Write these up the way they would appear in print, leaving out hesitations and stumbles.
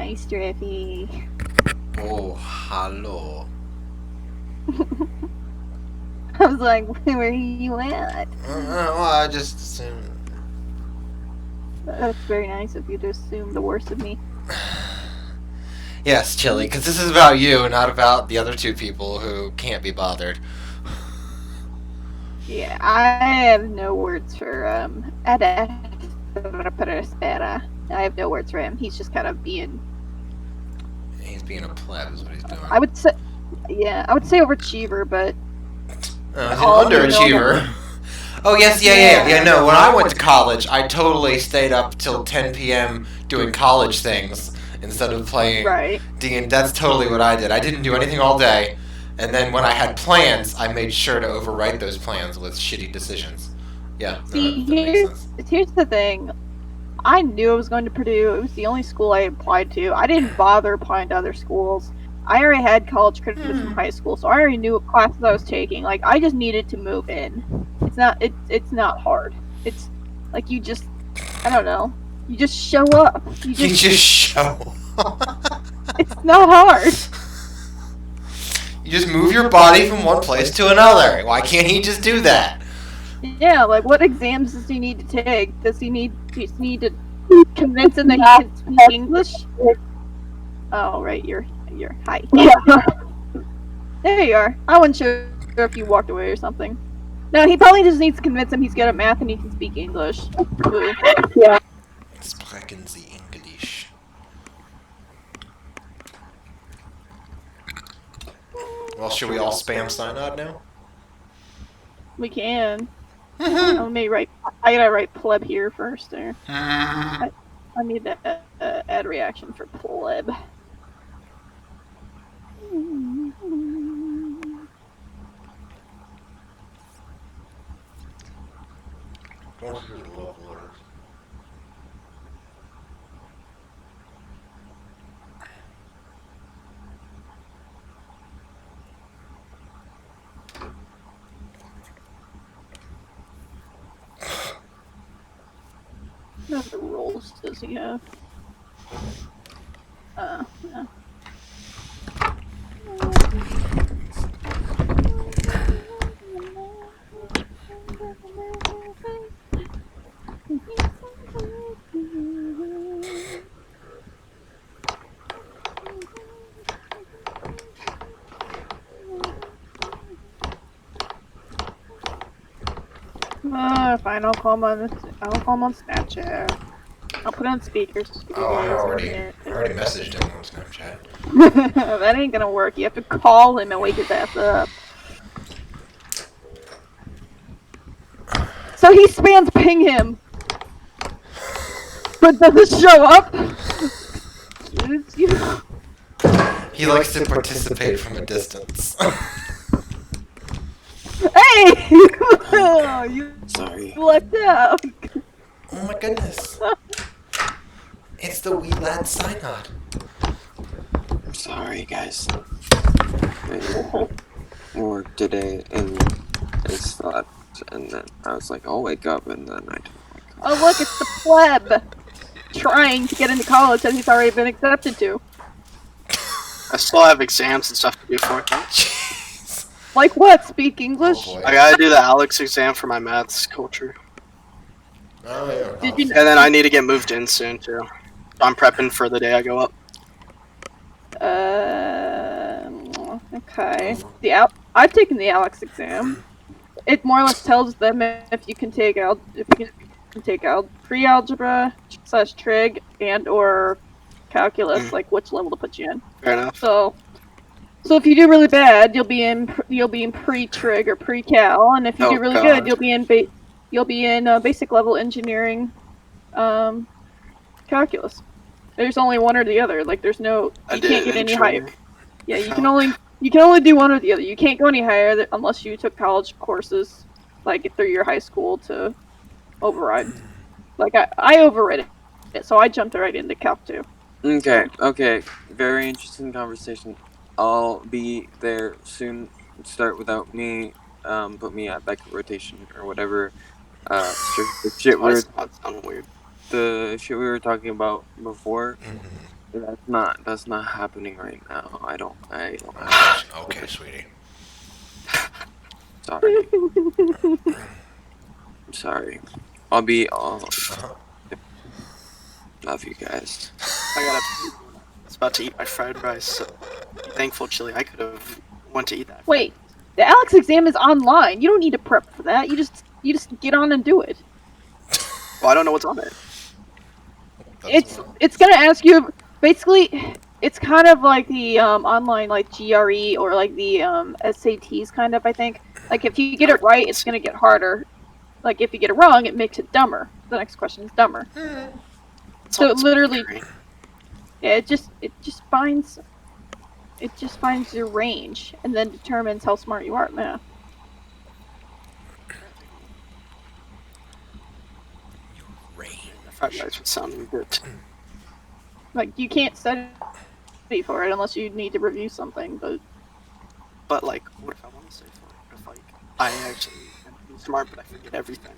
Hi, Strappy. Oh, hello. I was like, where are you at? Well, I just assumed. That's very nice of you to assume the worst of me. Yes, Chili, because this is about you, not about the other two people who can't be bothered. Yeah, I have no words for I have no words for him. He's just kind of being. He's being a pleb, is what he's doing. I would say, yeah, I would say overachiever, but He's an all of you know underachiever. him. Oh, yes, yeah. No, when I went to college, I totally stayed up till 10 p.m. doing college things instead of playing Right. D&D. That's totally what I did. I didn't do anything all day, and then when I had plans, I made sure to overwrite those plans with shitty decisions. Yeah, no, See, that makes sense. here's the thing. I knew I was going to Purdue. It was the only school I applied to. I didn't bother applying to other schools. I already had college credits from high school, so I already knew what classes I was taking. Like, I just needed to move in. It's not hard. It's like you just, I don't know. You just show up. You just show. It's not hard. You just move your body from one place to another. Why can't he just do that? Yeah, like what exams does he need to take? Does he need to convince him that he can speak English? Oh, right, you're hi. There you are. I wasn't sure if you walked away or something. No, he probably just needs to convince him he's good at math and he can speak English. Ooh. Yeah. Sprechen Sie English. Well, should we all spam Synod now? We can. Let me write. I gotta write pleb here first. There. I need to add reaction for pleb. What other roles does he have? Yeah. Fine. I'll call him on Snapchat. I'll put on speakers. Oh, I already messaged him on Snapchat. That ain't gonna work. You have to call him and wake his ass up. So he spams ping him, but doesn't show up. He likes to participate from a distance. Hey! You Sorry. lucked out. Oh my goodness. It's the wee lad Synod. I'm sorry, guys. I worked today and I slept, and then I was like, I'll wake up, and then I didn't wake up. Oh look, it's the pleb trying to get into college that he's already been accepted to. I still have exams and stuff to do for it. Jeez. Like what? Speak English? Oh, I gotta do the Alex exam for my maths culture. Oh, yeah. Did you And then I need to get moved in soon, too. I'm prepping for the day I go up. Okay. I've taken the Alex exam. It more or less tells them if you can take pre-algebra / trig and or calculus, like which level to put you in. Fair enough. So if you do really bad, you'll be in pre-trig or pre-cal, and if you do really good, you'll be in basic level engineering, calculus. There's only one or the other. Like there's no, you can't get any higher. Yeah, you can only do one or the other. You can't go any higher unless you took college courses, like through your high school to override. Like I overrid it, so I jumped right into Calc 2. Okay. Very interesting conversation. I'll be there soon. Start without me. Put me at backup rotation or whatever. The shit we were talking about before. That's not happening right now. I don't. Okay, sweetie. Sorry. I'm sorry. I'll be. Uh-huh. Love you guys. I was about to eat my fried rice, so be thankful, Chili. I could have went to eat that. Wait, the Alex exam is online. You don't need to prep for that. You just get on and do it. Well, I don't know what's on it. It's gonna ask you basically. It's kind of like the online like GRE or like the SATs kind of. I think like if you get it right, it's gonna get harder. Like if you get it wrong, it makes it dumber. The next question is dumber. So it literally, yeah, it just finds your range and then determines how smart you are at math. Fried rice was sounding good. Like you can't study for it unless you need to review something, But like, what if I want to study for it? What if like I actually am smart, but I forget everything?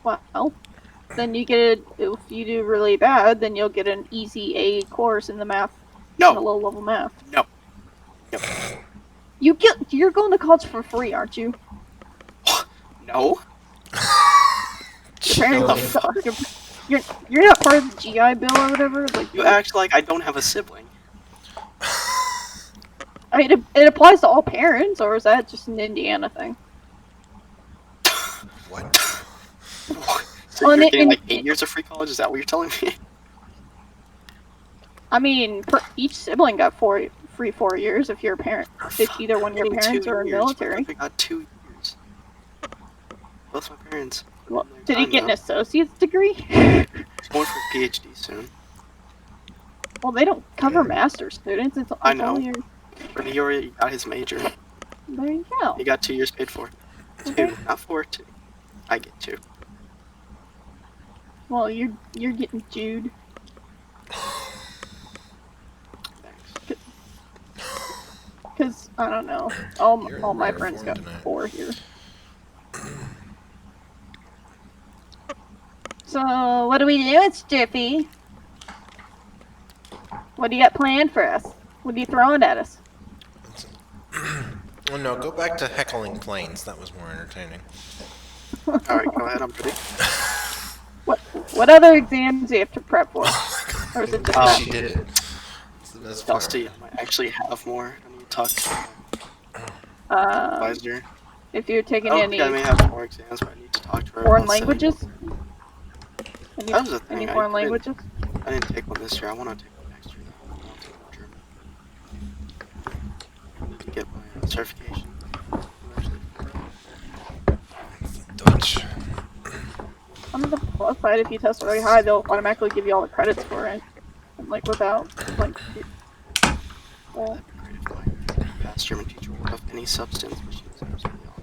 well, then you get if you do really bad, then you'll get an easy A course in the math. No. In the low level math. No. You're going to college for free, aren't you? No. Your parents you're not part of the GI Bill or whatever. Like You act like I don't have a sibling. I mean, it applies to all parents, or is that just an Indiana thing? What? So Well, you're getting like 8 years of free college? Is that what you're telling me? I mean, each sibling got 4 years if you're a parent. If either one of your parents are in the military. I got 2 years. Both my parents. Well, did he get an associate's degree? He's going for a PhD soon. Well, they don't cover master's students. It's I know. only But he already got his major. there you go. He got 2 years paid for. 2, Okay. not 4. 2. I get 2. Well, you're getting Jude. Thanks. Because I don't know. All You're my rare friends form got tonight. 4 here. So, what do we do? It's Jiffy. What do you got planned for us? What are you throwing at us? Oh no, go back to heckling planes. That was more entertaining. Alright, go ahead, I'm ready. What other exams do you have to prep for? Or is it just that? She did it. That's the best I'll part. see. I might actually have more. I need to talk to my advisor. If you're taking I don't any think I may have more exams, but I need to talk to her. foreign about setting- languages? That was the thing. Any foreign languages? I didn't take one this year. I want to take one next year. I want to take one German. I need to get my certification. Dutch. On the plus side, if you test really high, they'll automatically give you all the credits for it. And, like, without, like... Well, That'd be great if my past German teacher would have any substance, but she was absolutely awful.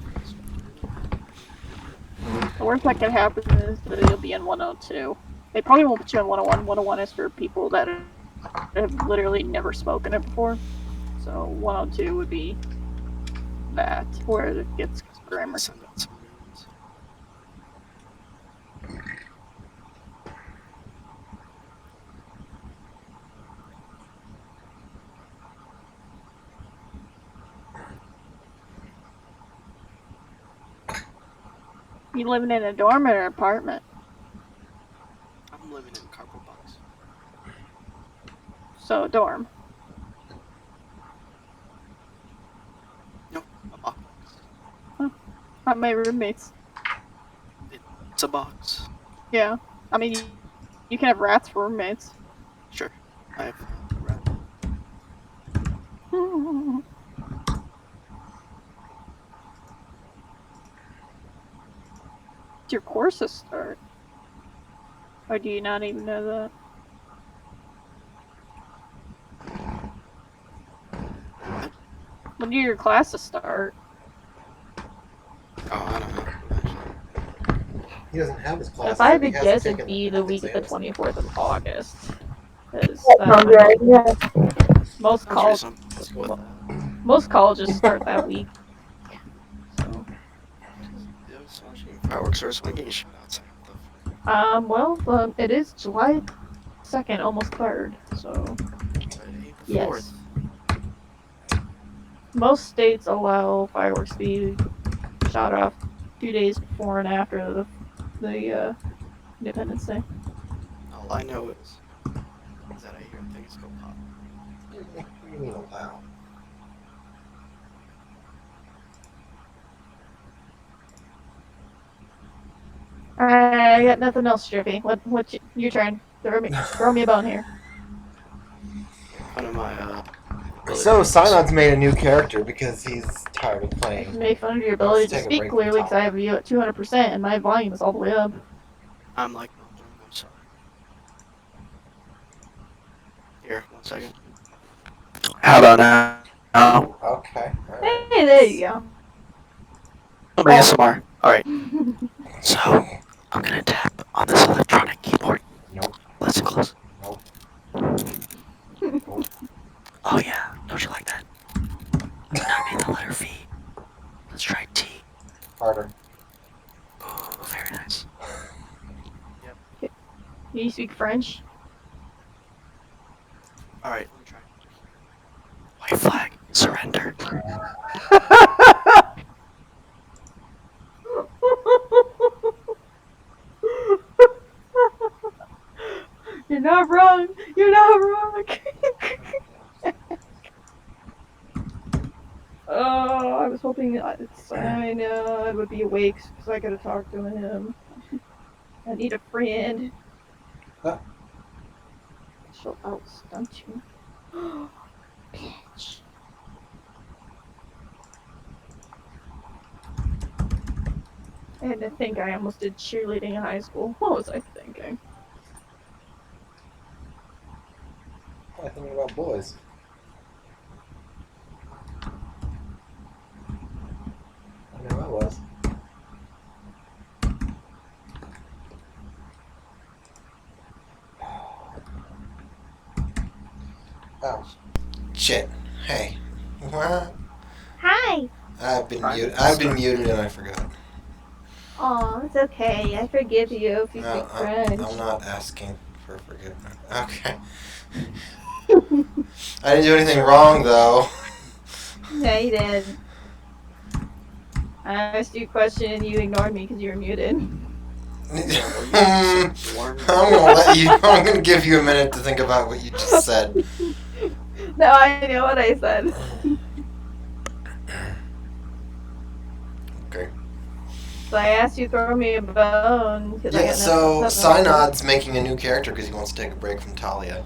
the worst that could happen is that you'll be in 102. They probably won't put you in 101. 101 is for people that have literally never spoken it before. So 102 would be that, where it gets grammar. Send out some names. You living in a dorm or an apartment? I'm living in a cardboard box. So a dorm. No, a box. Not my roommates. It's a box. Yeah. I mean, you can have rats for roommates. Sure. I have a rat. Your courses start? Or do you not even know that? When do your classes start? Oh, I don't know. He doesn't have his classes. If I had to he has guess, take it'd be the week of the exams. 24th of August. 'Cause, most Cheers, college, let's go with that. most colleges start that week. So, Yeah, I was watching fireworks. I was getting shot outside. well, it is July 2nd, almost 3rd. So April yes. 4th. Most states allow fireworks to be shot off 2 days before and after the Independence Day. All I know is that I hear things go pop. What do you mean allow? I got nothing else, Strippy. Your turn. Throw me a bone here. One of my So Synod's made a new character because he's tired of I playing. can make fun of your Let's ability to take a speak break from clearly because I Talia. have you at 200% and my volume is all the way up. I'm like, I'm sorry. Here, 1 second. How about now? Okay. All right. Hey, there you go. ASMR. Alright, so I'm gonna tap on this electronic keyboard. Nope. Listen close. Nope. Oh yeah, don't you like that? Not in the letter V. Let's try T. Harder. Ooh, very nice. Can you speak French? Alright, let me try. White flag, surrender. You're not wrong. You're not wrong. Oh, I was hoping I would be awake so I could have talked to him. I need a friend. Huh? She'll outstunt you. Bitch. I had to think I almost did cheerleading in high school. What was I thinking? I'm thinking about boys. I know I was. Oh. Shit. Hey. What? Hi. I've been muted and I forgot. Oh, it's okay. I forgive you if you No, speak French. I'm not asking for forgiveness. Okay. I didn't do anything wrong though. No, you didn't. I asked you a question and you ignored me because you were muted. I'm gonna let you. I'm gonna give you a minute to think about what you just said. No, I know what I said. Okay. So I asked you to throw me a bone. Yeah. So Synod's making a new character because he wants to take a break from Talia.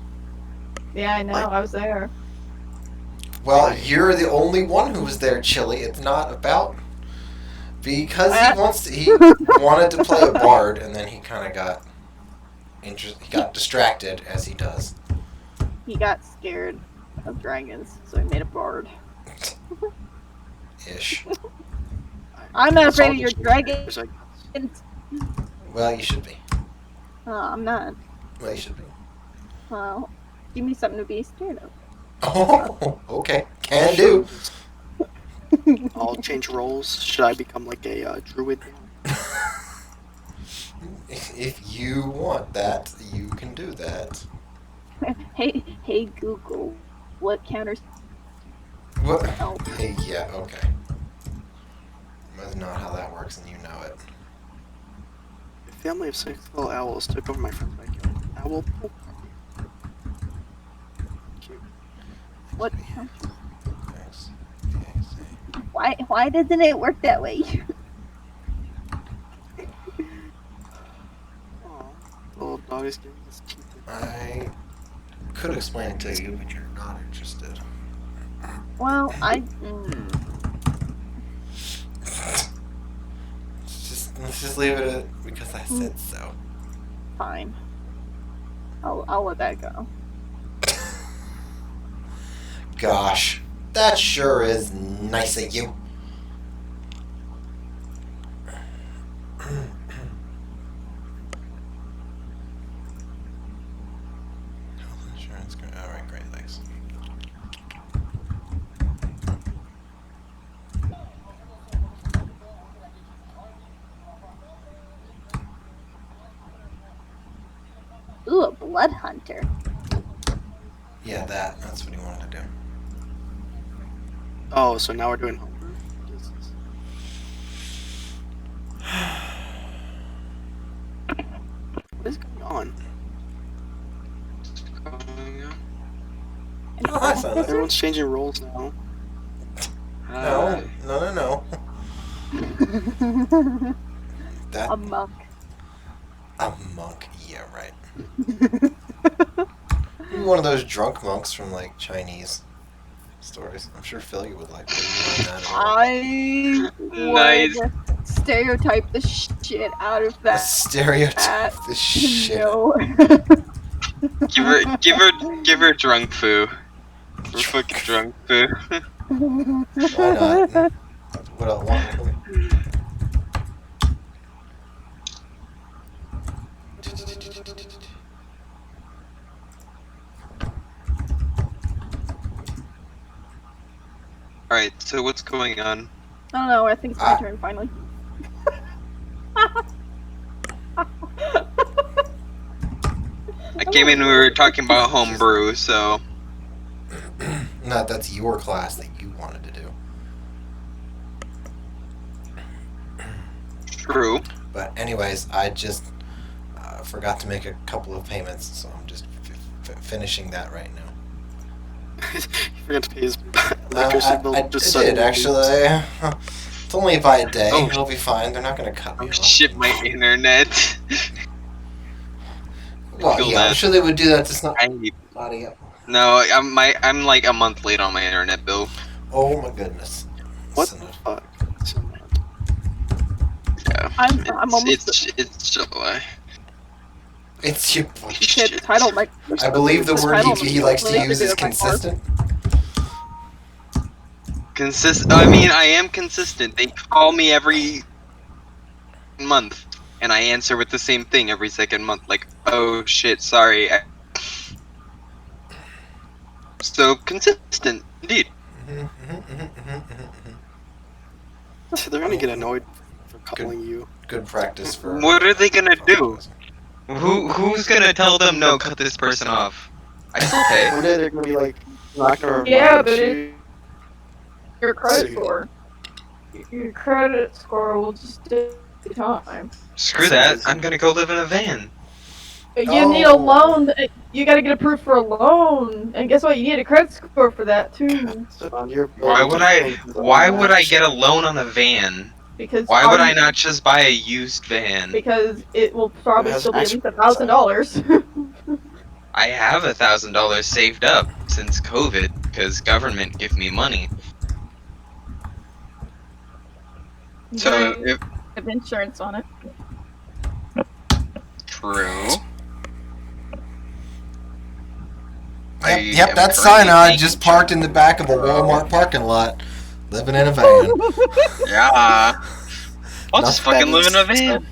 Yeah, I know. I was there. Well, you're the only one who was there, Chili. It's not about because he wanted to play a bard, and then he kind of got he got distracted as he does. He got scared of dragons, so he made a bard. Ish. I'm not afraid of your dragons. Well, you should be. I'm not. Well, you should be. Well, give me something to be scared of. Oh, okay. Can do. I'll change roles. Should I become like a druid now? If you want that, you can do that. Hey Google, what counters? What? Oh. Hey, yeah, okay. That's not how that works, and you know it. A family of 6 little owls took over my friend's backyard. Owl pool party. Cute. What? Thanks. Yes. Why doesn't it work that way? Aw, little dog is getting his teeth. I could explain it to you, but you're not interested. Well, Let's just leave it at because I said so. fine. I'll let that go. Gosh, that sure is nice of you. Health insurance. All right, great, thanks. Ooh, a blood hunter. Yeah, that's what he wanted to do. Oh, so now we're doing homebrew? What is going on? Hi, Silas. Everyone's changing roles now. No. That A monk. a monk. Yeah, right. Maybe one of those drunk monks from like Chinese stories. I'm sure Philly would like to learn that. I Nice. would stereotype the shit out of that. Stereotype the shit. No. Give her drunk foo. We're fucking drunk foo. Why not? What else? Alright, so what's going on? I don't know. I think it's my turn finally. I came in and we were talking about homebrew, so... No, that's your class that you wanted to do. True. But anyways, I just forgot to make a couple of payments, so I'm just finishing that right now. You forgot to pay his electricity bill. I Just did, suddenly. actually. It's only by a day. Oh. It'll be fine. They're not going to cut me Oh off. shit, my internet. Well, Feel yeah, I'm that. sure they would do that to Snot. I- Audio. No, I'm like a month late on my internet bill. Oh my goodness. What Snot. the fuck? So mad. Yeah. I'm almost. It's July. It's your boy. Shit, the title might. I believe the word he likes to Related use is to my car. consistent. I mean, I am consistent. They call me every month, and I answer with the same thing every second month. Like, oh shit, sorry. So consistent, indeed. They're gonna get annoyed for calling you. Good practice for. What are they gonna do? Who's gonna tell them no? Cut this person off. I still pay. One day they're gonna be like, not gonna Yeah, remind but you. Your credit score. Your credit score will just take time. Screw that. I'm gonna go live in a van. You need a loan. You gotta get approved for a loan, and guess what? You need a credit score for that too. So on your Why would I get a loan on a van? Because Why would I not just buy a used van? Because it will probably It has still be at least actual $1,000. I have $1,000 saved up since COVID because government give me money. So if have insurance on it. true. Yep, that's Sinai just parked in the back of a Walmart parking lot, living in a van. Yeah. I'll just fucking live in a van.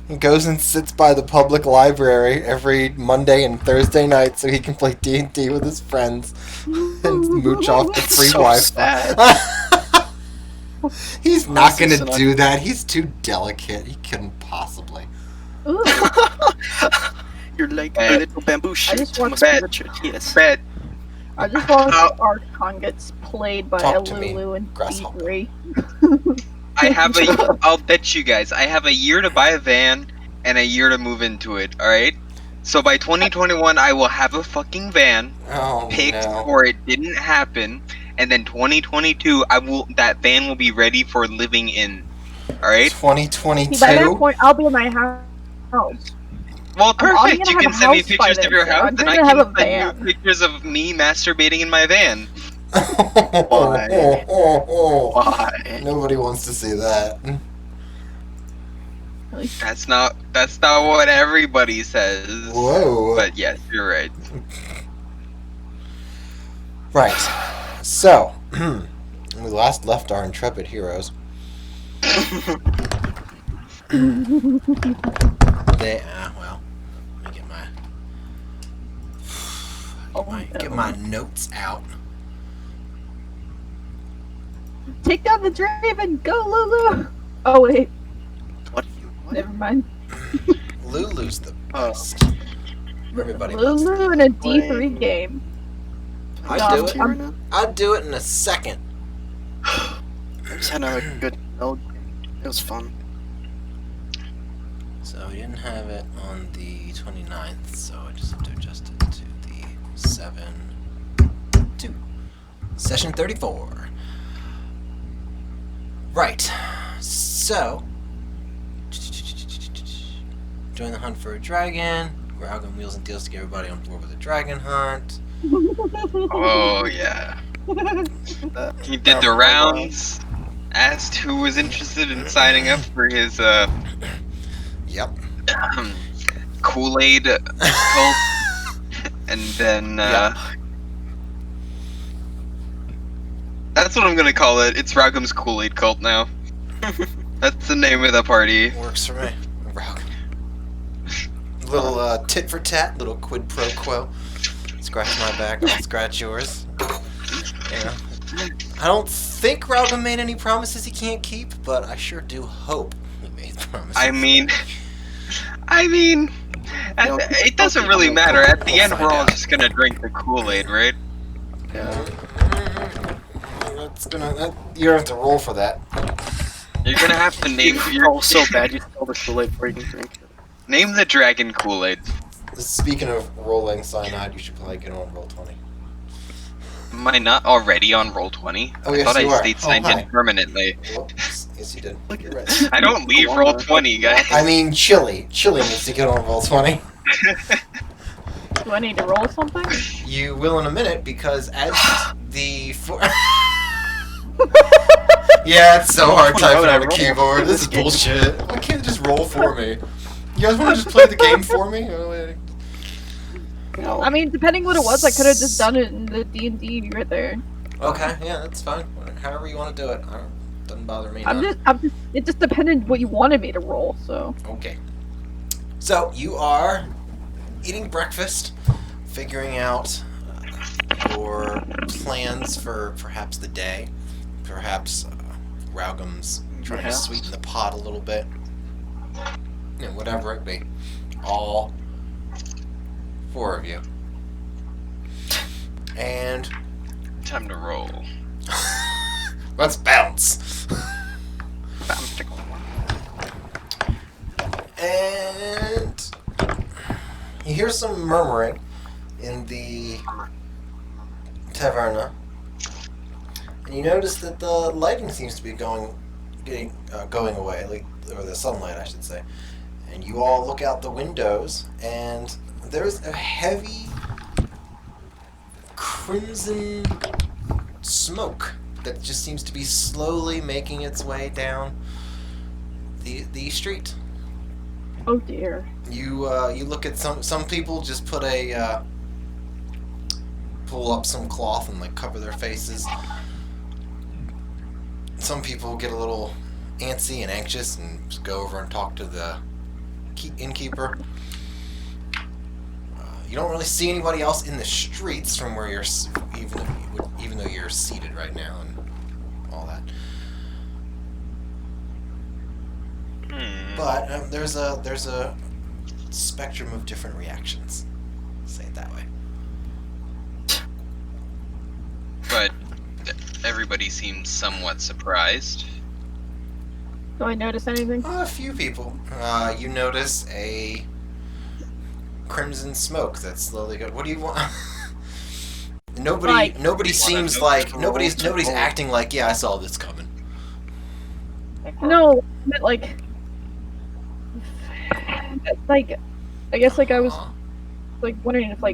He goes and sits by the public library every Monday and Thursday night so he can play D&D with his friends and mooch off the free so Wi-Fi. He's not Honestly, gonna so do that. He's too delicate. He couldn't possibly. Ooh. You're like Hey. a little bamboo shoot. just want must be bet. Richard, yes. Bet. I just want Archon gets played by Talk a to me, Lulu and grasshopper. D3. I'll bet you guys, I have a year to buy a van and a year to move into it, alright? So by 2021, I will have a fucking van Oh picked no. or it didn't happen, and then 2022, that van will be ready for living in, alright? 2022. By that point, I'll be in my house. Well, I'm already perfect. gonna You have can a send me house by pictures then, of your so house, I'm and gonna I have can a send van. you pictures of me masturbating in my van. Why? Why? Nobody wants to see that. That's not what everybody says. Whoa. But yes, you're right. Right. So, when we last left our intrepid heroes, they well, let me get my notes out. Take down the Draven. Go, Lulu. Oh wait, What? never mind. Lulu's the Oh. best. Everybody loves Lulu Lulu. in a D3 Playing- game. I'd No, do it. Right now? I'd do it in a second. I just had a good build. It was fun. So we didn't have it on the 29th, so I just have to adjust it to the 7-2. Session 34. Right. So, join the hunt for a dragon. We're out on wheels and deals to get everybody on board with a dragon hunt. Oh yeah. He did the rounds, asked who was interested in signing up for his Yep. Kool-Aid cult, and then Yep. that's what I'm gonna call it. It's Ragham's Kool-Aid cult now. That's the name of the party. Works for me. Rogue. Little tit for tat, little quid pro quo. Scratch my back, I'll scratch yours. Yeah. I don't think Rauga made any promises he can't keep, but I sure do hope he made promises. I mean, it doesn't really matter. At the end, we're all just gonna drink the Kool-Aid, right? Yeah. That's gonna. You have to roll for that. You're gonna have to name You're all so bad you spill the Kool-Aid before you can drink it. name the dragon Kool-Aid. Speaking of rolling cyanide, you should probably get on roll 20. Am I not already on roll 20? Oh, I yes, thought you I are. stayed Oh, signed hi. in permanently. Whoops. Yes, you did. Look at Right. I don't leave roll 20, guys. I mean, Chili. Chili needs to get on roll 20. Do I need to roll something? You will in a minute because as the yeah, it's so hard typing on a keyboard. This is bullshit. Why can't it just roll for me? You guys want to just play the game for me? I mean, depending what it was, I could have just done it in the D&D right there. Okay, yeah, that's fine. However you want to do it. Doesn't bother me. none. It just depended what you wanted me to roll, so. Okay. So you are eating breakfast, figuring out your plans for perhaps the day. Perhaps Raugham's trying to sweeten the pot a little bit. You know, whatever it be. All 4 of you. And Time to roll. let's bounce. And you hear some murmuring in the taverna, and you notice that the lighting seems to be going away, or the sunlight, I should say. And you all look out the windows, and there's a heavy crimson smoke that just seems to be slowly making its way down the street. Oh dear. You look at some people just put a pull up some cloth and like cover their faces. Some people get a little antsy and anxious and just go over and talk to the innkeeper. You don't really see anybody else in the streets from where you're even though you're seated right now and all that. But there's a spectrum of different reactions. Say it that way. But everybody seems somewhat surprised. Do I notice anything? A few people. You notice a crimson smoke that's slowly going. What do you want? Nobody seems like nobody's acting like, yeah, I saw this coming. No, but like, I guess like I was like wondering if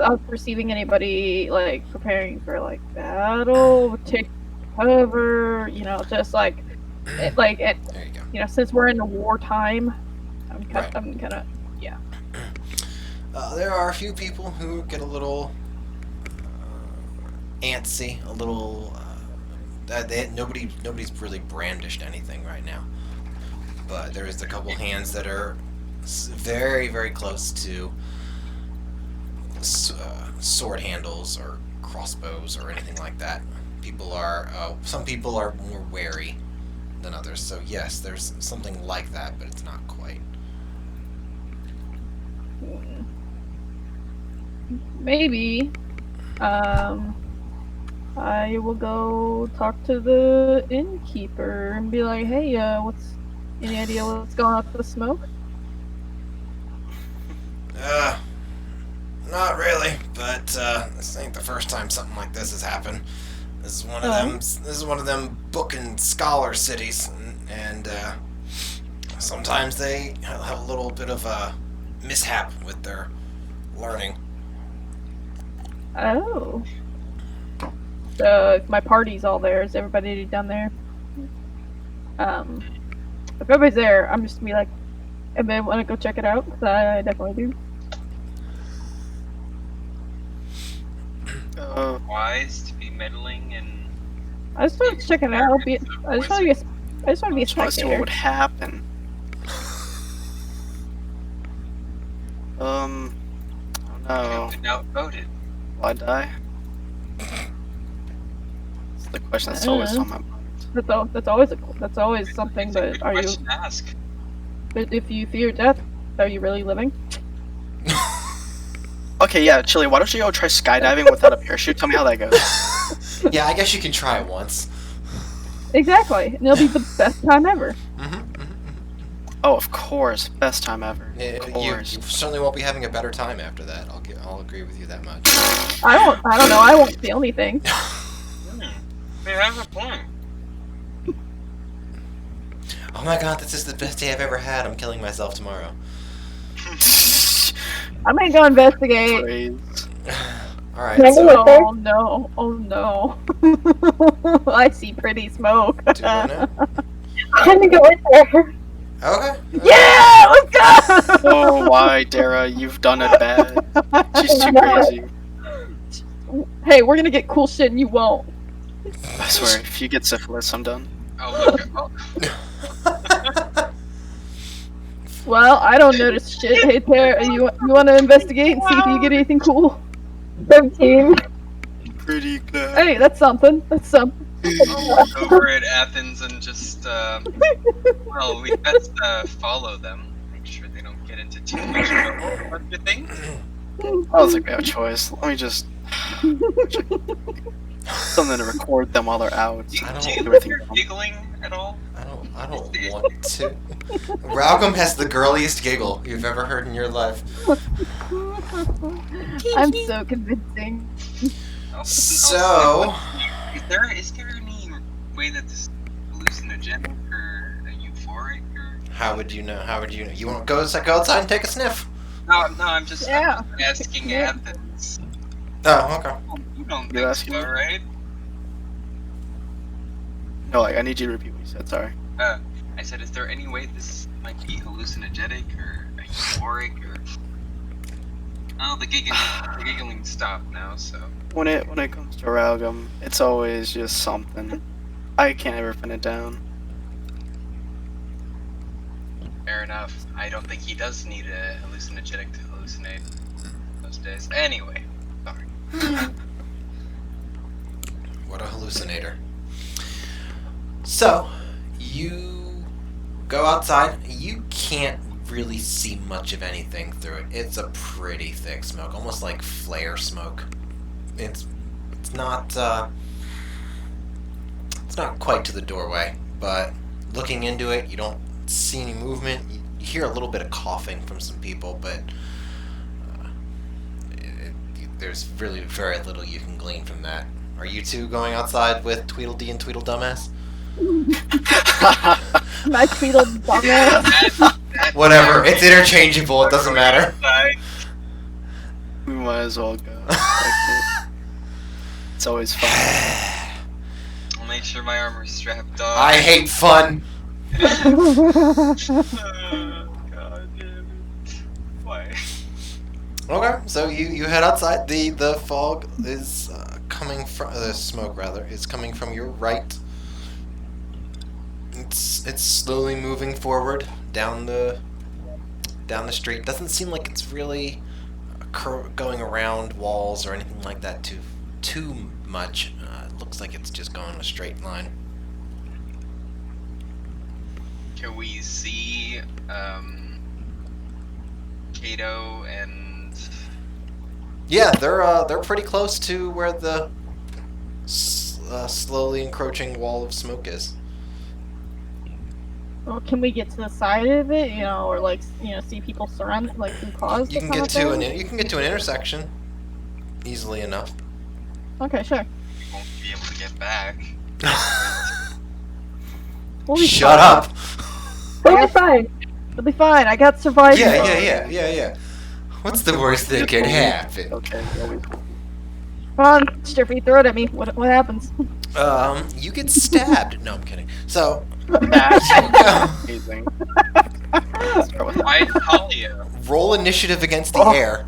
I was perceiving anybody like preparing for like battle, take cover, just like There you go. since we're in a wartime, I'm Right. kind of yeah. There are a few people who get a little antsy, a little. Nobody's really brandished anything right now, but there is a couple hands that are very, very close to sword handles or crossbows or anything like that. Some people are more wary than others. So yes, there's something like that, but it's not quite. maybe I will go talk to the innkeeper and be like, hey, any idea what's going on with the smoke? Not really, but this ain't the first time something like this has happened. This is one of them. This is one of them book and scholar cities, and sometimes they have a little bit of a mishap with their learning. Oh. So if my party's all there, is everybody down there? If everybody's there, I'm just gonna be like, everybody want to go check it out? 'Cause I definitely do. Wise to be meddling and. I just want to check it out. I just want to be a I just want to see what spectator. would happen. Oh no. Been outvoted. Will I die? That's the question that's always on my mind. That's always something. It's a But good are you? question to ask. But if you fear death, are you really living? Okay, yeah, Chili, why don't you go try skydiving without a parachute? Tell me how that goes. Yeah, I guess you can try it once. Exactly, and it'll be the best time ever. Oh, of course. Best time ever. You Of course. certainly won't be having a better time after that. I'll agree with you that much. I don't know. I won't feel anything. They have a point. Oh my god, this is the best day I've ever had. I'm killing myself tomorrow. I'm gonna go investigate. Praise. Alright, Can I so... go with her? Oh no! Oh no! I see pretty smoke. Do you wanna? I'm gonna go with her. Okay. Yeah, let's go! Oh, why, Dara? You've done it bad. She's too crazy. Hey, we're gonna get cool shit and you won't. I swear, if you get syphilis, I'm done. Oh, look. Oh. Well, I don't notice shit. Hey, Tara, you want to investigate and see if you get anything cool? 13. Pretty good. Hey, that's something. That's something. Over at Athens and just, well, we best follow them. Make sure they don't get into too much trouble. What do you think? I don't think we have a choice. Let me just... something to record them while they're out. Do I don't- you think you're giggling at all? I don't want to. Ralgum has the girliest giggle you've ever heard in your life. I'm so convincing. So... Is there any way that this is hallucinogenic or euphoric or? How would you know? You want to go outside and take a sniff? No, I'm just Yeah. asking Yeah. Athens. Oh, okay. You don't You're think asking so, me? right? No, I need you to repeat what you said, sorry. I said, is there any way this might be hallucinogenic or euphoric or? Oh, the giggling stopped now, so. When it comes to Ralgum, it's always just something. I can't ever pin it down. Fair enough. I don't think he does need a hallucinogenic to hallucinate those days. Anyway, sorry. What a hallucinator. So, you go outside. You can't really see much of anything through it. It's a pretty thick smoke, almost like flare smoke. It's not quite to the doorway, but looking into it, you don't see any movement. You hear a little bit of coughing from some people, but there's really very little you can glean from that. Are you two going outside with Tweedledee and Tweedledumbass? My Tweedle dumbass. Whatever, it's interchangeable, it doesn't matter. We might as well go. It's always fun. I'll make sure my armor's strapped on. I hate fun. God damn it. Why? Okay, so you head outside. The fog is coming from the smoke rather is coming from your right. It's slowly moving forward down the street. Doesn't seem like it's really going around walls or anything like that too much. It looks like it's just going a straight line. Can we see Kato and Yeah, they're pretty close to where the slowly encroaching wall of smoke is. Well, can we get to the side of it, or like, see people surrounded, like who caused You it can kind get of to thing? you can get to an intersection easily enough. Okay, sure. We won't be able to get back. We'll be Shut fine. up. We're fine. We'll be fine. I got survived. Yeah. What's the worst that could happen? Okay, always. Come on, Strippy, throw it at me. What happens? You get stabbed. No, I'm kidding. So, Amazing. Start with Why Talia? roll initiative against the Oh. air.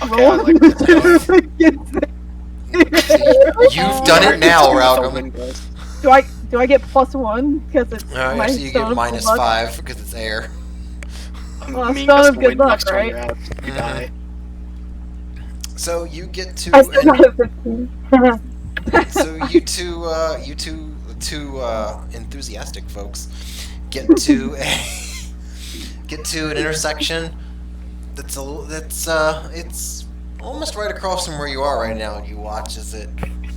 okay, I like this going. You've done it now, Ralgum. Do I get +1 because it's my Alright, so you stone get of minus good luck? 5 because it's air. Well, Me stone gust of the good wind luck, knocks on right? your ass, you Mhm. die. So you get to I still got a 15. so you two enthusiastic folks get to an intersection that's it's almost right across from where you are right now, and you watch as it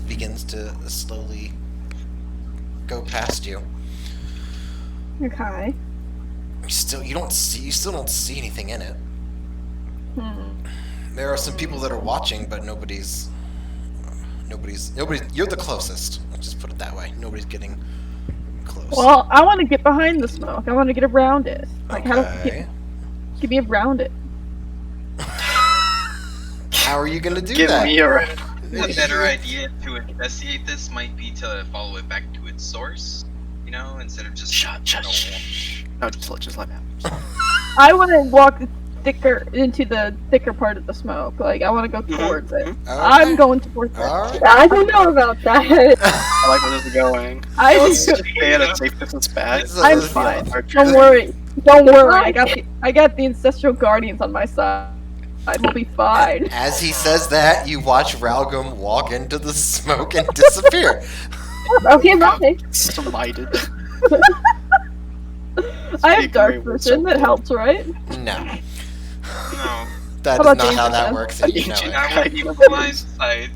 begins to slowly go past you. Okay. You still don't see anything in it. Hmm. There are some people that are watching, but nobody's. You're the closest. Let's just put it that way. Nobody's getting close. Well, I want to get behind the smoke. I want to get around it. Like, how Okay. get me around it? How are you gonna do Give that? me a A better idea to investigate this might be to follow it back to its source, instead of just shut. No, just let me happen. I want to walk into the thicker part of the smoke. Like, I want to go towards it. Okay. I'm going towards it. Alright. I don't know about that. I like where this is going. I Let's think just stay at a safe distance back. I'm This is- fine. Archer. Don't worry. Don't worry. I got the ancestral guardians on my side. We'll be fine. As he says that, you watch Ralgum walk into the smoke and disappear. Okay, bye. Slighted. I have dark vision. That helps, right? No, No. that How is about not how danger that sense? works. And you know it. I would use blind sight.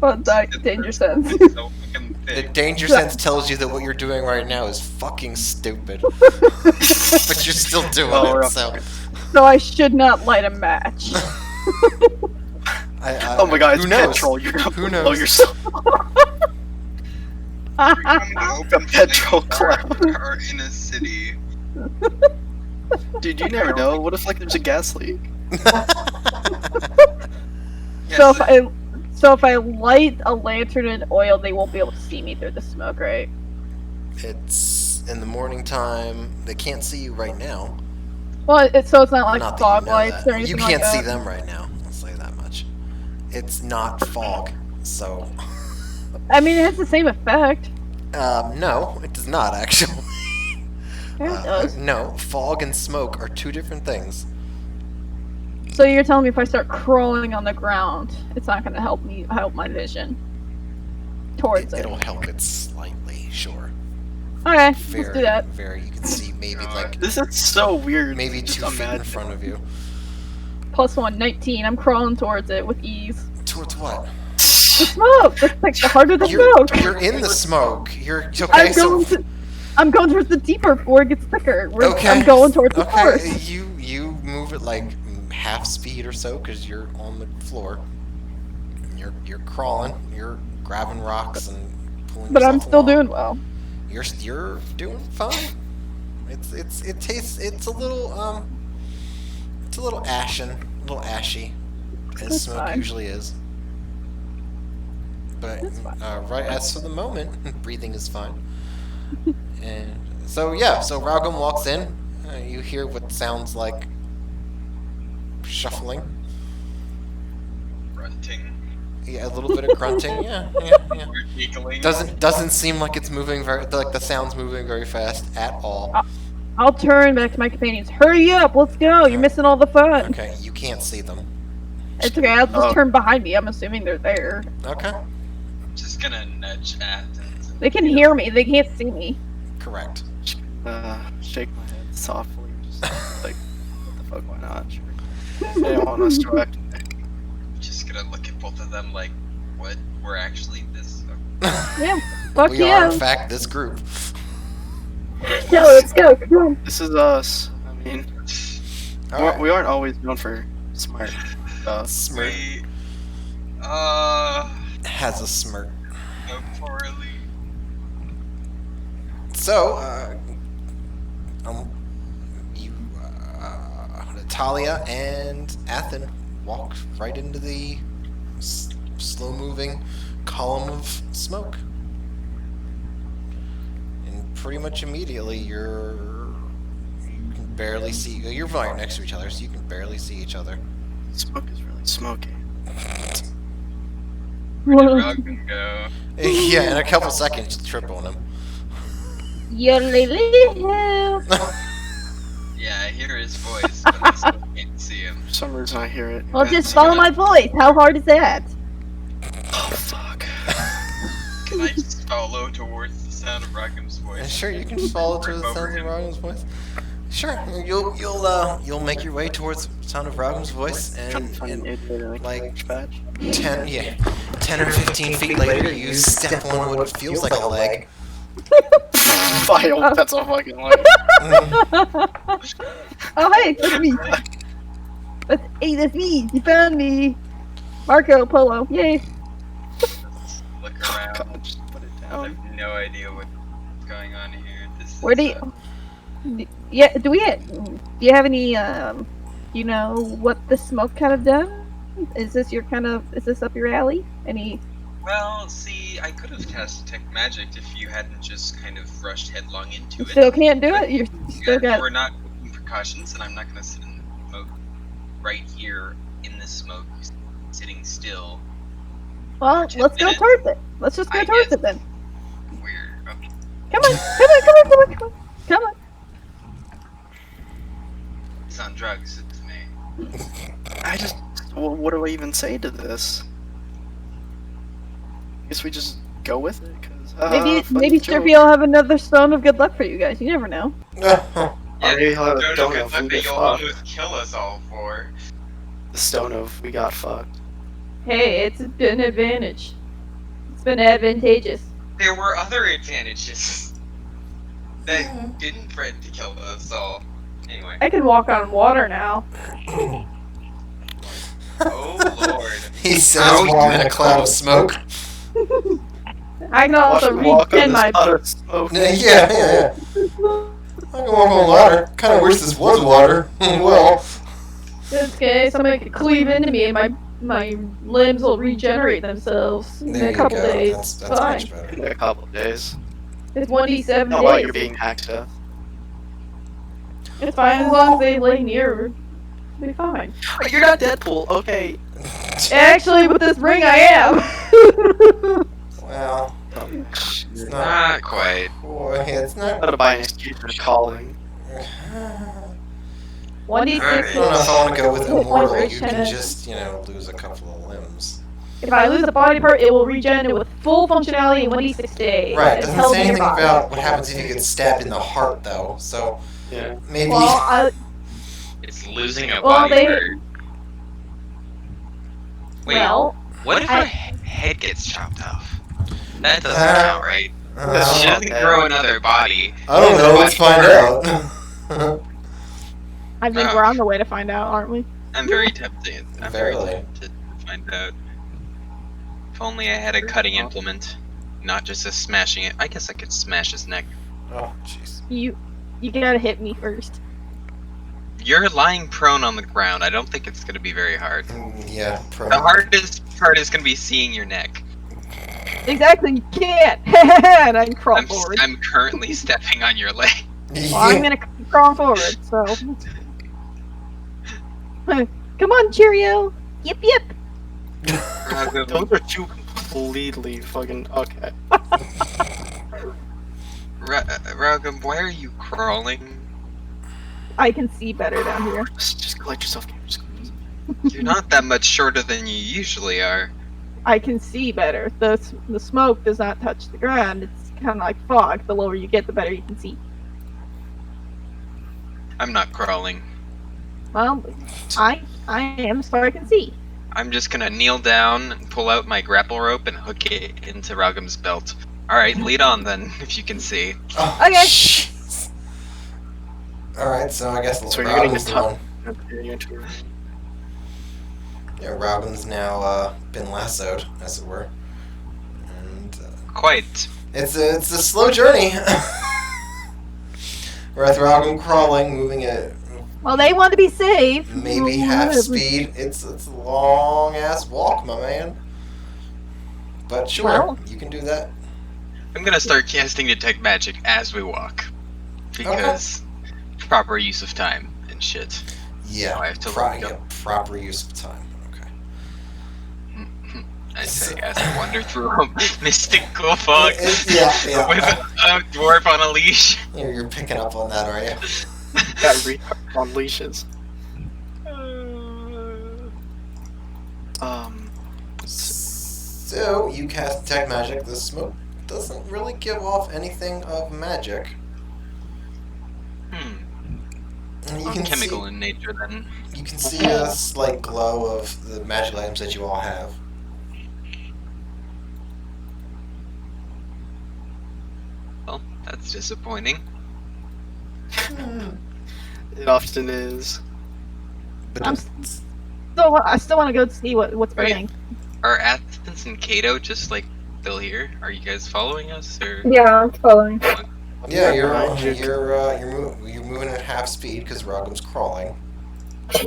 Oh, danger sense. It's so fucking The thick. danger sense tells you that what you're doing right now is fucking stupid, but you're still doing Oh, we're it. up. So, So I should not light a match. Oh my god, it's who knows? petrol. You're gonna Who blow knows? yourself. We're coming to open Petrol buildings are in a city. Dude, you never know. What if there's a gas leak? So Yes, if I light a lantern and oil, they won't be able to see me through the smoke, right? It's in the morning time. They can't see you right now. Well, so it's not like Not that fog you know lights that. or anything You can't like see that. them right now. I'll say that much. It's not fog, so I mean, it has the same effect. no, it does not actually. Yeah, it does. No, fog and smoke are two different things. So you're telling me if I start crawling on the ground, it's not going to help my vision towards it? It'll help it slightly, sure. Okay, Very, let's do that. very. You can see maybe like This is so weird. maybe Just 2 feet in imagine. front of you. +1, 19. I'm crawling towards it with ease. Towards what? The smoke! That's like the heart of the smoke! You're in the smoke. You're okay. I'm going towards the deeper where it gets thicker. Okay. I'm going towards the Okay, source. you move at like half speed or so because you're on the floor. And you're crawling. You're grabbing rocks and pulling. But I'm yourself still along. doing well. You're doing fine. It's a little ashy, as That's smoke fine. usually is. But That's fine. right as for the moment, breathing is fine. And so yeah, so Ralgum walks in. You hear what sounds like shuffling. grunting. Yeah, a little bit of grunting. Yeah. We're giggling. Doesn't seem like it's moving the sound's moving very fast at all. I'll turn back to my companions. Hurry up, let's go. You're missing all the fun. Okay, you can't see them. It's okay. I'll just Oh. turn behind me. I'm assuming they're there. Okay, Just gonna nudge Athens. And They can hear me. They can't see me. correct. Shake my head softly. Just like, what the fuck, why not? Sure. They don't want us to act. just gonna look at both of them like, what? We're actually this. Yeah. Fuck We are, in yeah. fact, this group. No, let's go. Come on. This is us. I mean, Alright. we aren't always known for smart stuff. Smirk We, has a smirk. go poorly. So, Natalia and Athen walk right into the slow-moving column of smoke, and pretty much immediately you can barely see. You're right next to each other, so you can barely see each other. Smoke is really smoky. Where did Rogman go? Yeah, in a couple seconds, you trip on him. Yeah, I hear his voice, but I still can't see him. For some reason, I hear it. Well, just follow my voice. How hard is that? Oh fuck. Can I just follow towards the sound of Rockham's voice? Sure, you can follow to the sound of Ragham's voice. Sure, you'll make your way towards the sound of Ragham's voice, Trying to find and an idiot like like, patch. 10 or 15 feet later, you step on what feels like a leg. File. That's a fucking lie. Oh, hey, that's me. Hey, that's me. You found me. Marco Polo. Yay. Look Oh, around. God, just put it I down. have no idea what's going on here. This Where is, do you... Yeah, do you have any, you know, what the smoke kind of done? Is this up your alley? Any... Well, see, I could have cast Detect Magic if you hadn't just kind of rushed headlong into You it. still can't do it? You're still got... We're not taking precautions, and I'm not gonna sit in the smoke right here in the smoke, sitting still. Well, let's go towards it. Let's just go I towards guess. it then. Weird. Okay. Come on. He's on drugs, it's me. I just. Well, what do I even say to this? Guess we just go with it, cause Maybe Strippy will have another stone of good luck for you guys. You never know. Maybe he'll have a Don't stone know of what we that get you'll fucked. almost kill us all for. The stone of we got fucked. Hey, it's been an advantage. It's been advantageous. There were other advantages that didn't threaten to kill us all. Anyway. I can walk on water now. Oh lord. He says while in a cloud of smoke. I can also Walk on regen this my. cloud of smoke. Yeah. I can walk on water. Kind of wish this was water. Well, This guy, somebody could cleave into me and my limbs will regenerate themselves in there a you couple go. days. That's Fine. much better. In a couple of days. It's 1d7 How about days. you're being hacked up? It's fine as long as they lay near. It'll be fine. But you're not Deadpool, okay. Actually, with this ring, I am. Well, it's not. Not quite. Boy, it's not. Gotta buy an excuse for calling. 1d6. I don't know if I want to go with immortal. Rich You can tenant. just, lose a couple of limbs. If I lose a body part, it will regen with full functionality in 1d6 days. Right. It's Doesn't held say in your anything body. about what happens if you get stabbed in the heart, though. So Yeah. maybe. Well, It's losing a Well, body they- part. Wait, well, what if I- her head gets chopped off? That doesn't Uh, count, right? She doesn't grow another body. I don't know. Let's find out. I think we're on the way to find out, aren't we? I'm very tempted. I'm very Verily. tempted to find out. If only I had a cutting implement, not just a smashing it. I guess I could smash his neck. Oh, jeez. You gotta hit me first. You're lying prone on the ground. I don't think it's going to be very hard. Yeah. The hardest part is going to be seeing your neck. Exactly, you can't. And I can crawl forward. I'm currently stepping on your leg. Well, I'm gonna crawl forward, so. Come on, Cheerio. Yip yip. Those are two completely fucking okay. Ragam, why are you crawling? I can see better down here. Just collect yourself, Gabe. Just collect yourself. You're not that much shorter than you usually are. I can see better. The smoke does not touch the ground. It's kind of like fog. The lower you get, the better you can see. I'm not crawling. Well, I am as far as I can see. I'm just gonna kneel down and pull out my grapple rope and hook it into Raugum's belt. Alright, lead on then, if you can see. Oh, Okay. jeez. Alright, so I guess So you're gonna Robin's get the one. Yeah, Robin's now been lassoed, as it were. And Quite. it's a slow journey. With Robin crawling, moving at Well, they want to be safe. maybe Well, half whatever. speed. It's a long ass walk, my man. But sure, Well. you can do that. I'm gonna start casting Detect Magic as we walk. Because proper use of time and shit. Yeah, I have to let go. yeah, proper use of time. Okay. I say as I wander through a mystical fog Yeah. with a dwarf on a leash. You're picking up on that, are you? That retard on leashes. So you cast Detect Magic. The smoke doesn't really give off anything of magic. And you can Chemical see, in nature then. you can see a slight glow of the magic items that you all have. Well, that's disappointing. It often is. But I still want to go see what's Wait. burning. Are Athens and Cato just like still here? Are you guys following us or? Yeah, I'm following. yeah, you're Magic. you're moving at half speed because Rogum's crawling.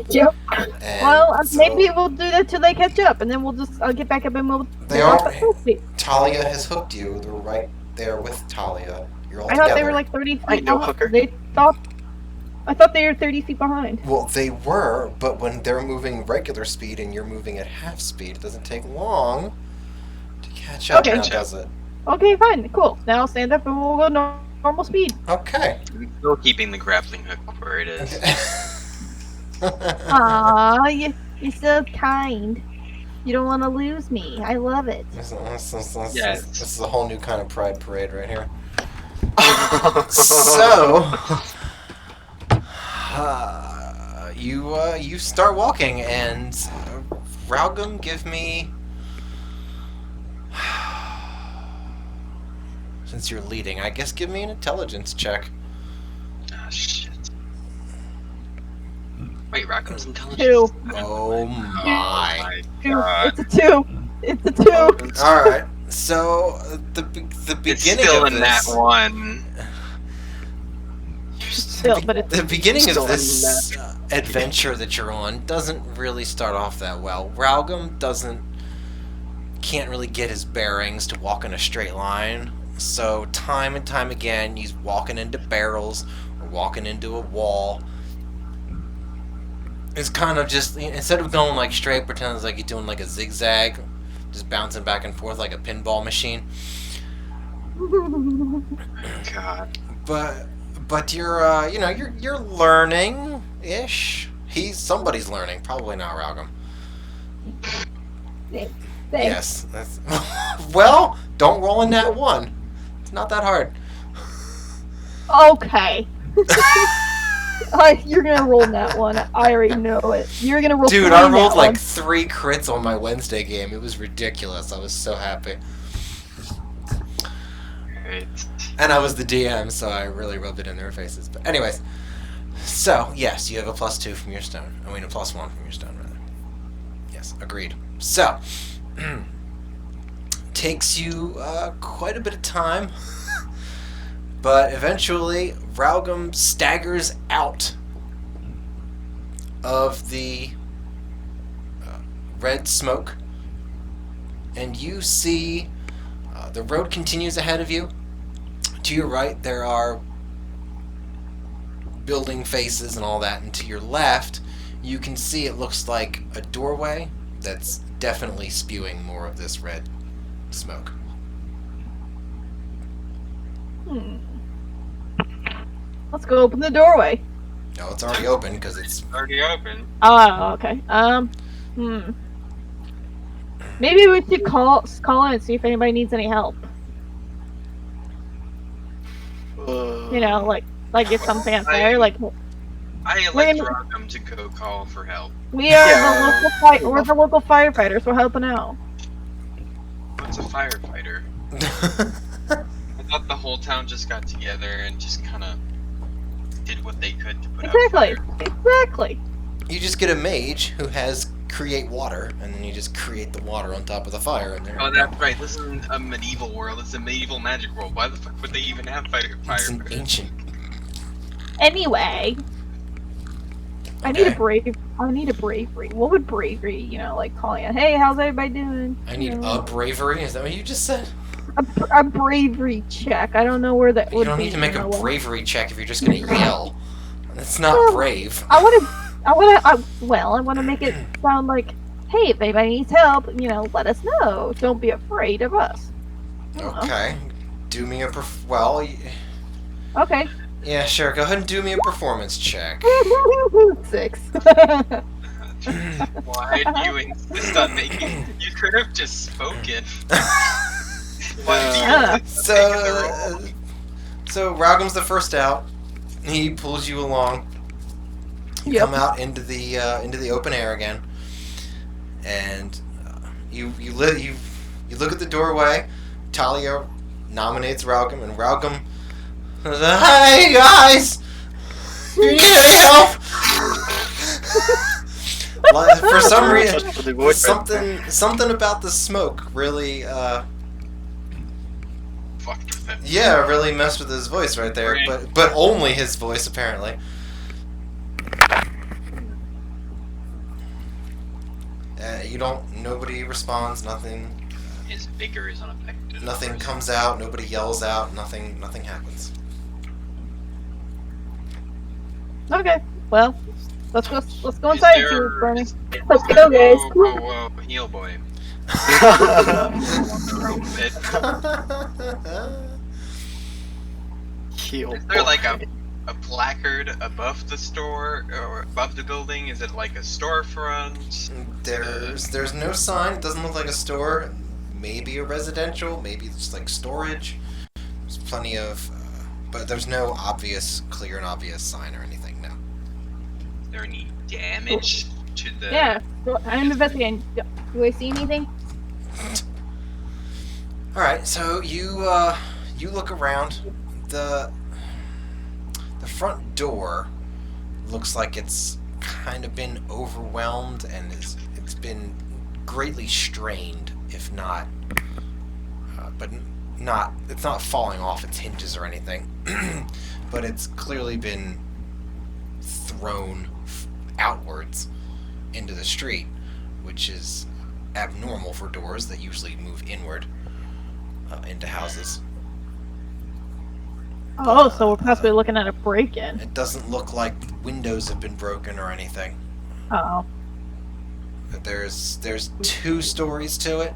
Yep. And Well, so maybe we'll do that till they catch up, and then I'll get back up and we'll. They we'll are- walk at full speed. Talia has hooked you. They're right there with Talia. You're all I together. thought they were like 30 feet I know, behind. hooker. I thought they were 30 feet behind. Well, they were, but when they're moving regular speed and you're moving at half speed, it doesn't take long to catch up, Okay. now does it? Okay, fine, cool. Now I'll stand up and we'll go normal speed. Okay. I'm still keeping the grappling hook where it is. Aw, you're so kind. You don't want to lose me. I love it. This Yes. is a whole new kind of pride parade right here. So, you start walking, and Raugum, give me, since you're leading, I guess give me an intelligence check. Ah, shit. Wait, Raugum's intelligence? 2. Oh my! God. It's a 2. It's a 2. All right. So the beginning It's still of in this, that one. Still, but it's the beginning Still of this unnatural. adventure that you're on doesn't really start off that well. Raugum can't really get his bearings to walk in a straight line. So time and time again, he's walking into barrels or walking into a wall. It's kind of just, instead of going like straight, pretends like you're doing like a zigzag, just bouncing back and forth like a pinball machine. God. But you're you're learning ish. Somebody's learning, probably not Raugum. Thanks. Yes. That's, well, don't roll in that one. It's not that hard. Okay. You're gonna roll that one. I already know it. You're gonna roll. Dude, 3 I in rolled that like one. 3 crits on my Wednesday game. It was ridiculous. I was so happy. Right. And I was the DM, so I really rubbed it in their faces. But anyways, so yes, you have a +2 from your stone. I mean, a +1 from your stone, rather. Yes, agreed. So, takes you quite a bit of time, but eventually Raugum staggers out of the red smoke, and you see the road continues ahead of you. To your right, there are building faces and all that, and to your left, you can see it looks like a doorway that's definitely spewing more of this red smoke. Let's go open the doorway. No, it's already open because it's... Already open. Oh, okay. Maybe we should call in and see if anybody needs any help. You know, like get some fanfare, like. I elect Rockham to go call for help. We are we're the local firefighters. We're helping out. What's a firefighter? I thought the whole town just got together and just kind of did what they could to put out fire. Exactly. You just get a mage who has create water, and then you just create the water on top of the fire. And Oh, that's right. This isn't a medieval world. It's a medieval magic world. Why the fuck would they even have fire? It's an ancient. Anyway, I Okay. need a bravery. What would bravery? Like calling it. Hey, how's everybody doing? I need a bravery. Is that what you just said? A bravery check. I don't know where that would be. You don't need to make a bravery check if you're just gonna yell. That's not brave. I want to make it sound like, hey, if anybody needs help, let us know. Don't be afraid of us. Okay. Do me a well. Okay. Yeah, sure. Go ahead and do me a performance check. 6. Why do you insist on making? You could have just spoken. Why do you insist on making the roll? So Raugham's the first out. He pulls you along. You come out into the open air again, and you look at the doorway. Talia nominates Raugam, and Raugam says, "Hey guys, you need any help?" For some reason, something about the smoke really Fucked with him. yeah, really messed with his voice right there. But only his voice apparently. Nobody responds, nothing. His vigor is unaffected. Nothing comes out, nobody yells out, nothing happens. Okay. Well, let's go Is inside. there- See what's burning. Let's go, guys. Whoa, heel boy. Heal. Is there like a placard above the store or above the building? Is it like a storefront? There's no sign, it doesn't look like a store. Maybe a residential, maybe it's like storage. There's plenty of, but there's no clear and obvious sign or anything, no. Is there any damage to the? Yeah. I'm investigating. Do I see anything? Alright, so you look around. The front door looks like it's kind of been overwhelmed and it's been greatly strained, if not, but it's not falling off its hinges or anything, but it's clearly been thrown outwards into the street, which is abnormal for doors that usually move inward into houses. Oh, so we're possibly looking at a break-in. It doesn't look like windows have been broken or anything. Oh. But there's 2 stories to it.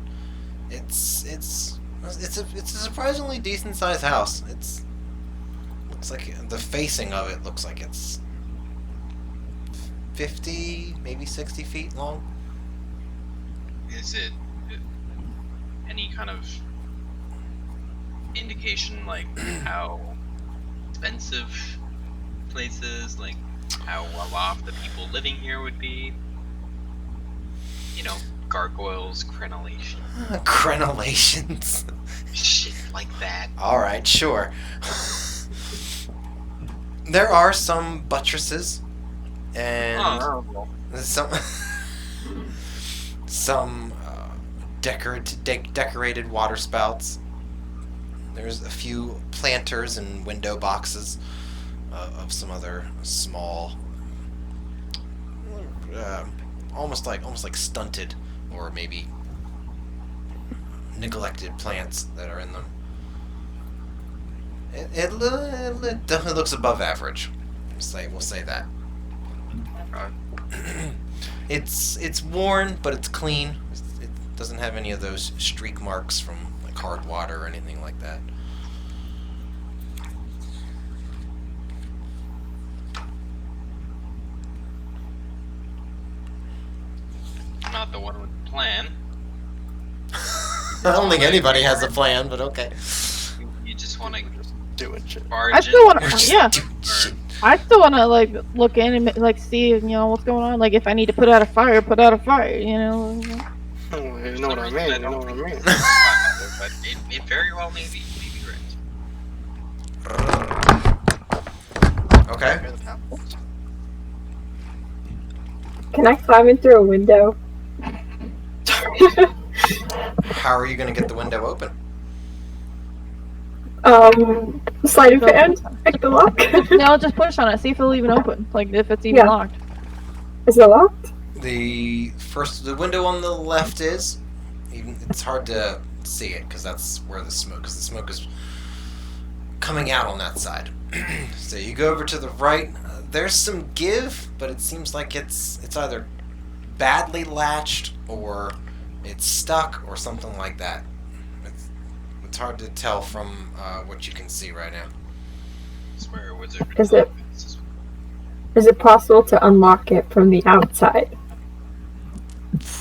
It's a surprisingly decent sized house. Looks like the facing of it looks like it's 50, maybe 60 feet long. Is it any kind of indication like how expensive places, like how well off the people living here would be? Gargoyles, crenellation. Crenellations. Shit like that. Alright, sure. There are some buttresses and some decorated water spouts. There's a few planters and window boxes of some other small, almost like stunted or maybe neglected plants that are in them. It definitely looks above average. We'll say that. It's worn, but it's clean. It doesn't have any of those streak marks from like hard water or anything like that. Not the one with the plan. I don't think anybody has a plan, but okay. You just want to Doing shit. barge I still want We're to. just Yeah. doing shit. I still want to like look in and like see what's going on. Like if I need to put out a fire, put out a fire. Oh, you know what I mean. You know what I mean. But it very well may be right. Okay. Hear the apples? Can I climb in through a window? How are you going to get the window open? Sleight of hand? Pick the lock? No, just push on it. See if it'll even open. Like if it's even Yeah. locked. Is it locked? The window on the left is. It's hard to see it because that's where the smoke is coming out on that side. So you go over to the right. There's some give, but it seems like it's either badly latched or it's stuck or something like that. It's hard to tell from what you can see right now. I swear a wizard. Is it possible to unlock it from the outside?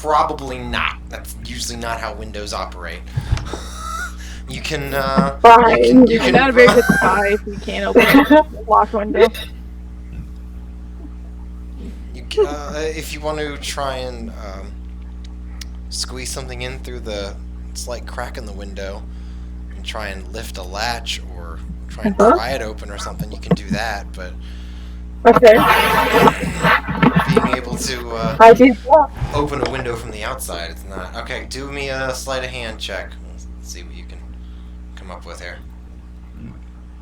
Probably not. That's usually not how windows operate. You can. Fine. You can. Not a very good spy if you can't open a locked window. If you want to try and squeeze something in through the slight crack in the window and try and lift a latch or try and pry it open or something, you can do that. But Okay. being able to I do that. open a window from the outside, it's not. Okay, do me a sleight of hand check. Let's see what you can come up with here.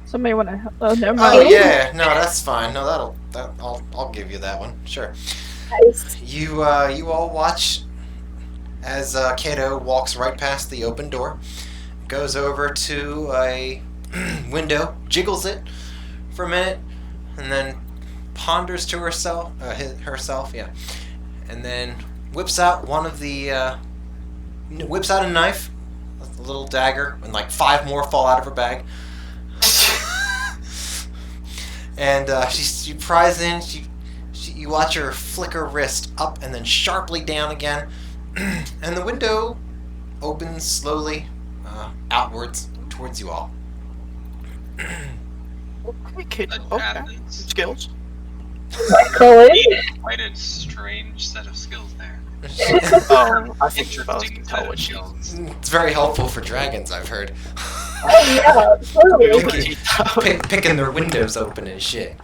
Somebody want to? Oh, never Oh mind. yeah, no, that's fine. No, I'll give you that one. Sure. Nice. You all watch as Kato walks right past the open door, goes over to a window, jiggles it for a minute, and then ponders to herself, yeah, and then whips out whips out a knife, a little dagger, and like 5 more fall out of her bag. And she pries in. You watch her flick her wrist up and then sharply down again, and the window opens slowly outwards towards you all. Okay, kid. That Okay. happens. Skills. Colin? Quite a strange set of skills there. I think that was Interesting set of intelligence. skills. It's very helpful for dragons, I've heard. Oh, yeah, totally. Picking their windows open and shit.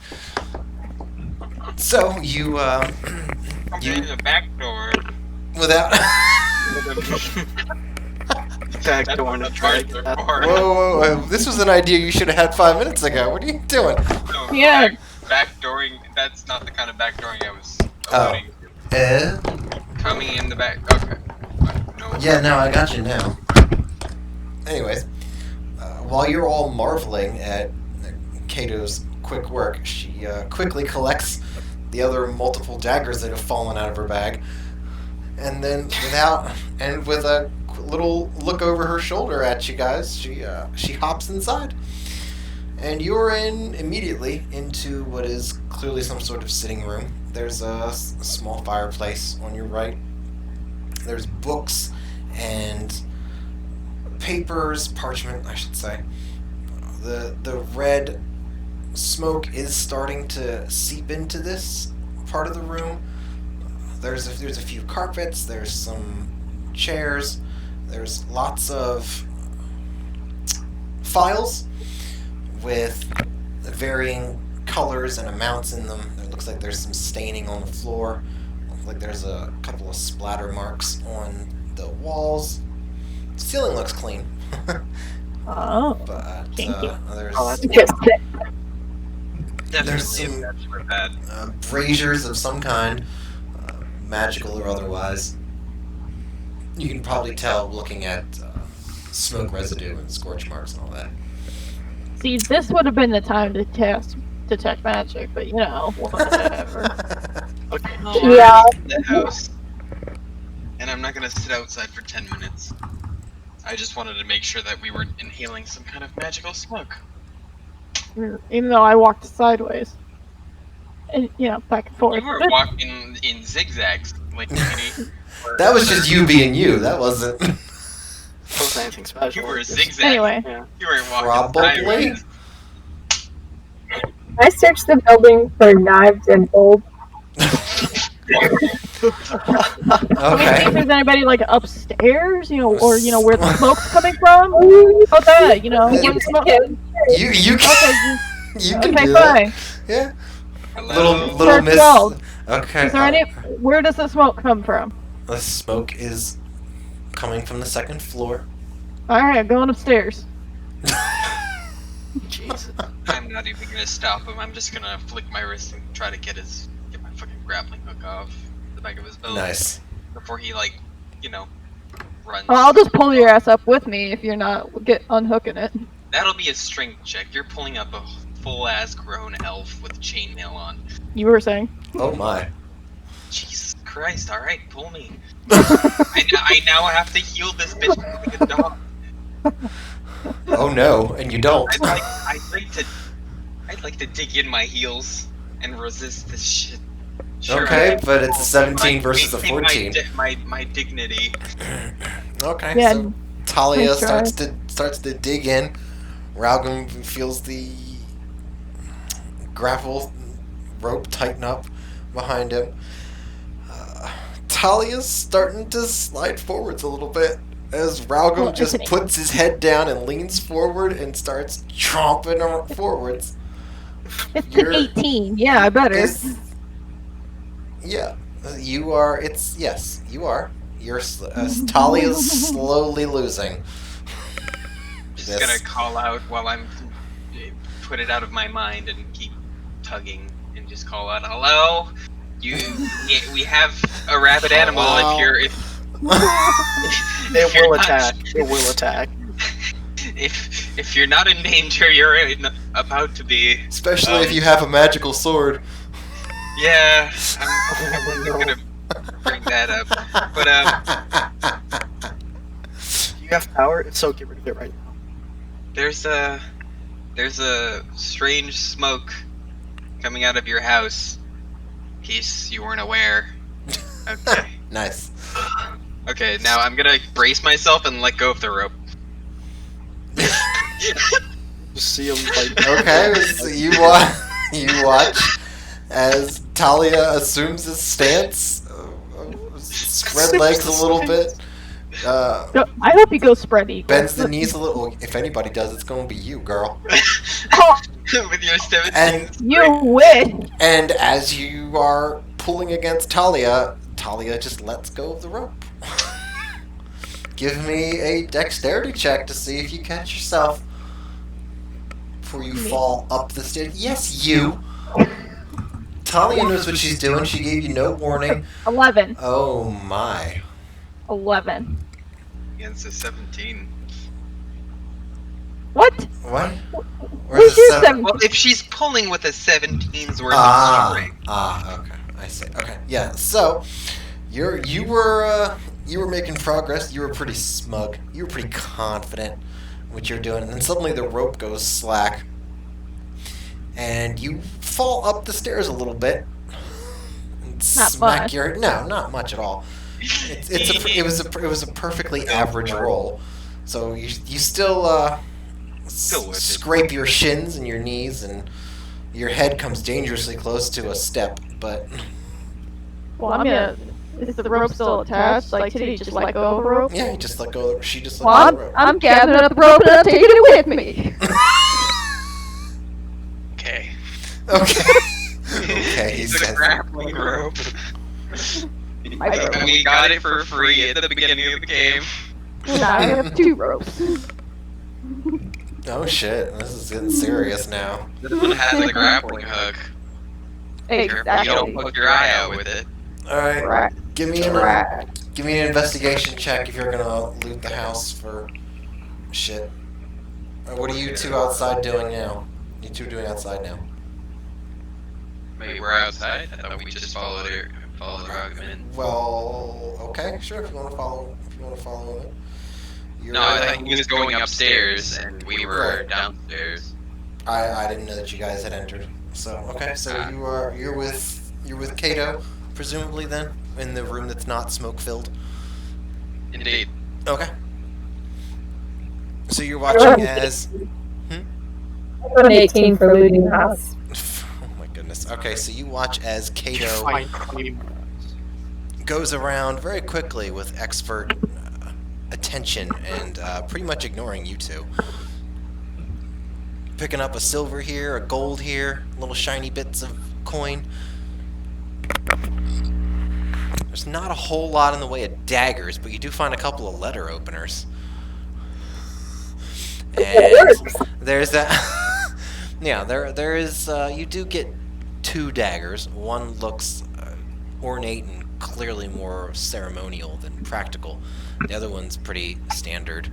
So you Okay, the back door. without. Back That's door in a the part dragon. they're for. Whoa! This was an idea you should have had 5 minutes ago. What are you doing? No, Yeah. backdooring. That's not the kind of backdooring I was Oh. alluding to. Coming in the back. Okay. No. Yeah, no, I got you now. Anyways, while you're all marveling at Kato's quick work, she quickly collects the other multiple daggers that have fallen out of her bag, and then with a little look over her shoulder at you guys, she hops inside, and you're immediately into what is clearly some sort of sitting room. There's a small fireplace on your right. There's books and papers, parchment, I should say. The red smoke is starting to seep into this part of the room. There's a few carpets. There's some chairs. There's lots of files with varying colors and amounts in them. It looks like there's some staining on the floor. Looks like there's a couple of splatter marks on the walls. The ceiling looks clean. Oh. But Thank you. there's Oh, that's Interesting. Definitely some- a bad for bad. braziers of some kind, magical or otherwise. You can probably tell looking at smoke residue and scorch marks and all that. See, this would have been the time to cast detect magic, but whatever. Okay. Yeah. I'm in the house, and I'm not gonna sit outside for 10 minutes. I just wanted to make sure that we weren't inhaling some kind of magical smoke. Even though I walked sideways, and back and forth. You were walking in zigzags, like Kitty. That was just you being you. That wasn't. Wasn't anything special. You were Just- zigzag. Anyway, Yeah. You were walking Probably. sideways. I searched the building for knives and gold. Let me see if Okay. there's anybody like upstairs, or where the smoke's coming from. How about that? When smoke. You can Okay, you can okay, do that. fine. Yeah. Hello? Little miss. 12. Okay. Is there any? Where does the smoke come from? The smoke is coming from the second floor. All right, going upstairs. Jesus. I'm not even gonna stop him. I'm just gonna flick my wrist and try to get my fucking grappling hook off the back of his belt Nice. before he runs. Well, I'll just pull your ass up with me if you're not unhooking it. That'll be a strength check. You're pulling up a full ass grown elf with chainmail on. You were saying. Oh my. Jesus Christ! All right, pull me. I now have to heal this bitch like a dog. Oh no, and you don't. I'd like to dig in my heels and resist this shit. Sure, Okay, but it's a 17 versus a maintain 14. My dignity. Okay, Yeah, so Talia nice try. starts to dig in. Raugum feels the grapple rope tighten up behind him. Talia's starting to slide forwards a little bit as Raugum just puts his head down and leans forward and starts chomping forwards. It's You're- an 18. Yeah, I better. Yeah, you are. Yes, you are. Talia's slowly losing. Just This- gonna call out while I'm put it out of my mind and keep tugging and just call out, "Hello, we have a rabid animal. Hello? If It you're will not- attack. It will attack. if you're not in danger, you're about to be. Especially if you have a magical sword. Yeah, I'm gonna bring that up. But You have power, so get rid of it right now. there's a strange smoke coming out of your house. In case you weren't aware. Okay. Nice. Okay, now I'm gonna brace myself and let go of the rope. Just see him like. Okay, so you watch as Talia assumes his stance, spread legs a little bit, I hope you go spread eagle. bends the knees a little. If anybody does, it's going to be you, girl. With your 17. And You wish. and as you are pulling against Talia, Talia just lets go of the rope. Give me a dexterity check to see if you catch yourself before you fall up the stairs. Yes, you. Talia knows what she's doing. She gave you no warning. 11. Oh my. 11. Against a 17. What? What? Where's the your seven? 7? Well, if she's pulling with a 17's worth of strength. Okay. I see. Okay. Yeah. So, you were making progress. You were pretty smug. You were pretty confident in what you're doing, and then suddenly the rope goes slack, and you fall up the stairs a little bit. And Not smack much. not much at all. It was a perfectly average roll. So you still Still with it. scrape your shins and your knees, and your head comes dangerously close to a step. But Well, I'm gonna. Is the rope still attached? Like, did he just let go of the rope? yeah, you just let go. She just let Well, go of the rope. I'm gathering up the rope and I'm taking it with me. Okay. Okay. Okay. He He's a says. grappling rope. My rope. And we got it for free at the beginning of the game. Now I have 2 ropes. Oh shit! This is getting serious now. This one has a grappling hook. Careful you don't Exactly. poke your eye out with it. All right. Right. Give me an Right. investigation check if you're gonna loot the house for shit. What are you two outside doing now? You two doing outside now? Wait, we're outside? I thought we just followed Raugum in. Well, okay, sure. If you want to follow it. You're, No, I think he was going upstairs and we were downstairs. I didn't know that you guys had entered. So okay, so you're with Kato, presumably then, in the room that's not smoke filled. Indeed. Okay. So you're watching as 18 for looting the house. goodness. Okay, so you watch as Kato Fine, claim. goes around very quickly with expert attention and pretty much ignoring you two. Picking up a silver here, a gold here, little shiny bits of coin. There's not a whole lot in the way of daggers, but you do find a couple of letter openers. And there's that. Yeah, there is. You do get 2 daggers. One looks ornate and clearly more ceremonial than practical. The other one's pretty standard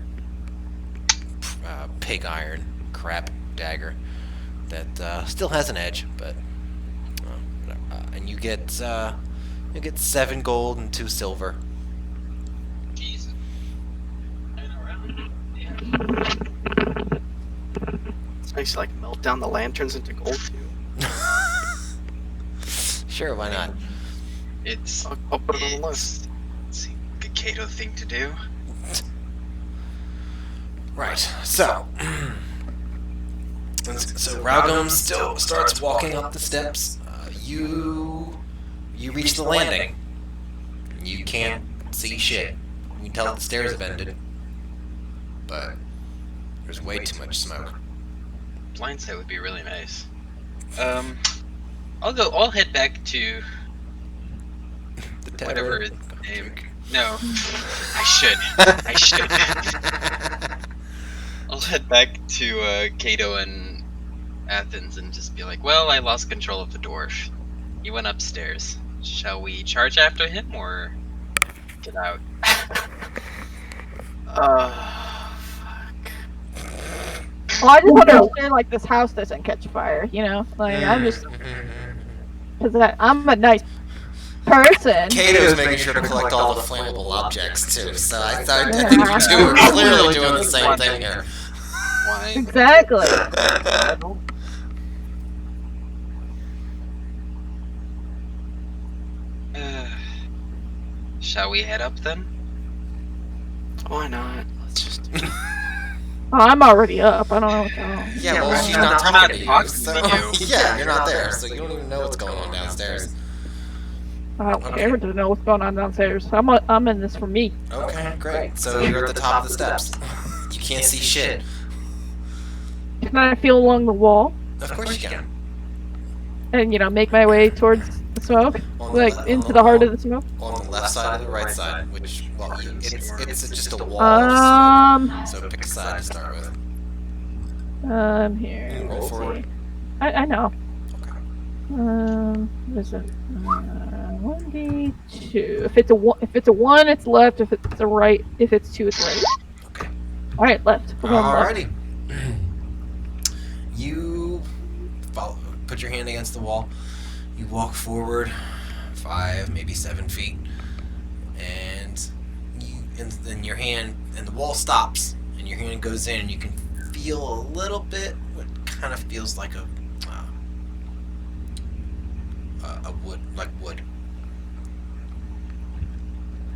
pig iron crap dagger that still has an edge, but and you get 7 gold and 2 silver. Jesus. It's nice to like melt down the lanterns into gold too. Sure, why not? It's I'll put it on the list. it's a Kato thing to do. Right. So Raugum still starts walking up the steps. You reach the landing. You can't see shit. You can tell that the stairs have ended, but there's way too much smoke. Blind sight would be really nice. I'll head back to The whatever tavern. his name. No, I should. I'll head back to Kato and Athens and just be like, well, I lost control of the dwarf. He went upstairs. Shall we charge after him or get out? Well, I just want to understand, like, this house doesn't catch fire, you know? Like, I'm just... Because I'm a nice person. Kato's making sure to collect all the flammable objects too, so I think you two are clearly doing the same thing here. Why? Exactly. Shall we head up then? Why not? Let's just. Oh, I'm already up. I don't know what's going on. Yeah, well, well, she's I'm not not talking to you, talking so... to you. Yeah, you're not there, so you don't even know what's going on downstairs. I don't care to know what's going on downstairs. I'm in this for me. Okay, great. So you're at the top of the steps. You can't see shit. Can I feel along the wall Of course you can. and, you know, make my way towards the smoke? On Like, le- into on the heart of the smoke? On the left side or the right side, which, well, it's just a wall of smoke. So pick a side to start with. Here. Roll let's forward. see. I know. Okay. What is it? 1d2. If it's a 1, it's left. If it's a right, if it's 2, it's right. Okay. All right, left. We're going left. Alrighty. You put your hand against the wall. You walk forward 5, maybe 7 feet, and then your hand and the wall stops, and your hand goes in, and you can feel a little bit what kind of feels like a wood, like wood.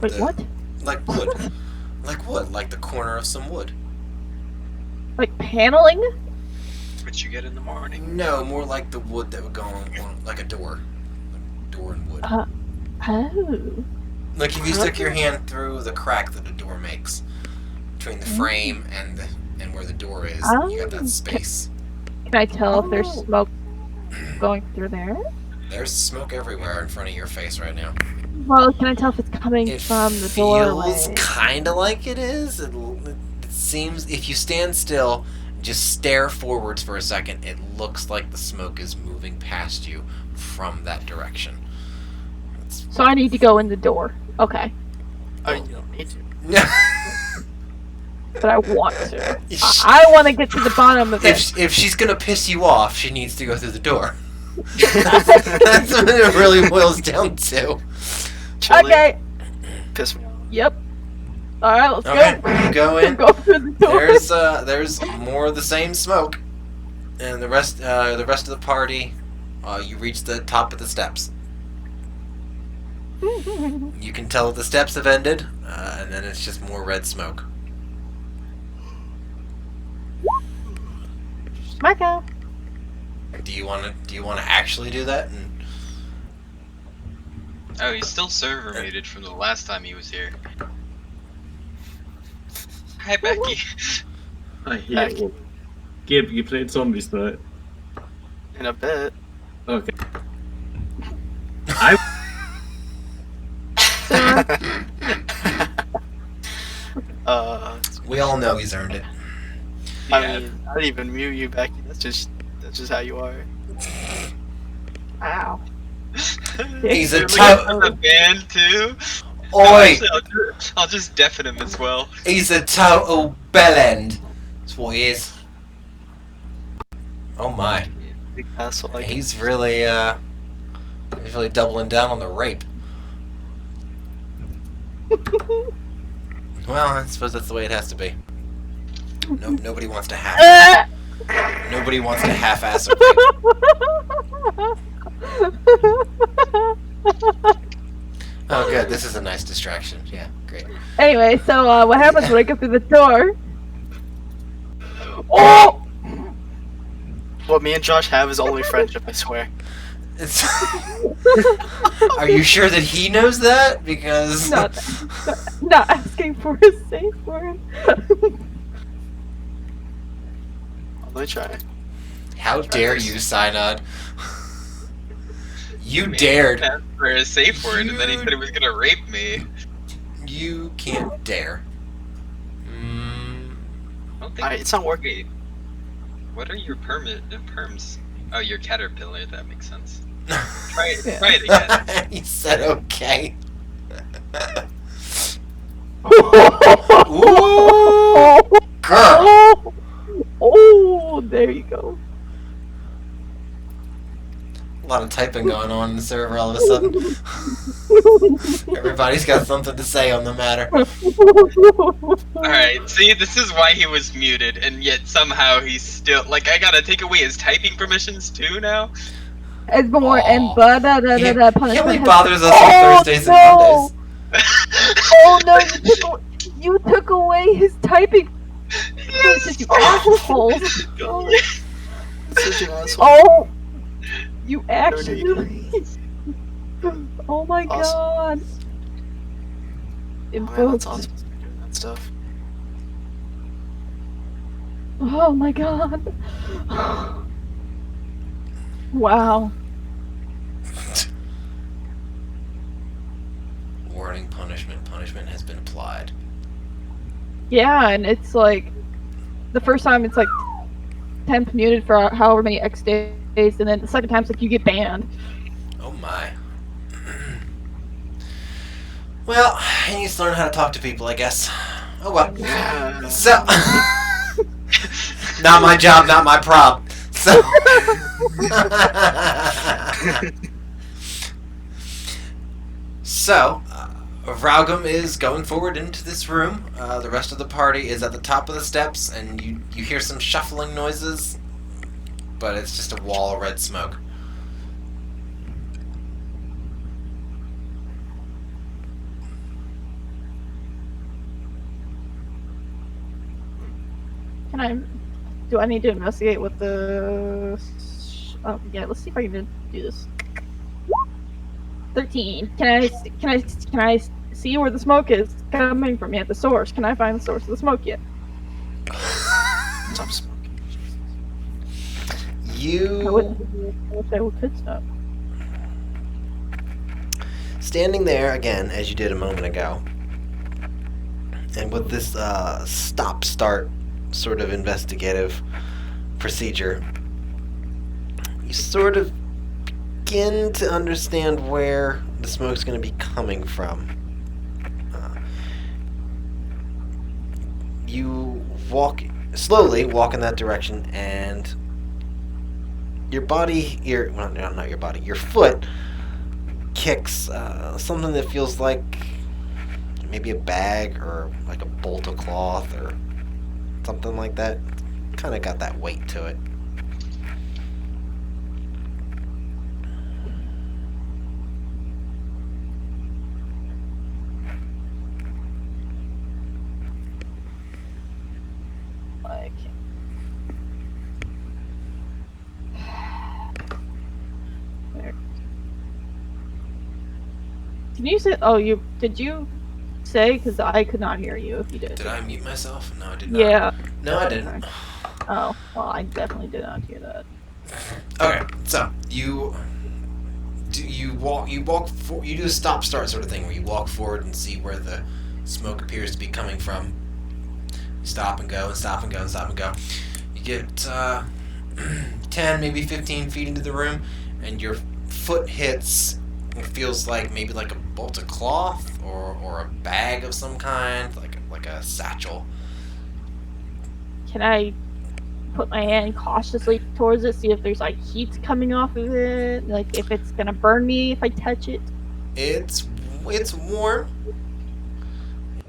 Wait, what? Like wood. Like wood, like the corner of some wood. Like paneling? What you get in the morning? No, more like the wood that would go on like a door. Like door and wood. Oh. Like if you stick your hand through the crack that a door makes between the frame and where the door is, you got that space. Can I tell if there's smoke going through there? There's smoke everywhere in front of your face right now. Well, can I tell if it's coming It from the feels doorway? kind of like it is. It seems if you stand still, just stare forwards for a second, it looks like the smoke is moving past you from that direction. So I need to go in the door. Okay. Oh, you don't need to. But I want to. I want to get to the bottom of it. If she's gonna piss you off, she needs to go through the door. That's what it really boils down to. Chili, Okay. Piss me off. Yep. Alright, let's Okay, go. you go in. Go through the door. There's more of the same smoke, and the rest of the party, you reach the top of the steps. You can tell that the steps have ended, and then it's just more red smoke. Marco. Do you want to actually do that? Oh, he's still server muted from the last time he was here. Hi, Becky. Yeah. Well, Gib, you played zombies tonight. In a bit. Okay. We all know he's earned it. I mean, I didn't even mute you, Becky. That's just how you are. Wow. He's a You're total. looking for the band too. Oi! Actually, I'll just deafen him as well. He's a total bellend. That's what he is. Oh my. Big asshole. Like He's really doubling down on the rape. Well, I suppose that's the way it has to be. Nobody wants to Nobody wants to half-ass a rape. Oh, good. This is a nice distraction. Yeah, great. Anyway, so what happens when I go through the door? Oh! what me and Josh have is only friendship, I swear. It's Are you sure that he knows that? Because Not asking for a safe word. Let me try. how dare you, Synod? You dared. Asked for a safe word, and then he said he was gonna rape me. You can't dare. I don't think. Alright, it's not working. Wait, what are your perms? Oh, your caterpillar. That makes sense. Try it. Yeah. Try it again. He said okay. Ooh, girl. Oh, there you go. A lot of typing going on in the server all of a sudden. Everybody's got something to say on the matter. Alright, see, this is why he was muted, and yet somehow he's still. Like, I gotta take away his typing permissions too now? It's more Aw. and but He punishment only has- bothers us on Thursdays and Mondays. Oh no! You took away his typing. Yes! You assholes! Such an asshole. Oh, you actually. Oh my god! Oh, man, Invoked. that's awesome. Doing that stuff. Oh my god! Wow. Warning, punishment. Punishment has been applied. Yeah, and it's like the first time it's like temp muted for however many X days, and then the second time it's like you get banned. Oh my. Well, he needs to learn how to talk to people, I guess. Oh well. So, not my job, not my prob. So, Raugum is going forward into this room. The rest of the party is at the top of the steps, and you hear some shuffling noises, but it's just a wall of red smoke. Do I need to investigate what the? Oh yeah, let's see if I can do this. 13. Can I see where the smoke is coming from yet? The source. Can I find the source of the smoke yet? Stop smoking. You I wish I could stop. standing there again, as you did a moment ago, and with this stop-start sort of investigative procedure, you sort of begin to understand where the smoke's going to be coming from. You slowly walk in that direction, and your foot kicks something that feels like maybe a bag or like a bolt of cloth or something like that. Kind of got that weight to it. Like, Can you say? Oh, did you say? Because I could not hear you if you did. Did I mute myself? No, I did not. Yeah. No, I didn't. Oh, well, I definitely did not hear that. Okay, so you do a stop start sort of thing where you walk forward and see where the smoke appears to be coming from. You stop and go and stop and go and stop and go. You get 10, maybe 15 feet into the room, and your foot hits what feels like maybe like a bolt of cloth or a bag of some kind, like a satchel. Can I put my hand cautiously towards it, see if there's like heat coming off of it, like if it's gonna burn me if I touch it? It's warm.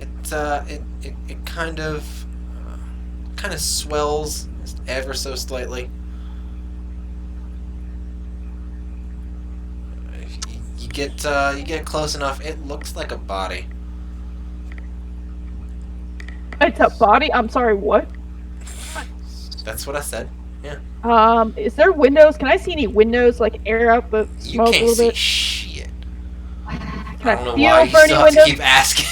It kind of swells ever so slightly. You get close enough. It looks like a body. It's a body? I'm sorry, what? That's what I said. Yeah. Is there windows? Can I see any windows, like air out the You smoke a can't little see bit? shit. Can I don't know feel why you for any still have to windows? keep asking.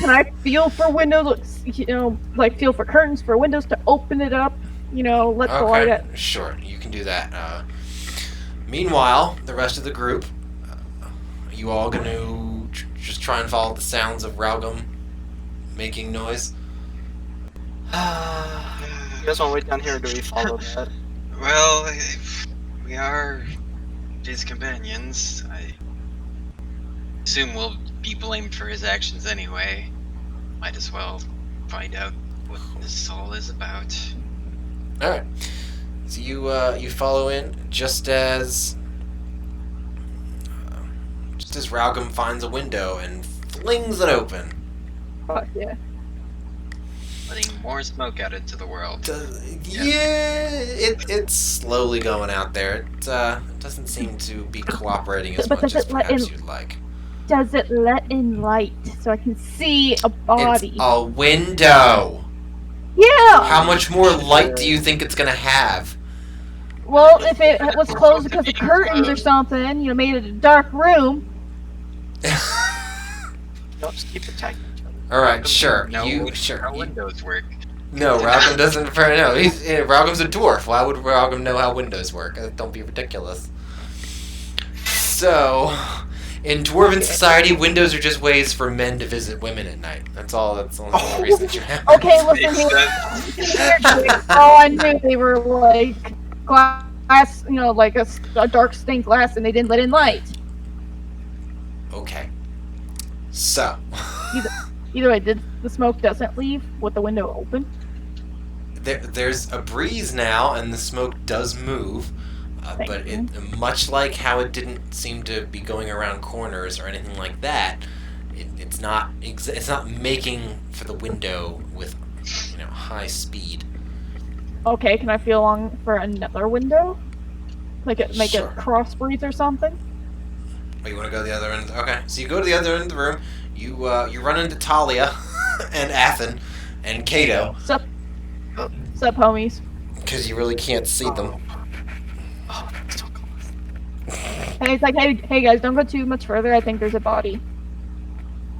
Can I feel for windows? Like feel for curtains for windows to open it up. Let the light Okay, out. sure, you can do that. Meanwhile, the rest of the group, you all gonna just try and follow the sounds of Raugum making noise? You guys want to wait down here, or do we follow that? Well, if we are his companions, I assume we'll be blamed for his actions anyway. Might as well find out what this all is about. All right. So you follow in just as Raugum finds a window and flings it open. Fuck yeah. Letting more smoke out into the world. It's slowly going out there. It doesn't seem to be cooperating as But much does as it let perhaps in- you'd like. Does it let in light so I can see a body? It's a window. Yeah. How much more light do you think it's gonna have? Well, if it was closed because of curtains or something, made it a dark room. No, just keep attacking each other. All right, sure. No, Sure. how windows work. No, Raugum doesn't. No, Raugum's a dwarf. Why would Raugum know how windows work? Don't be ridiculous. So, in dwarven society, windows are just ways for men to visit women at night. That's all. That's the only reason that you have. Okay, listen here. All I knew they were like glass, like a dark stained glass, and they didn't let in light. Okay. So. Either way, the smoke doesn't leave with the window open. There's a breeze now, and the smoke does move, but much like how it didn't seem to be going around corners or anything like that, it's not making for the window with high speed. Okay, can I feel along for another window? Make it Sure. a cross breeze or something? Oh, you want to go to the other end? Okay, so you go to the other end of the room. You run into Talia and Athen and Kato Sup, homies. because you really can't see them. Oh, that's so close. Hey, it's like, hey guys, don't go too much further. I think there's a body,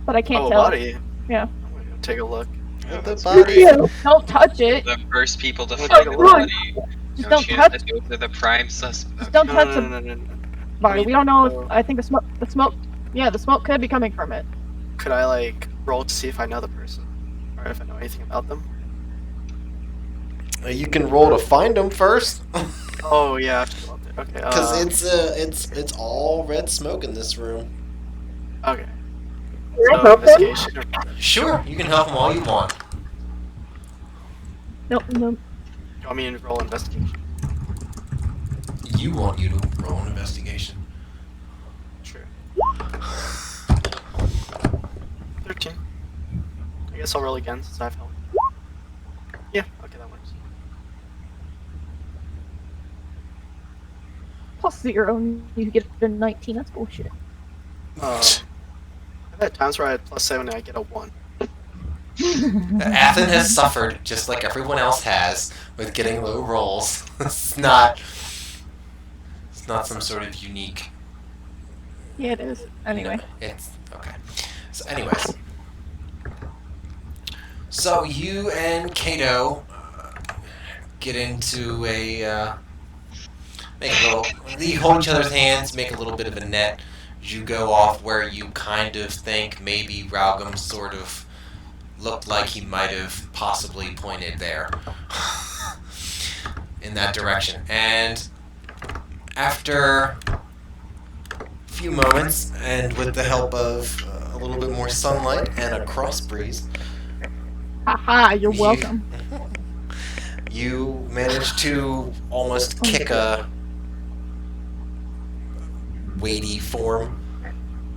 but I can't Oh, tell. body. Yeah. I'm gonna go take a look. The that's body. Ew, don't touch it. The first people to Oh, find the God. body. Just Don't don't you touch. have to go to the prime suspect? Just don't No, touch no, the no, no, no. body. We don't know if. I think the smoke. Yeah, the smoke could be coming from it. Could I roll to see if I know the person, or if I know anything about them? You can roll to find them first, Oh yeah, I have to go up there. Okay. because it's all red smoke in this room. Okay. Can I So help them? investigation or Sure, you can help them all you want. No. you want me to roll investigation? You want you to roll an investigation. True. 13. I guess I'll roll again since I've helped. Yeah, okay, that works. +0. You get a 19. That's bullshit. I've had times where I had +7 and I get a 1. Athen has suffered, just like everyone else has, with getting low rolls. It's not some sort of unique Yeah, it is. Anyway. No, it's okay. So, anyways, so you and Kato get into a make a little. You hold each other's hands, make a little bit of a net. You go off where you kind of think maybe Raugum sort of looked like he might have possibly pointed there in that direction. And after a few moments, and with the help of a little bit more sunlight and a cross breeze, Haha, you're welcome. You managed to almost kick a weighty form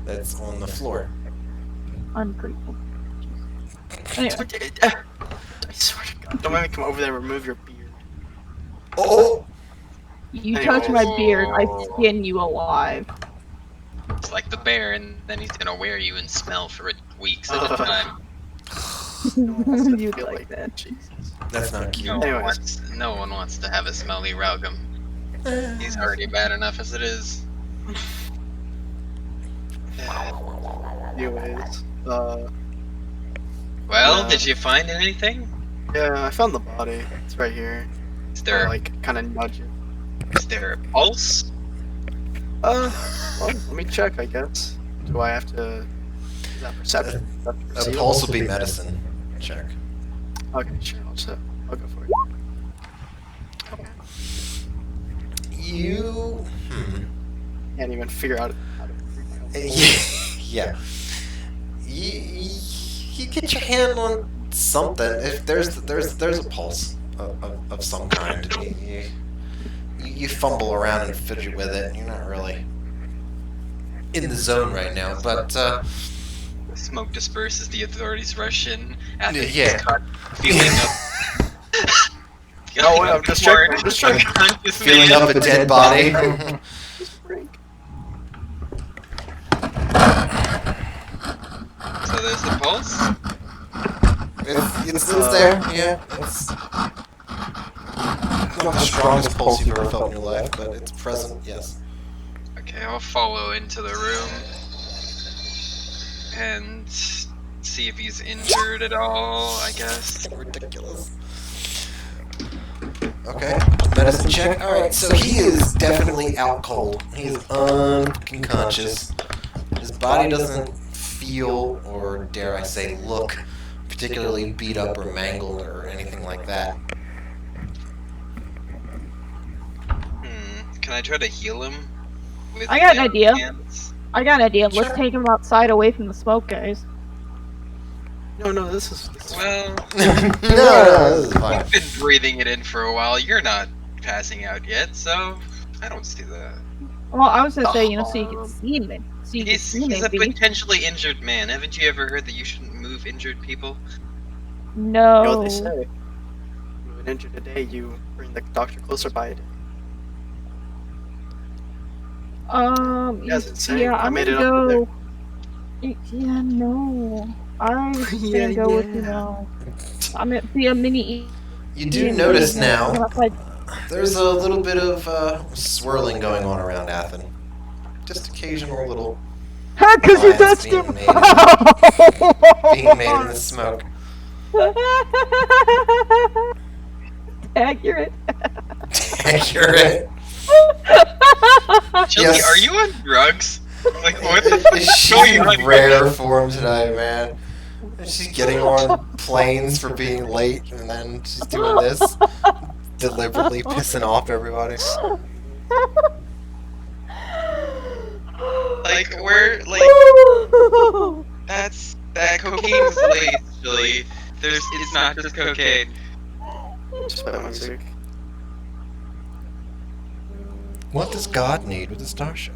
that's on the floor. Ungrateful. Anyway. I swear to God, don't make me come over there and remove your beard. Oh! You touch my beard, I skin you alive. It's like the bear, and then he's gonna wear you and smell for weeks at a time. You'd like that. Jesus. That's not cute. No one wants to have a smelly Raugum. He's already bad enough as it is. Anyways, Well, did you find anything? yeah, I found the body. It's right here. Is there kind of nudge it. is there a pulse? Well, let me check, I guess. Do I have to... Is that perception? A pulse will be medicine. Check. Okay, sure, I'll go for it. You... Can't even figure out how to read my own Yeah. You get your hand on something. If there's a pulse of some kind. You fumble around and fidget with it. You're not really in the zone right now, but The smoke disperses, the authorities rush in. After he's Yeah. caught feeling up. No, I'm just checking. feeling up a dead body. So there's the pulse. It's there. Yeah. It's not the strongest pulse you've ever felt in your life, but it's present. Yes. Okay, I'll follow into the room and see if he's injured at all, I guess. Ridiculous. Okay, medicine check. Alright, so he is definitely out cold. He is unconscious. His body doesn't feel, or dare I say, look particularly beat up or mangled or anything like that. Can I try to heal him? With I got an my idea. hands? Let's Sure. take him outside away from the smoke, guys. No, this is Well, No, this is fine. I've been breathing it in for a while. You're not passing out yet, so I don't see that. Well, I was gonna say, so you can see me. So you can He's see a maybe. potentially injured man. Haven't you ever heard that you shouldn't move injured people? No. You know what they say. Move an injured a day, you bring the doctor closer by it. Yes, insane. yeah, I I'm made it gonna up go. Yeah, no. I'm Yeah, gonna go with yeah. no. I'm gonna be a mini. You do notice now Outside. there's a little bit of swirling going on around Athen. Just occasional little Because you lines touched being him. being made in the smoke. Accurate. Accurate. Chili, Yes. are you on drugs? Like, what the fuck is She's going in on? rare form tonight, man. She's getting on planes for being late, and then she's doing this, deliberately pissing off everybody. Like, that cocaine's laced, Chili. It's not just cocaine. Just by music. What does God need with a starship?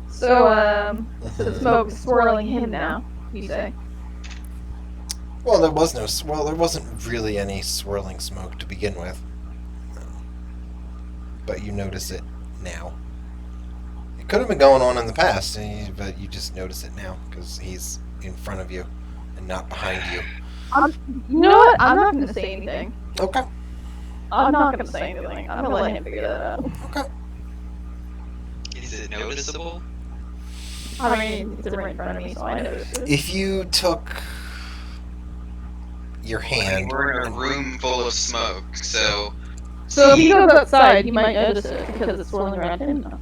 So the smoke's swirling him now. You say? Well, there was no. Well, there wasn't really any swirling smoke to begin with, but you notice it now. It Could have been going on in the past, but you just notice it now because he's in front of you and not behind you. You know what? I'm not gonna say anything. Okay. I'm not gonna say anything. I'm gonna let him figure that out. Okay. Is it noticeable? I mean, it's right in front of me, so I noticed it. If you took your hand, We're in a room full of smoke, so So if he goes outside, he might notice it because it's swirling around him now.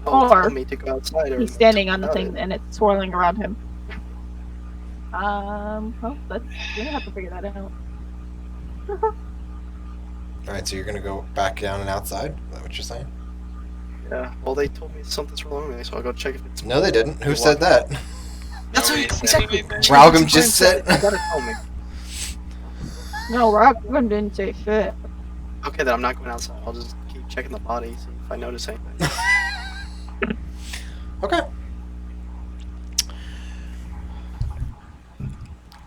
Tell me to go outside. He's standing on the thing and it's swirling around him. Well, that's you're gonna have to figure that out. all right. So you're gonna go back down and outside. Is that what you're saying? Yeah. Well, they told me something's wrong with me, so I'll go check if it's. No, they didn't. Who said that? That's what Nobody said exactly. anything. Ralgam just said. You gotta tell me. No, Robin didn't say shit. Okay, then I'm not going outside. I'll just keep checking the body, see if I notice anything. Okay.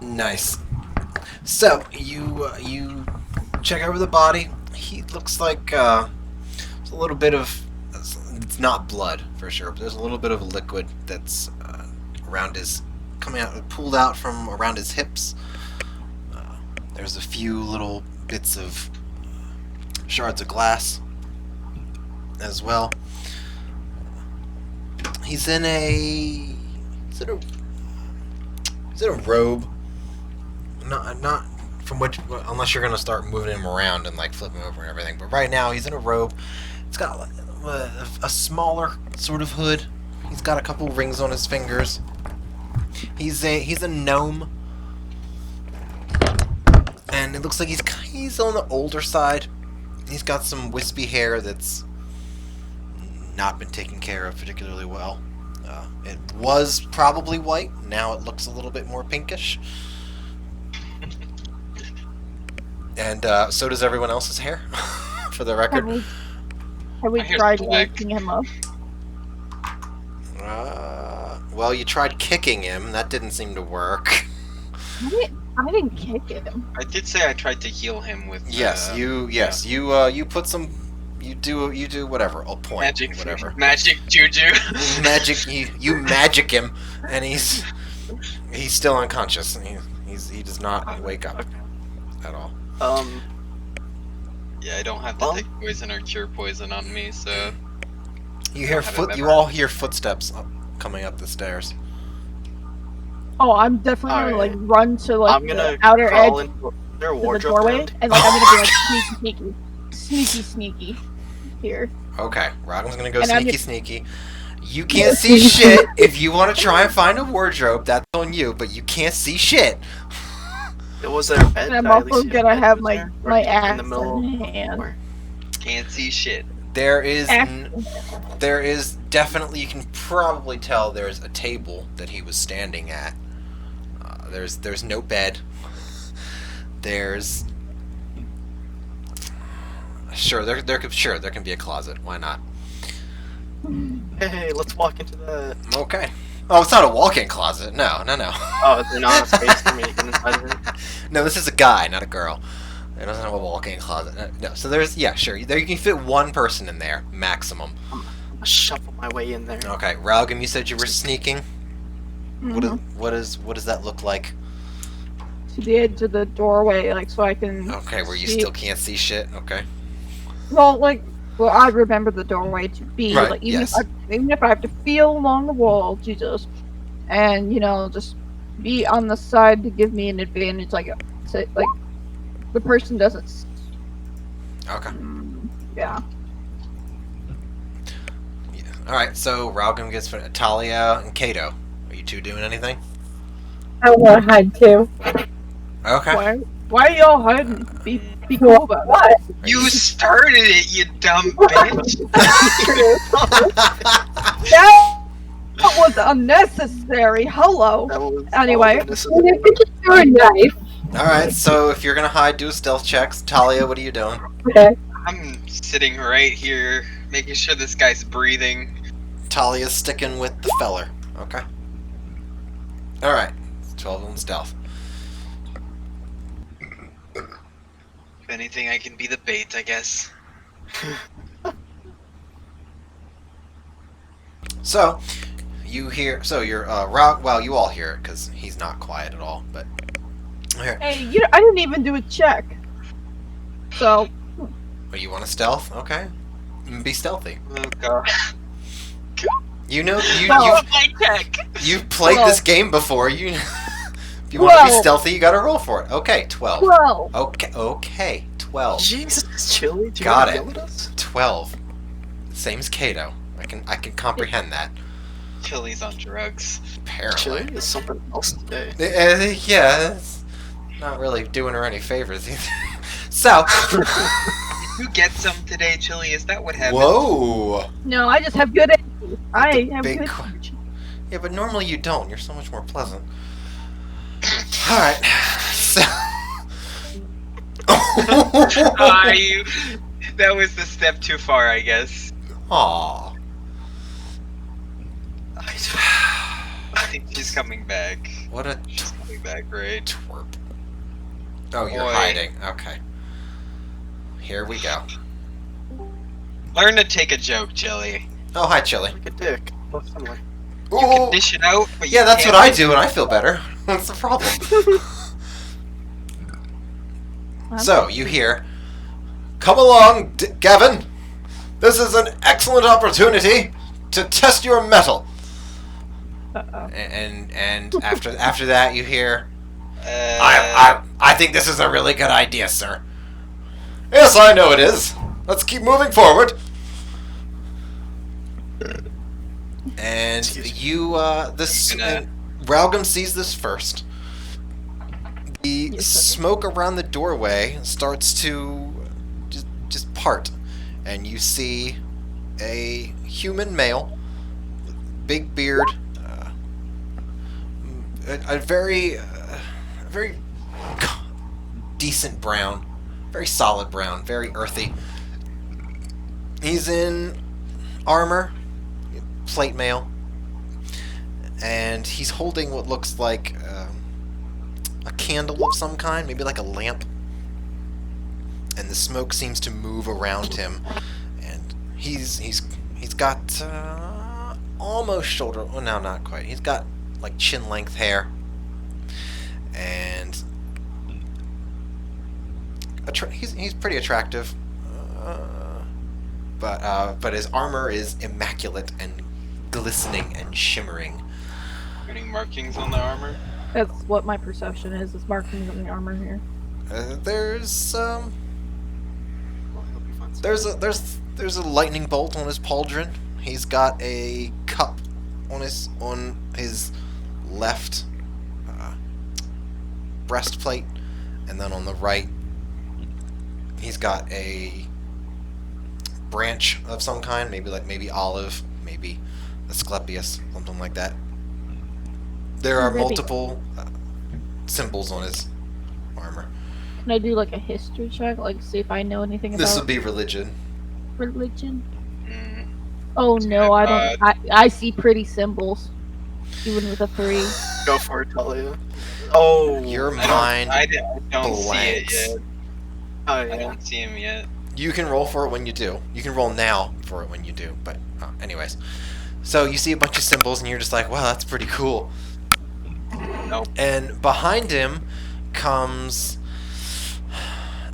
Nice. So you check over the body. He looks like there's a little bit of. It's not blood for sure, but there's a little bit of liquid that's around his, coming out, pulled out from around his hips. There's a few little bits of shards of glass as well. He's in a robe. Not from which, unless you're gonna start moving him around and like flipping him over and everything. But right now he's in a robe. It's got a smaller sort of hood. He's got a couple rings on his fingers. He's a gnome, and it looks like he's on the older side. He's got some wispy hair that's not been taken care of particularly well. It was probably white. Now it looks a little bit more pinkish. And so does everyone else's hair, for the record. Have we My hair's tried black. waking him up? Well, you tried kicking him. That didn't seem to work. I didn't kick him. I did say I tried to heal him with. You put some. You do whatever. A point. Magic, Whatever. magic juju. Magic. You magic him, and he's still unconscious. He does not wake up at all. Yeah, I don't have to take poison or cure poison on me, so. You hear You all hear footsteps coming up the stairs. Oh, I'm definitely gonna like run to like I'm gonna the outer edge crawl into their to the wardrobe doorway, around. and like I'm gonna be like sneaky here. Okay, Roggen's gonna go And I'm sneaky. You can't see shit. If you want to try and find a wardrobe, that's on you. But you can't see shit. It was their bed. And I'm Did I at least also see a gonna bed have was my there? Or my in axe the middle in of the hand. floor? Can't see shit. There is definitely, you can probably tell there's a table that he was standing at. There's no bed. There's there can be a closet. Why not? Hey, let's walk into the. Okay. Oh, it's not a walk-in closet. No. Oh, is there not a space for me to get inside of it? No, this is a guy, not a girl. It doesn't have a walk-in closet. No, so there's, sure. There you can fit one person in there, maximum. I'll shuffle my way in there. Okay, Ralgam, you said you were sneaking. Mhm. What does that look like? To the edge of the doorway, like so I can. Okay, where you see- still can't see shit. Okay. Well, I remember the doorway to be Right, like yes. even if I have to feel along the wall, Jesus, and just be on the side to give me an advantage, like the person doesn't. Okay. Yeah. All right. So Ralgam gets Talia and Kato. Are you two doing anything? I want to hide too. Okay. Why are y'all hiding? Be cool about it. What? You started it, you dumb bitch. That was unnecessary. Hello. That was Anyway. all unnecessary. What if we just throw a knife? All right. So if you're gonna hide, do a stealth checks. Talia, what are you doing? Okay. I'm sitting right here, making sure this guy's breathing. Talia's sticking with the feller. Okay. All right. 12 on stealth. If anything, I can be the bait, I guess. So, you hear. So you're well, you all hear it because he's not quiet at all. But here, Hey, I didn't even do a check. So, oh, you want to stealth? Okay, be stealthy. Oh god. You know Well, you've played Well. this game before. You if you want to be Well. stealthy, you got to roll for it. Okay, 12. 12. Okay, 12. Jesus, Chili, do you Got wanna it. yell at us? 12. Same as Kato. I can comprehend that. Chili's on drugs. Apparently. Chili is something else today. Yeah, it's not really doing her any favors either. So. You get some today, Chili? Is that what happened? Whoa. No, I just have good energy. I have big good qu- energy. Yeah, but normally you don't. You're so much more pleasant. All right. So. That was the step too far, I guess. Aw. I think she's coming back. What a She's coming back, right? twerp. Oh, you're Boy. hiding. Okay. Here we go. Learn to take a joke, Chili. Oh, hi, Chili. Like a dick. What's that like? You can dish it out, but you Yeah, that's can't what I do, and I feel better. What's the problem? So, you hear, "Come along, Gavin. This is an excellent opportunity to test your mettle." Uh-oh. And after that, you hear, Uh, I think this is a really good idea, sir. Yes, I know it is. Let's keep moving forward. And Raugum sees this first. The smoke around the doorway starts to just part, and you see a human male, big beard, a very decent brown, very solid brown, very earthy. He's in armor, plate mail, and he's holding what looks like a candle of some kind, maybe like a lamp. And the smoke seems to move around him, and he's got almost shoulder. Well, no, not quite. He's got like chin length hair, and he's pretty attractive. But his armor is immaculate and glistening and shimmering. any markings on the armor? That's what my perception is markings on the armor here. There's Well, he'll be fine. there's a lightning bolt on his pauldron. He's got a cup on his left breastplate, and then on the right, he's got a branch of some kind, maybe olive, maybe Asclepius, something like that. There are Maybe. multiple symbols on his armor. Can I do like a history check, like see if I know anything This about would be religion. religion? Mm. Oh no, I don't. I see pretty symbols, even with a 3. Go for it, Talia. Oh, Your mind I don't see it blanks. yet. oh I yeah. don't see him yet. You can roll for it when you do. You can roll now for it when you do. But anyways, so you see a bunch of symbols, and you're just like, wow, that's pretty cool. Nope. And behind him comes.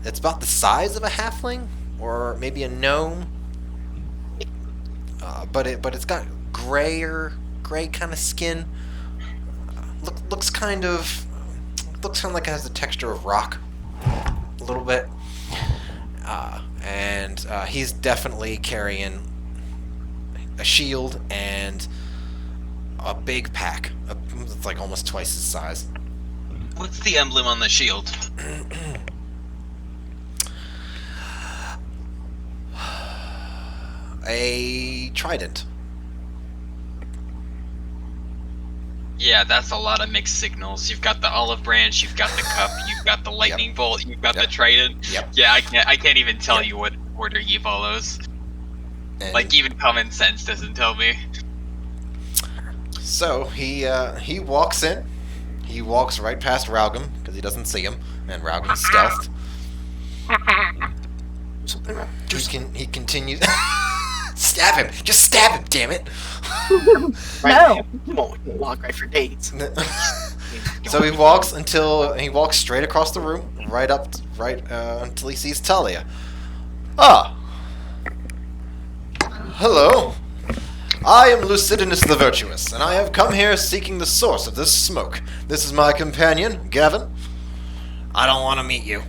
It's about the size of a halfling, or maybe a gnome. But it's got gray kind of skin. Looks kind of like it has the texture of rock, a little bit. And he's definitely carrying a shield and a big pack. It's like almost twice his size. What's the emblem on the shield? A trident. Yeah, that's a lot of mixed signals. You've got the olive branch, you've got the cup, you've got the lightning bolt, you've got Yep. the trident. Yep. Yeah, I can't even tell Yep. you what order he follows. And Like even common sense doesn't tell me. so he walks in. He walks right past Raugum because he doesn't see him, and Raugum's stealthed. Something wrong. He continues. Stab him! Just stab him, damn it! No. He won't walk right for dates. So he walks straight across the room, until he sees Talia. Ah! Hello. I am Lucidinus the Virtuous, and I have come here seeking the source of this smoke. This is my companion, Gavin. I don't want to meet you.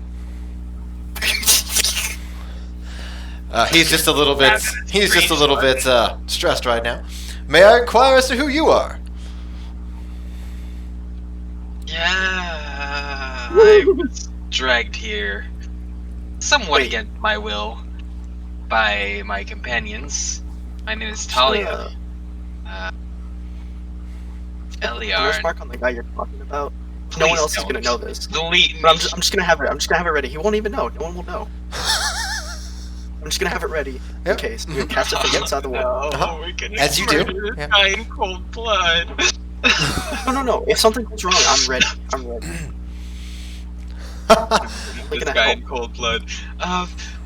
He's just a little bit stressed right now. May I inquire as to who you are? Yeah, I was dragged here, somewhat against my will, by my companions. My name is Talia. Eliar. Mark on the guy you're talking about. Please No one else is don't. gonna know this. Delete me. But I'm just gonna have it ready. He won't even know. No one will know. I'm just gonna have it ready in case. You're gonna cast it from the inside the wall. No, we're gonna As you do. murder this Yeah. guy in cold blood. No. If something goes wrong, I'm ready. This guy in cold blood.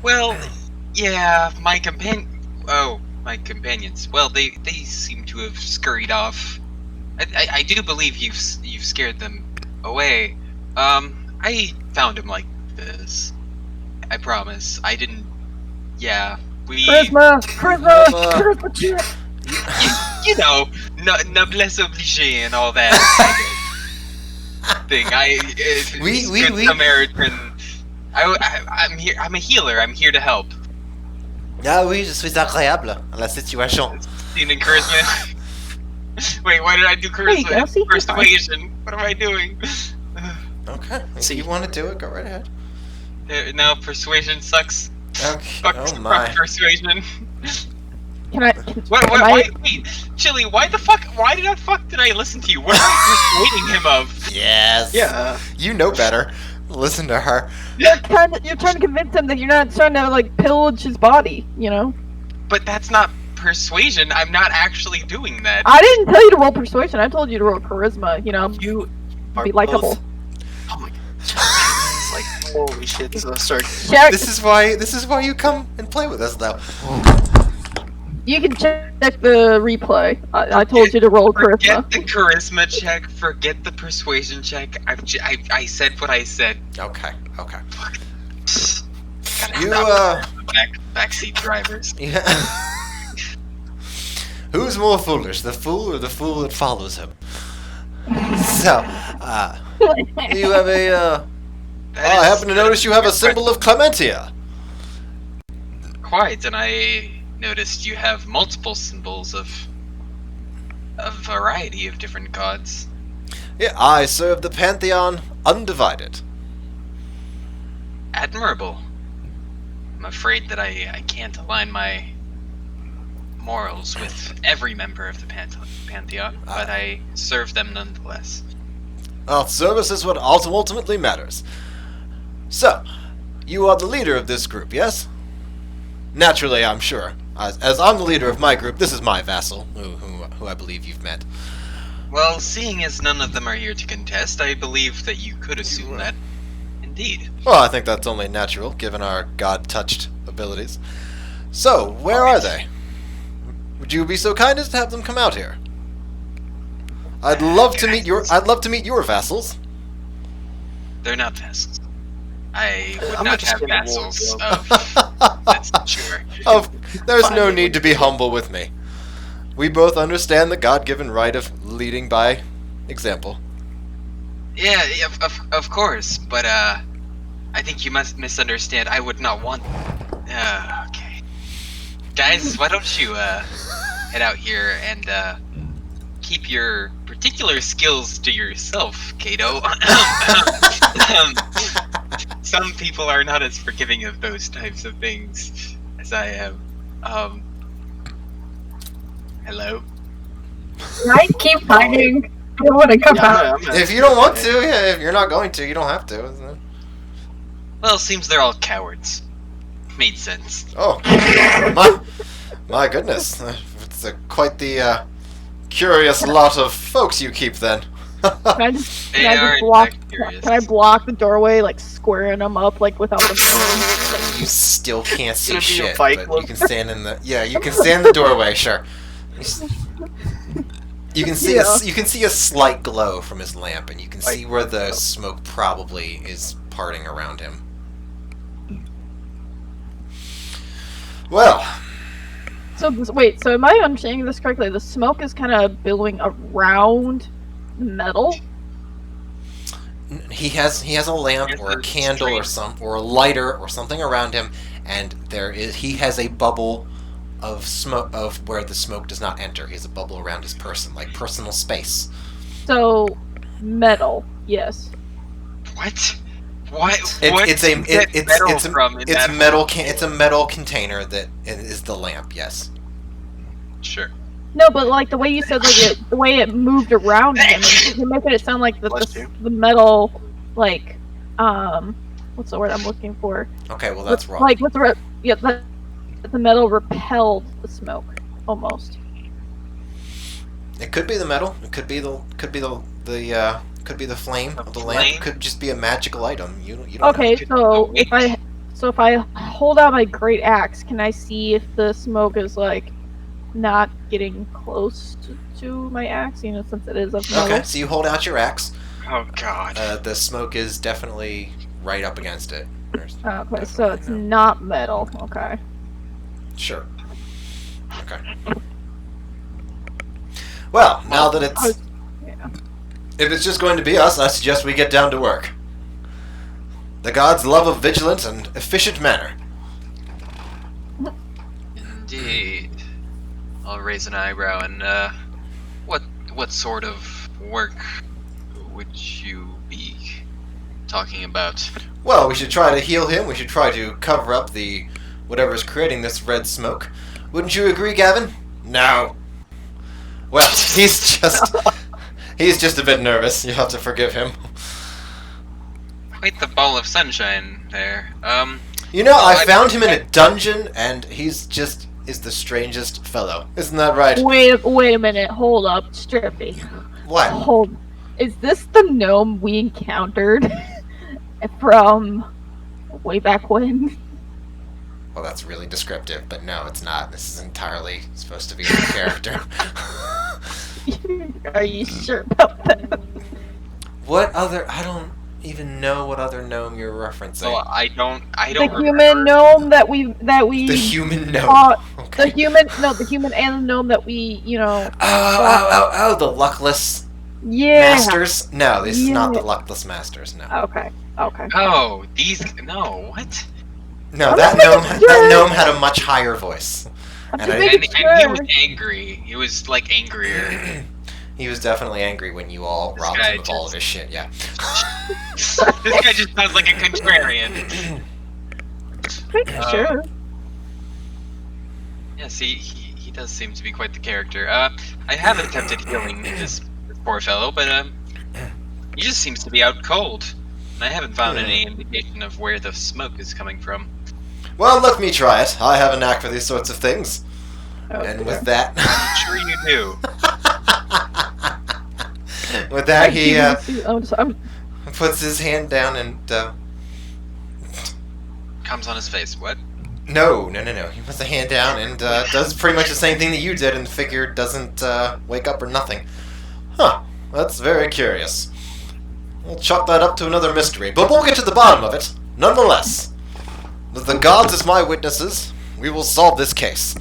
Well, yeah, my companions. Well, they seem to have scurried off. I do believe you've scared them away. I found him like this. I promise. I didn't. Yeah, we. Charisma check. You know, noblesse obligée and all that thing. Good Samaritan. I'm here. I'm a healer. I'm here to help. Ah oui, je suis agréable à la situation. Seen in charisma. Wait, why did I do charisma? There you go, Persuasion. What am I doing? Okay, if you want to do it, go right ahead. No, persuasion sucks. Okay. Fuck, Oh my. fuck persuasion. Why? Wait, Chili, why the fuck did I listen to you? What am I persuading him of? Yes. Yeah. You know better. Listen to her. You're trying to convince him that you're not trying to like pillage his body, you know? But that's not persuasion. I'm not actually doing that. I didn't tell you to roll persuasion. I told you to roll charisma. You know, You be likable. both- Oh my god. It's like holy shit. This is absurd. Check. This is why you come and play with us, though. You can check the replay. I told you to roll charisma. Forget the charisma check. Forget the persuasion check. I said what I said. Okay. Gotta You stop backseat drivers. Yeah. Who's more foolish, the fool or the fool that follows him? So, you have a. I happen to notice you have a symbol of Clementia. Quite, and I noticed you have multiple symbols of a variety of different gods. Yeah, I serve the Pantheon undivided. Admirable. I'm afraid that I can't align my morals with every member of the Pantheon, but I serve them nonetheless. Well, service is what ultimately matters. So, you are the leader of this group, yes? Naturally, I'm sure. As I'm the leader of my group, this is my vassal, who I believe you've met. Well, seeing as none of them are here to contest, I believe that you could assume that. Indeed. Well, I think that's only natural, given our god-touched abilities. So, where are they? Would you be so kind as to have them come out here? I'd love to meet your vassals. They're not vassals. I would I'm not just have gonna vassals walk of... That's sure. There's no need to be humble with me. We both understand the God-given right of leading by example. Yeah, of course, but I think you must misunderstand. I would not want... okay. Guys, why don't you head out here and keep your particular skills to yourself, Kato. Some people are not as forgiving of those types of things as I am. Hello? Can I keep hiding? I don't want to come out. If you don't want to, yeah, if you're not going to, you don't have to. Isn't it? Well, it seems they're all cowards. Made sense. Oh, my goodness. It's quite the curious lot of folks you keep then. I just, They can I are just block? in fact curious. Can I block the doorway, like squaring them up, like without them? You still can't see Gonna be a shit, fight but club. you can stand in the you can stand in the doorway. Sure. You can see you can see a slight glow from his lamp, and you can see where the smoke probably is parting around him. Well, So wait, so am I understanding this correctly? The smoke is kind of billowing around the metal. he has a lamp or a candle or a lighter or something around him, and he has a bubble of smoke of where the smoke does not enter. He has a bubble around his person, like personal space. So metal, yes. What? What? It's a metal container that is the lamp. Yes. Sure. No, but like the way you said, like the way it moved around him, you're making it sound like the metal, like, what's the word I'm looking for? Okay, well that's wrong. Like the metal repelled the smoke almost. It could be the metal. It could be the flame of the lamp. It could just be a magical item. You don't Okay, know. so if I hold out my great axe, can I see if the smoke is like not getting close to my axe? You know, since it is of metal. Okay, so you hold out your axe. Oh god. The smoke is definitely right up against it. Okay, so it's not metal. Okay. Sure. Okay. Well, now that it's... If it's just going to be us, I suggest we get down to work. The gods love a vigilant and efficient manner. Indeed. I'll raise an eyebrow and, what sort of work would you be talking about? Well, we should try to heal him. We should try to cover up whatever's creating this red smoke. Wouldn't you agree, Gavin? No. Well, he's just a bit nervous. You have to forgive him. Quite the ball of sunshine there. You know, I found him in a dungeon, and he's just is the strangest fellow. Isn't that right? Wait a minute. Hold up, Strippy. What? Is this the gnome we encountered from way back when? Well, that's really descriptive, but no, it's not. This is entirely supposed to be a character. Are you sure about that? What other? I don't even know what other gnome you're referencing. Well, I don't The human gnome that we The human gnome. Okay. The human and the gnome that we, Oh, the luckless masters? No, this is not the luckless masters, no. Okay. Oh, no, what? No, that gnome had a much higher voice. And He was angry. He was, like, angrier. he was definitely angry when you all robbed him of all of his shit, yeah. This guy just sounds like a contrarian. Sure. Yeah, see, he does seem to be quite the character. I have attempted healing this poor fellow, but, he just seems to be out cold. And I haven't found any indication of where the smoke is coming from. Well, let me try it. I have a knack for these sorts of things. And with that... I'm sure you do. With that, he puts his hand down and... Comes on his face. What? No. He puts the hand down and does pretty much the same thing that you did, and the figure doesn't wake up or nothing. Huh. That's very curious. We'll chalk that up to another mystery, but we'll get to the bottom of it. Nonetheless, with the gods as my witnesses, we will solve this case.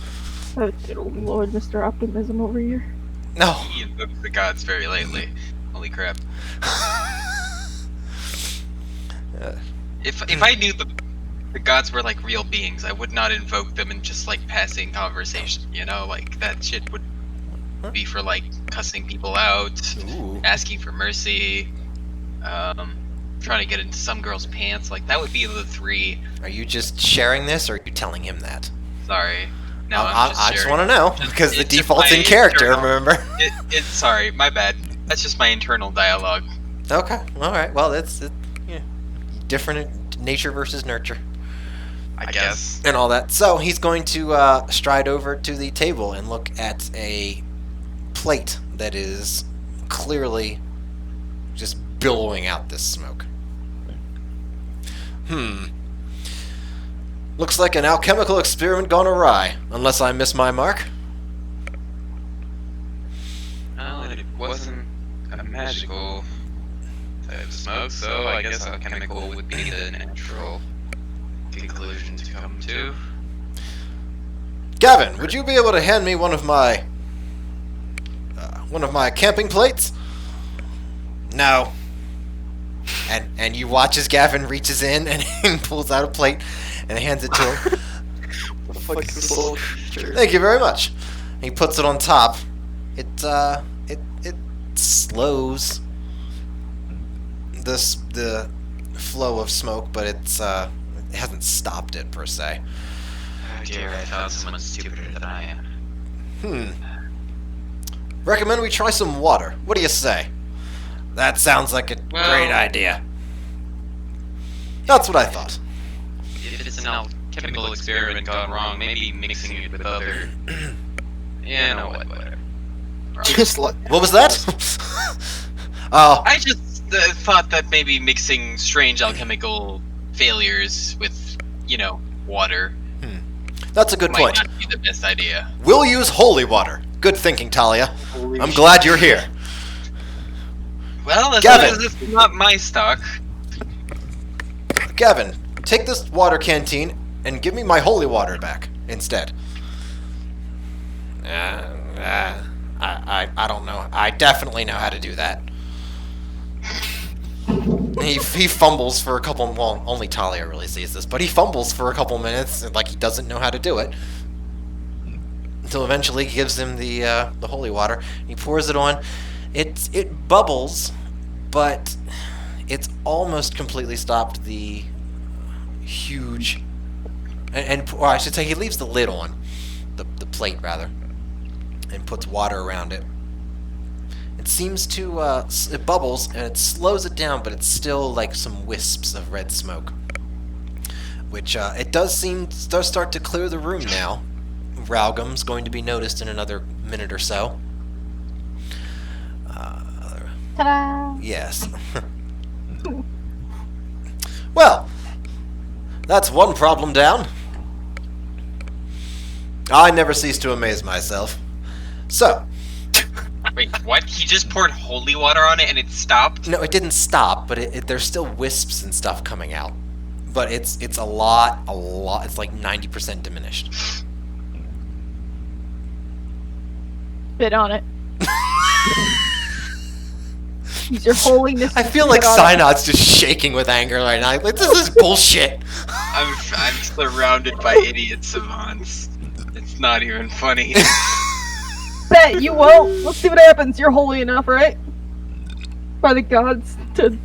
Oh, good old Lord, Mr. Optimism over here. No. He invoked the gods very lately. Holy crap. If I knew the gods were like real beings, I would not invoke them in just like passing conversation, you know? Like that shit would be for like cussing people out, asking for mercy, trying to get into some girl's pants. Like that would be the three. Are you just sharing this, or are you telling him that? Sorry. No, I just want to know, because the default's in character, remember? It's sorry, my bad. That's just my internal dialogue. Okay, alright, well, that's different nature versus nurture. I guess. And all that. So, he's going to stride over to the table and look at a plate that is clearly just billowing out this smoke. Looks like an alchemical experiment gone awry, unless I miss my mark. Well, it wasn't a magical type of smoke, so I guess alchemical would be the natural conclusion to come to. Gavin, would you be able to hand me one of my camping plates? No. And you watch as Gavin reaches in and pulls out a plate and hands it to him. What a fucking soul creature. Thank you very much. He puts it on top. It slows the flow of smoke, but it hasn't stopped it per se. Oh dear, I thought someone stupider than I am. Recommend we try some water. What do you say? That sounds like a great idea. That's what I thought. If it's an alchemical experiment gone wrong, maybe mixing it with other... yeah, no, whatever. Just like What was that? Oh, I just thought that maybe mixing strange alchemical failures with, water that's a good might point. not be the best idea. We'll use holy water. Good thinking, Talia. holy I'm shit. glad you're here. Well, as Gavin. long as it's not my stock. Gavin, take this water canteen and give me my holy water back instead. I don't know. I definitely know how to do that. He fumbles for a couple. Well, only Talia really sees this, but he fumbles for a couple minutes, like he doesn't know how to do it, until eventually he gives him the holy water. He pours it on. It bubbles, but it's almost completely stopped the huge. Or I should say, he leaves the lid on, the plate rather, and puts water around it. It seems to, it bubbles, and it slows it down, but it's still like some wisps of red smoke. Which, it does start to clear the room now. Raugum's going to be noticed in another minute or so. Ta-da! Yes. Well, that's one problem down. I never cease to amaze myself. So... Wait, what? He just poured holy water on it and it stopped? No, it didn't stop, but there's still wisps and stuff coming out. But it's a lot, it's like 90% diminished. Spit on it. Use your holiness. I feel like Synod's just shaking with anger right now. Like, this is bullshit. I'm surrounded by idiot savants. It's not even funny. Bet you won't. Let's see what happens. You're holy enough, right? By the gods to...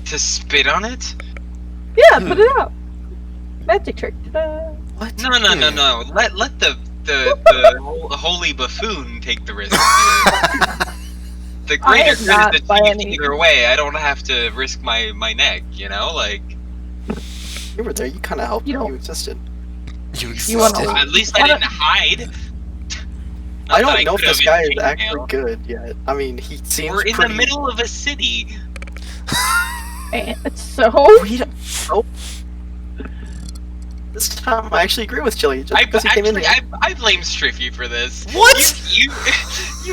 To spit on it? Yeah, put it out. Magic trick. Ta-da. What? No. Let the holy buffoon take the risk. The greater am good not is by achieved any- either way. I don't have to risk my neck, like... You were there. You kind of helped. You You, don't- existed. You You wanna- existed. At least I Why didn't hide. Not I that don't know if could've this guy is in actually detail. good yet. I mean, he seems We're in pretty... the middle of a city. And so... We don't... Oh. This time, I actually agree with Chili. Just because he came in there. I blame Striffy for this. What? You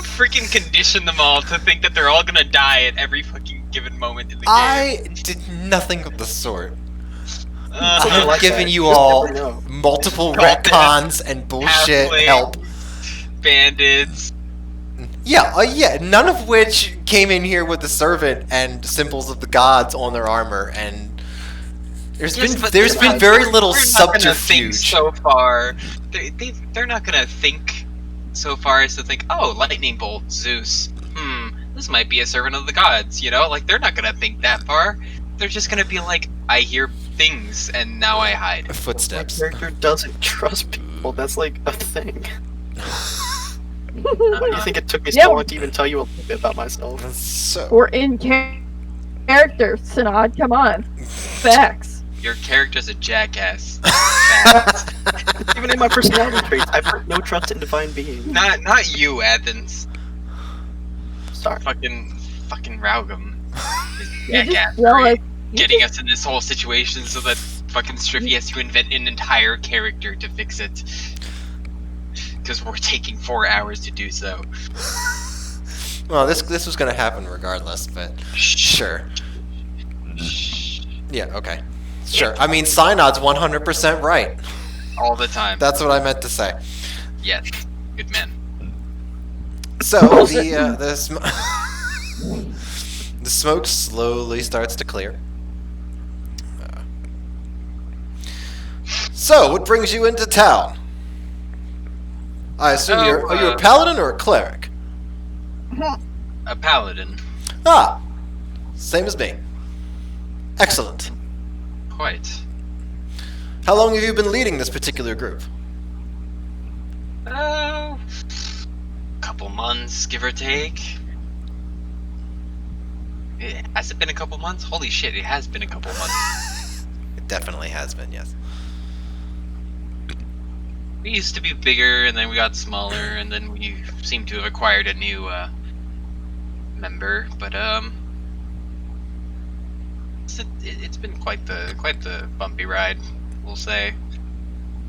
freaking condition them all to think that they're all gonna die at every fucking given moment in the game. I did nothing of the sort. Something I'm like giving that. you just all never know. multiple Got retcons and bullshit halfway. help. Bandits. Yeah, none of which came in here with the servant and symbols of the gods on their armor, and there's But been very little they're not gonna think subterfuge. so far. They're not gonna think so far as to think, oh, lightning bolt, Zeus. This might be a servant of the gods. Like they're not gonna think that far. They're just gonna be like, I hear things and now I hide. My Footsteps. character doesn't trust people. That's like a thing. You think it took me so Yeah. long to even tell you a little bit about myself? So We're in character, Synod. Come on. Facts. Your character's a jackass. Even in my personality traits, I've put no trust in divine being. Not you, Athens. Sorry. Fucking Raugum. Yeah, just Gav, jealous. getting us in this whole situation so that fucking Striffy has to invent an entire character to fix it. Because we're taking 4 hours to do so. Well, this was gonna happen regardless, but sure. Yeah, okay. Sure. I mean, Synod's 100% right. All the time. That's what I meant to say. Yes. Good man. So the smoke slowly starts to clear. So, what brings you into town? I assume are you a paladin or a cleric? A paladin. Ah, same as me. Excellent. Quite. How long have you been leading this particular group? Couple months, give or take. Has it been a couple months? Holy shit, it has been a couple months. It definitely has been, yes. We used to be bigger, and then we got smaller, and then we seem to have acquired a new member. But it's been quite the bumpy ride, we'll say.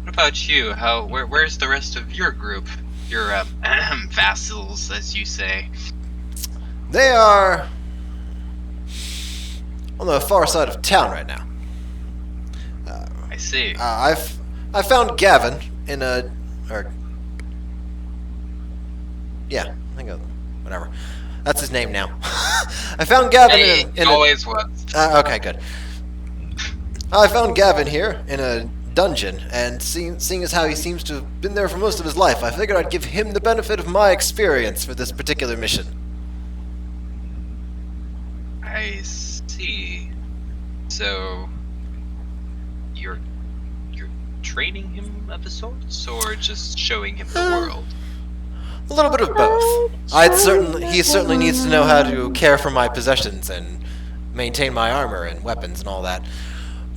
What about you? Where's the rest of your group? Your vassals, as you say. They are on the far side of town right now. I see. I found Gavin in I think whatever. That's his name now. I found Gavin in always was. Okay, good. I found Gavin here in a dungeon, and seeing as how he seems to have been there for most of his life, I figured I'd give him the benefit of my experience for this particular mission. I see. So you're training him of a sorts, or just showing him the world? A little bit of both. He certainly needs to know how to care for my possessions and maintain my armor and weapons and all that.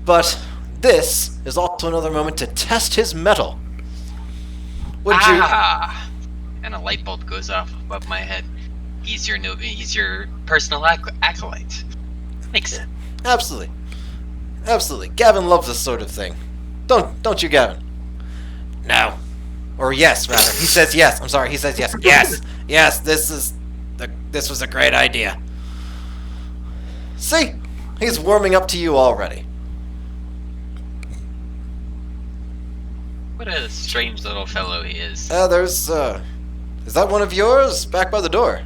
But this is also another moment to test his mettle. And a light bulb goes off above my head. He's your personal acolyte. Makes sense. Absolutely. Absolutely. Gavin loves this sort of thing. Don't you, Gavin? No. Or yes, rather. He says yes. I'm sorry. He says yes. Yes. Yes, this was a great idea. See? He's warming up to you already. What a strange little fellow he is. Is that one of yours? Back by the door.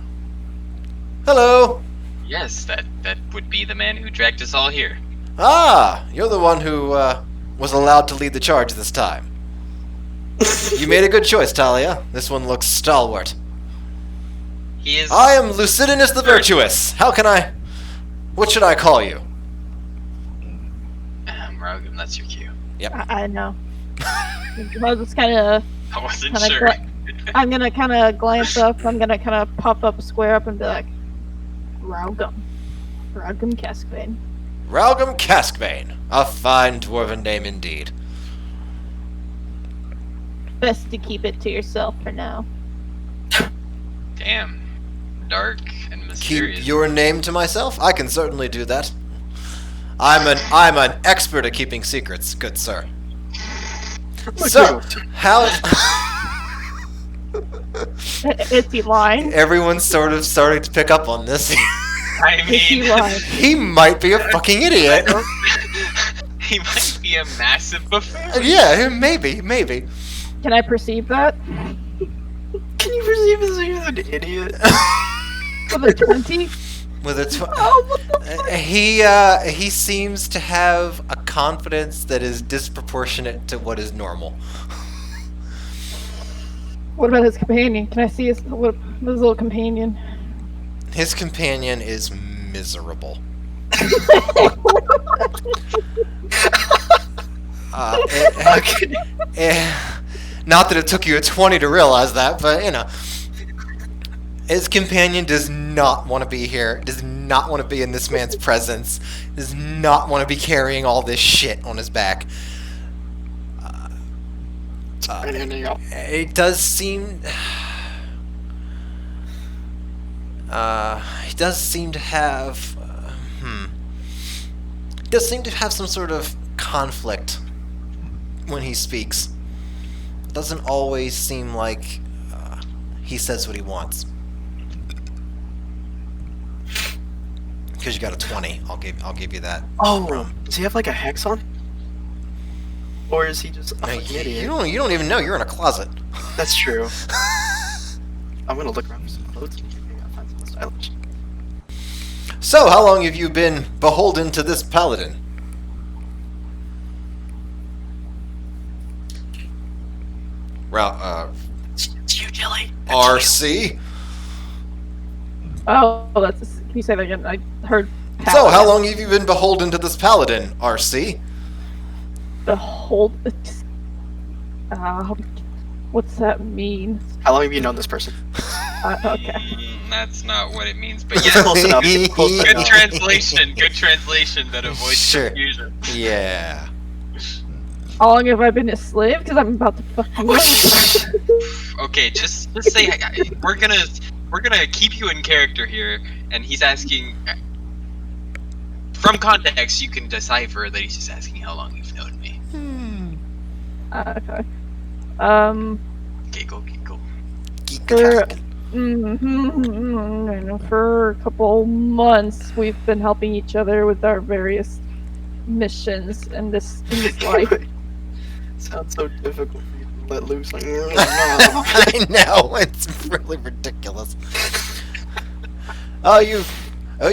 Hello. Yes, that would be the man who dragged us all here. Ah, you're the one who, was allowed to lead the charge this time. You made a good choice, Talia. This one looks stalwart. He is... I am Lucidinus the Virtuous. What should I call you? Rogan, that's your cue. Yep. I know. I was just kind of... I wasn't sure. I'm gonna kind of glance up. I'm gonna kind of pop up, square up, and be like, Raugum Caskbane. Raugum Caskbane. A fine dwarven name indeed. Best to keep it to yourself for now. Damn. Dark and mysterious. Keep your name to myself? I can certainly do that. I'm an expert at keeping secrets, good sir. So, how... Is he lying? Everyone's sort of starting to pick up on this. I Is he mean... lying? He might be a fucking idiot. He might be a massive buffoon. Yeah, maybe. Can I perceive that? Can you perceive as an idiot? With a 20? With a Oh, what the fuck? he seems to have a confidence that is disproportionate to what is normal. What about his companion? Can I see his little companion? His companion is miserable. Not that it took you a 20 to realize that, but you know. His companion does not want to be here, does not want to be in this man's presence, does not want to be carrying all this shit on his back. It does seem... he does seem to have does seem to have some sort of conflict when he speaks. Doesn't always seem like he says what he wants. Because you got a 20, I'll give you that. Oh, does he have like a hex on? Or is he just a No, fucking idiot? you don't even know you're in a closet. That's true. I'm gonna look around for some clothes. Maybe I'll find something stylish. So, how long have you been beholden to this paladin? It's you, Jelly. RC? Oh, can you say that again? I heard. So, Paladin. how long have you been beholden to this paladin, RC? The whole. What's that mean? How long have you known this person? Okay. That's not what it means, but It's yes. close enough. It's close Good enough. translation. Good translation that avoids Sure. confusion. Yeah. How long have I been a slave? Because I'm about to fucking. Okay, just say we're gonna keep you in character here, and he's asking. From context, you can decipher that he's just asking how long you've known me. Okay. Giggle. For a couple months, we've been helping each other with our various missions in this life. Sounds so difficult for you to let loose. Like, I know, it's really ridiculous. Oh, you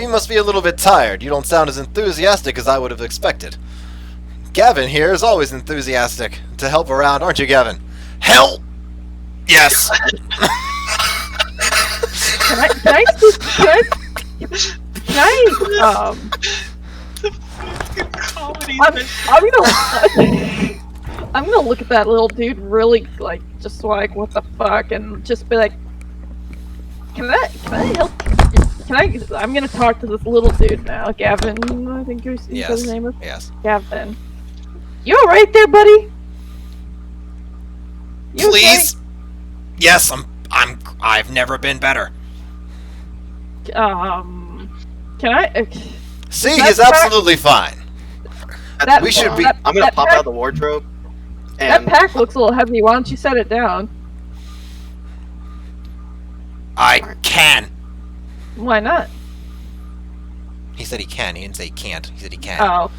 must be a little bit tired. You don't sound as enthusiastic as I would have expected. Gavin here is always enthusiastic to help around, aren't you, Gavin? Help! Yes! I'm gonna look at that little dude really just like what the fuck, and just be like, can I help? I'm gonna talk to this little dude now, Gavin. I think you said his name was Gavin. You alright there, buddy? You Please? Yes, I've never been better. Can I? See, he's absolutely fine. We should be. I'm gonna pop out of the wardrobe. That pack looks a little heavy. Why don't you set it down? I can. Why not? He said he can. He didn't say he can't. He said he can. Oh.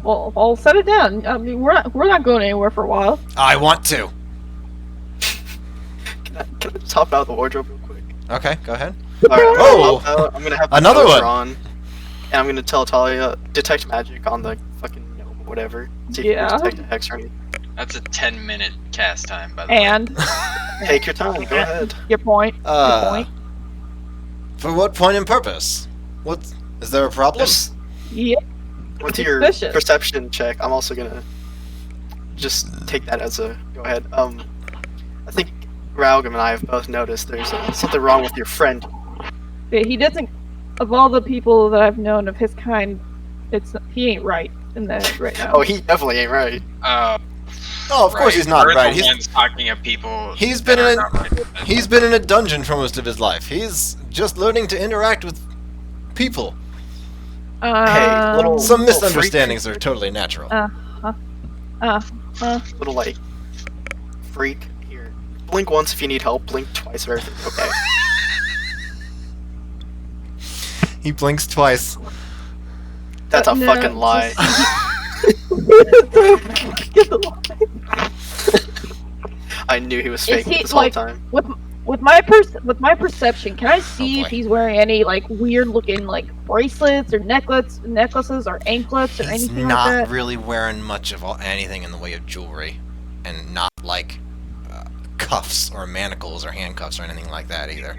Well, I'll set it down. I mean, we're not going anywhere for a while. I want to. Can I just hop out of the wardrobe real quick? Okay, go ahead. Alright, I'm gonna have the Another clothes one. on, and I'm gonna tell Talia detect magic on the fucking gnome, or whatever. See if you Yeah. can detect a hex or anything. That's a 10-minute cast time, by the way. And Take your time. Go ahead. your point. Your point. For what point and purpose? What is there a problem? Yeah. With your Suspicious. perception check, I'm also gonna just take that as a go ahead. I think Raugam and I have both noticed there's something wrong with your friend. Yeah, he doesn't. Of all the people that I've known of his kind, he ain't right in that right now. Oh, he definitely ain't right. Oh, of course he's not We're right. The ones talking of people. He's that been are in not right. he's been in a dungeon for most of his life. He's just learning to interact with people. Hey, little Some little misunderstandings are totally natural. Little like freak here. Blink once if you need help. Blink twice if everything's okay. He blinks twice. That's a No, fucking lie. I knew he was faking it this whole time. With my perception, can I see if he's wearing any weird looking bracelets or necklaces or anklets or He's anything not like that? really wearing much of anything in the way of jewelry, and not cuffs or manacles or handcuffs or anything like that either.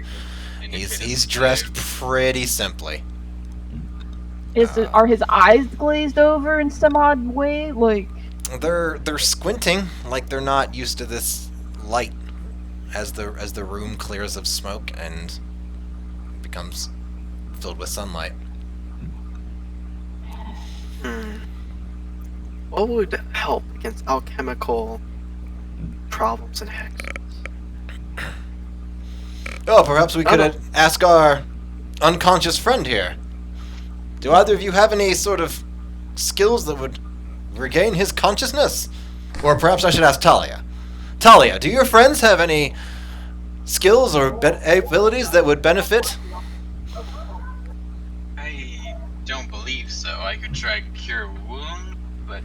He's dressed pretty simply. Are his eyes glazed over in some odd way? They're squinting like they're not used to this light as the room clears of smoke and becomes filled with sunlight. What would help against alchemical problems and hexes? Oh, perhaps we could ask our unconscious friend here. Do either of you have any sort of skills that would regain his consciousness? Or perhaps I should ask Talia. Talia, do your friends have any skills or abilities that would benefit? I don't believe so. I could try cure wound, but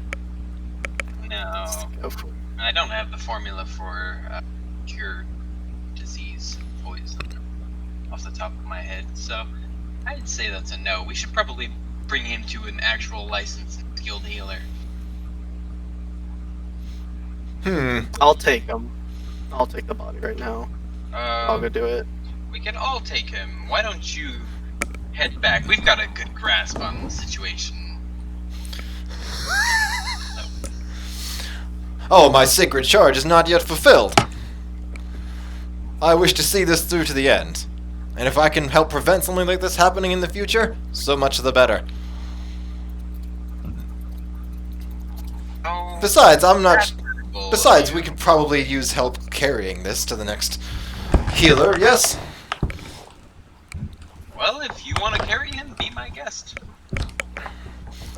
no. Go for it. I don't have the formula for cure disease, poison, off the top of my head. So I'd say that's a no. We should probably bring him to an actual licensed skilled healer. I'll take him. I'll take the body right now. I'll go do it. We can all take him. Why don't you head back? We've got a good grasp on the situation. Oh, my sacred charge is not yet fulfilled. I wish to see this through to the end. And if I can help prevent something like this happening in the future, so much the better. Oh, Besides, I'm not... well, Besides, we could probably use help carrying this to the next healer, yes? well, if you want to carry him, be my guest.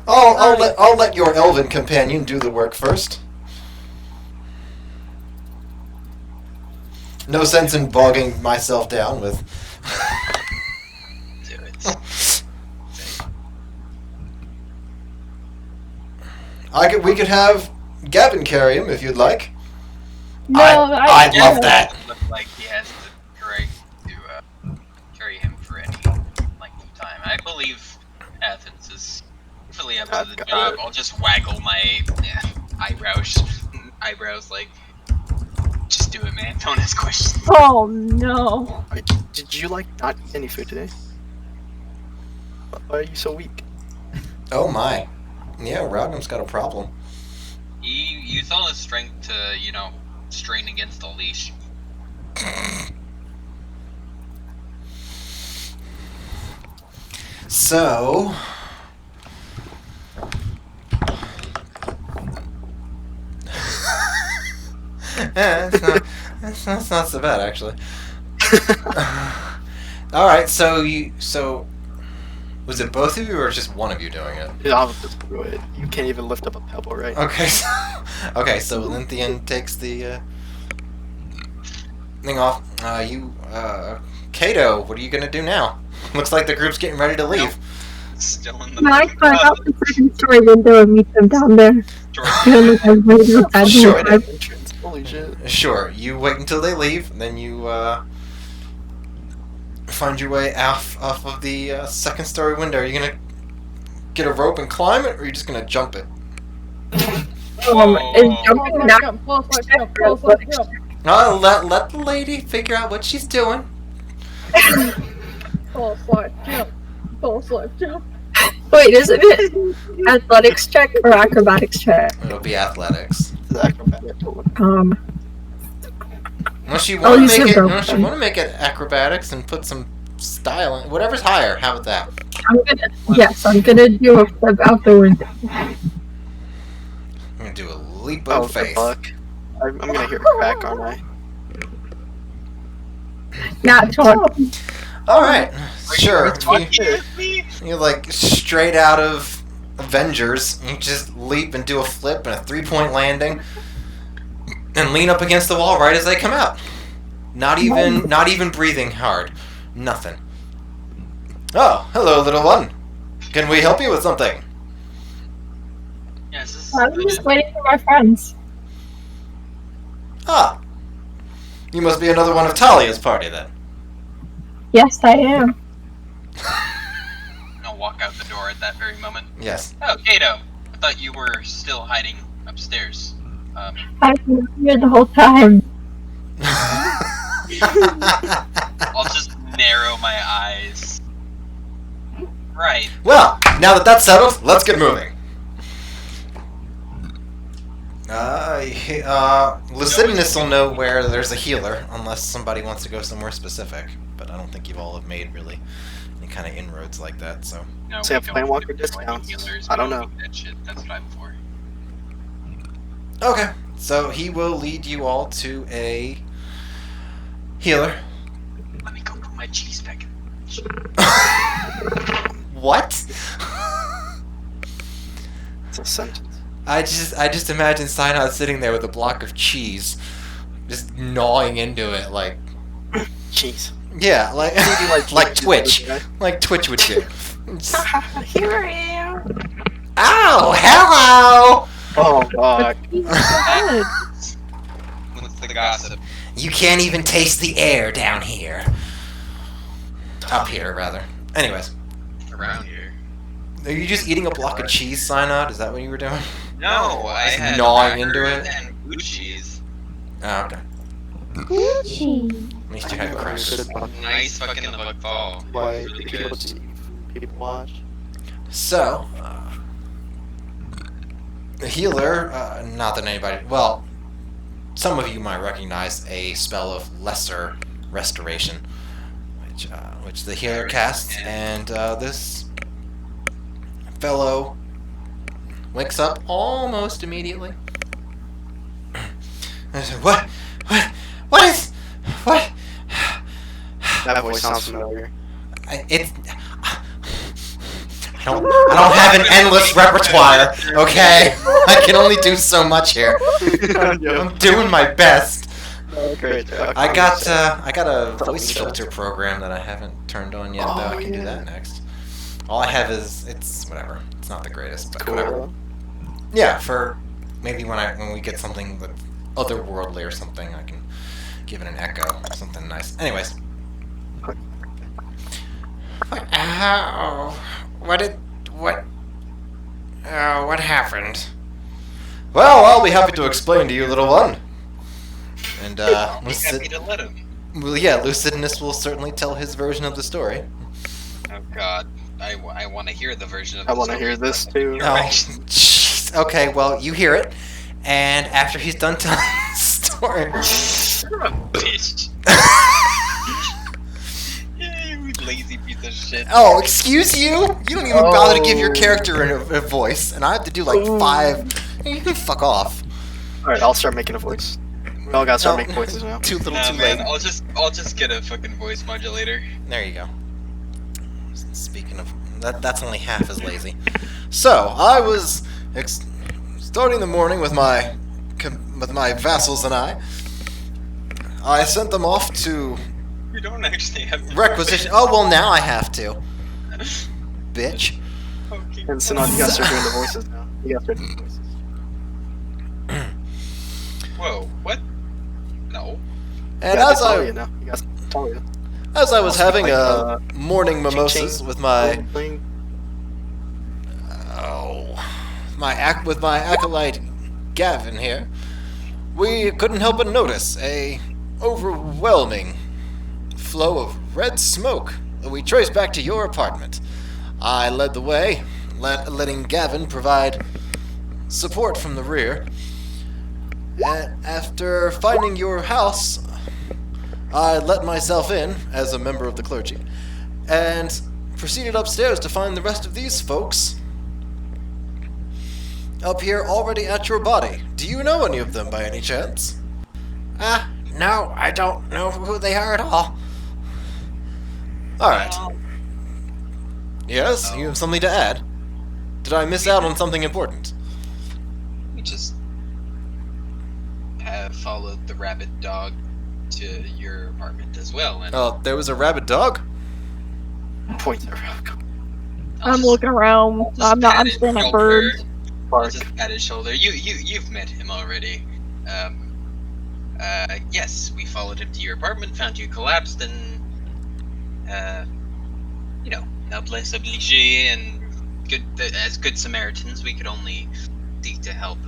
I'll let your elven companion do the work first. No sense in bogging myself down with... Do it. We could have Gavin carry him if you'd like. No, I'd love that. Doesn't look like he has the strength to carry him for any length of time. I believe Athens is fully up to the job. I'll just waggle my eyebrows like, just do it, man. Don't ask questions. Oh no. Wait, did you like not eat any food today? Why are you so weak? Oh my. Yeah, Ragham's got a problem. He used all his strength to, strain against the leash. So... that's not so bad, actually. Alright, so was it both of you or just one of you doing it? Yeah, I'll just do it. You can't even lift up a pebble, right? Okay, so Linthian takes the thing off. Kato, what are you gonna do now? Looks like the group's getting ready to leave. Still in the Can I climb out the second story window and meet them down there? Sure. Holy shit. Sure, you wait until they leave, and then you find your way off of the second story window. Are you gonna get a rope and climb it, or are you just gonna jump it? Is jumping Full not jump, full jump, full jump. Let the lady figure out what she's doing. Full slide jump, full slide jump. Wait, isn't it athletics check or acrobatics check? It'll be athletics. The acrobatic. Unless you I'll want use to make the it, rope unless you then. want to make it acrobatics and put some style in whatever's higher. How about that? I'm gonna do a flip out the window. I'm gonna do a leap Oh, of faith. fuck. I'm gonna hear a crack, aren't I? Not 20. All right, sure. Talking with me? You're like straight out of Avengers. You just leap and do a flip and a 3-point landing, and lean up against the wall right as they come out. Not even breathing hard. Nothing. Oh, hello, little one. Can we help you with something? Yes, this is I'm just waiting for my friends. Ah, you must be another one of Talia's party then. Yes, I am. I'll walk out the door at that very moment. Yes. Oh, Kato, I thought you were still hiding upstairs. I've been here the whole time. I'll just narrow my eyes. Right. Well, now that that's settled, let's get moving. Lucidinus will know where there's a healer, unless somebody wants to go somewhere specific. But I don't think you all have made really any kind of inroads like that, so... No, So you have we Planewalker don't join discounts? healers, I we don't know. need that shit. That's what I'm for. Okay, so he will lead you all to a healer. Let me go put my cheese back in. What? That's a sentence. I just imagine Synod sitting there with a block of cheese, just gnawing into it like. Jeez. Yeah, like like Twitch, like Twitch would do. Here I am. Ow! Hello! Oh god. What's the gossip? You can't even taste the air down here. Up here, rather. Anyways, Around here. are you just eating a block of cheese, Synod? Is that what you were doing? No, I Just had gnawing into cracker it? and blue cheese. Oh, okay. Gucci. At least you had crust. Nice fucking bug fall. Why Really people good. see, people watch. So, the healer, not that anybody, well, some of you might recognize a spell of lesser restoration, which the healer casts, and this fellow wakes up almost immediately. What is, what? That voice sounds familiar. I don't have an endless repertoire, okay? I can only do so much here. I'm doing my best. Great. I got a voice filter program that I haven't turned on yet, though. I can do that next. All I have is it's whatever. It's not the greatest, but whatever. Yeah, for maybe when we get something that's otherworldly or something, I can give it an echo, something nice. Anyways. What happened? Well, I'll be happy to explain to you, little one. And, I'll be happy to let him. well, yeah, Lucidinus will certainly tell his version of the story. Oh god. I want to hear the version of I the want to story. hear this too. Oh, jeez. Okay, well, you hear it, and after he's done telling the story... You're a bitch. You lazy piece of shit. Oh, excuse you? You don't even bother to give your character a voice, and I have to do like 5... You can fuck off. Alright, I'll start making a voice. We all gotta start making voices now. Too little, Nah, too man, late. I'll just get a fucking voice modulator. There you go. Speaking of... That's only half as lazy. So, I was starting the morning with my vassals and I sent them off to You don't actually have to requisition... Oh, well, now I have to. Bitch. Okay. And so now you gotta start doing the voices now. You gotta start doing the voices. Whoa, what? No. And You gotta as tell I... you now. You gotta tell you. As I was having Like, a morning mimosas with my with my acolyte Gavin here, we couldn't help but notice a overwhelming flow of red smoke that we traced back to your apartment. I led the way, letting Gavin provide support from the rear. After finding your house, I let myself in as a member of the clergy, and proceeded upstairs to find the rest of these folks up here already at your body. Do you know any of them by any chance? No, I don't know who they are at all. Alright. Yes, you have something to add? Did I miss out on something important? We just have followed the rabbit dog to your apartment as well, and Oh, there was a rabid dog? Points around. I'm looking around. I'm not. I'm staring at birds. I'll just pat his shoulder. You've met him already. Yes, we followed him to your apartment, found you collapsed, and noblesse oblige, and as good Samaritans, we could only seek to help.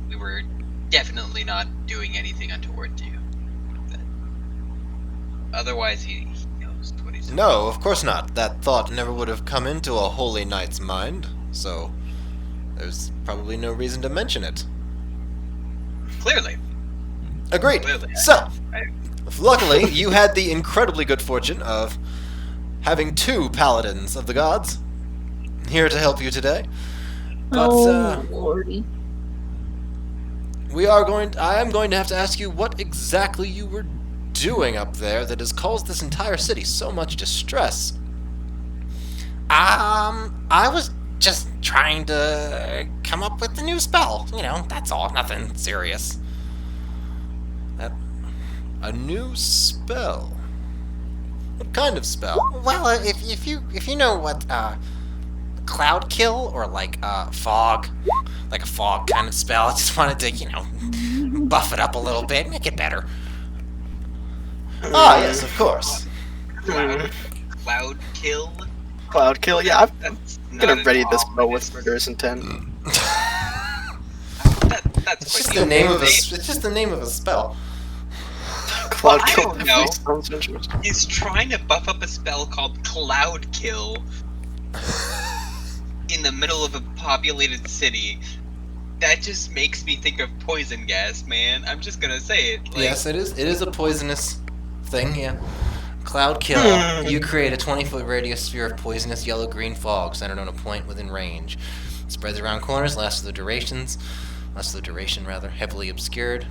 We were definitely not doing anything untoward to you. Otherwise, he knows what he's doing. No, of course not. That thought never would have come into a holy knight's mind, so there's probably no reason to mention it. Clearly. Agreed. Clearly. So, I- luckily, you had the incredibly good fortune of having 2 paladins of the gods here to help you today. But, Lordy. I am going to have to ask you what exactly you were doing up there that has caused this entire city so much distress. I was just trying to come up with a new spell. You know, that's all. Nothing serious. A new spell? What kind of spell? Well, if you know what cloud kill or like fog, like a fog kind of spell, I just wanted to, you know, buff it up a little bit, make it better. Ah, yes, of course. Cloud kill? Cloud kill? Yeah, I'm That's gonna not ready at this all bow what with it's- murderous intent. That's It's quite just the name of a. innovation. It's just the name of a spell. Cloud I kill don't know. definitely sounds interesting. He's trying to buff up a spell called Cloud Kill in the middle of a populated city. That just makes me think of poison gas, man. I'm just gonna say it. Like, Yes, it is. It is a poisonous thing. Yeah. Cloud kill. You create a 20-foot radius sphere of poisonous yellow-green fog centered on a point within range. Spreads around corners. Lasts for the duration, rather. Heavily obscured.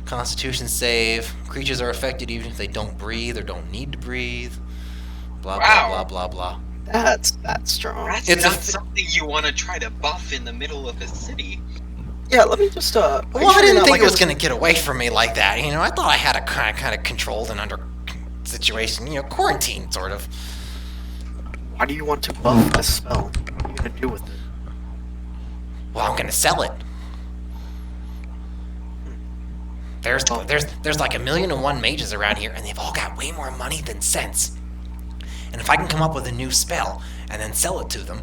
Constitution save. Creatures are affected even if they don't breathe or don't need to breathe. Blah Wow. blah blah blah blah. That's strong. That's It's a not th- something you want to try to buff in the middle of a city. Yeah, let me just Well, I didn't think it was gonna get away from me like that. You know, I thought I had a kind of controlled and under situation. You know, quarantine sort of. Why do you want to buff this spell? What are you gonna do with it? Well, I'm gonna sell it. There's like 1,000,001 mages around here, and they've all got way more money than sense. And if I can come up with a new spell and then sell it to them,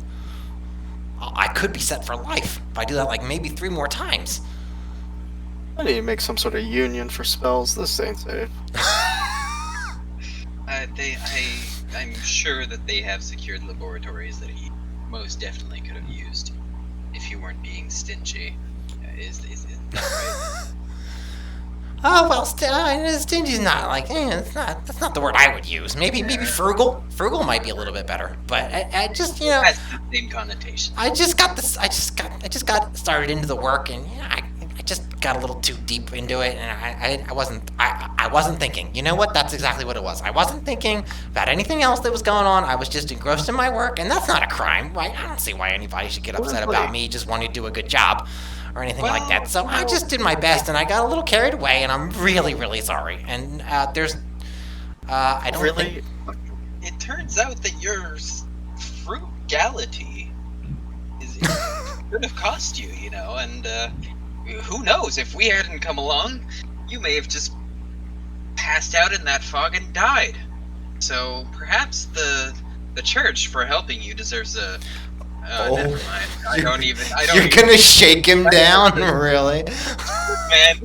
I could be set for life. If I do that like maybe 3 more times. I need to make some sort of union for spells. This ain't safe. I'm sure that they have secured laboratories that he most definitely could have used if you weren't being stingy. Is that right? Oh well, stingy's not like. That's not the word I would use. Maybe frugal. Frugal might be a little bit better. But I just you know. It has the same connotation. I just got started into the work, and you know, I just got a little too deep into it, and I wasn't thinking. You know what? That's exactly what it was. I wasn't thinking about anything else that was going on. I was just engrossed in my work, and that's not a crime, right? I don't see why anybody should get upset about me just wanting to do a good job or anything like that. So I just did my best, and I got a little carried away, and I'm really, really sorry. And there's I don't Really? think. It turns out that your frugality is could have cost you, you know, and who knows, if we hadn't come along, you may have just passed out in that fog and died. So perhaps the church, for helping you, deserves a never mind. You're gonna shake him down, really? Man,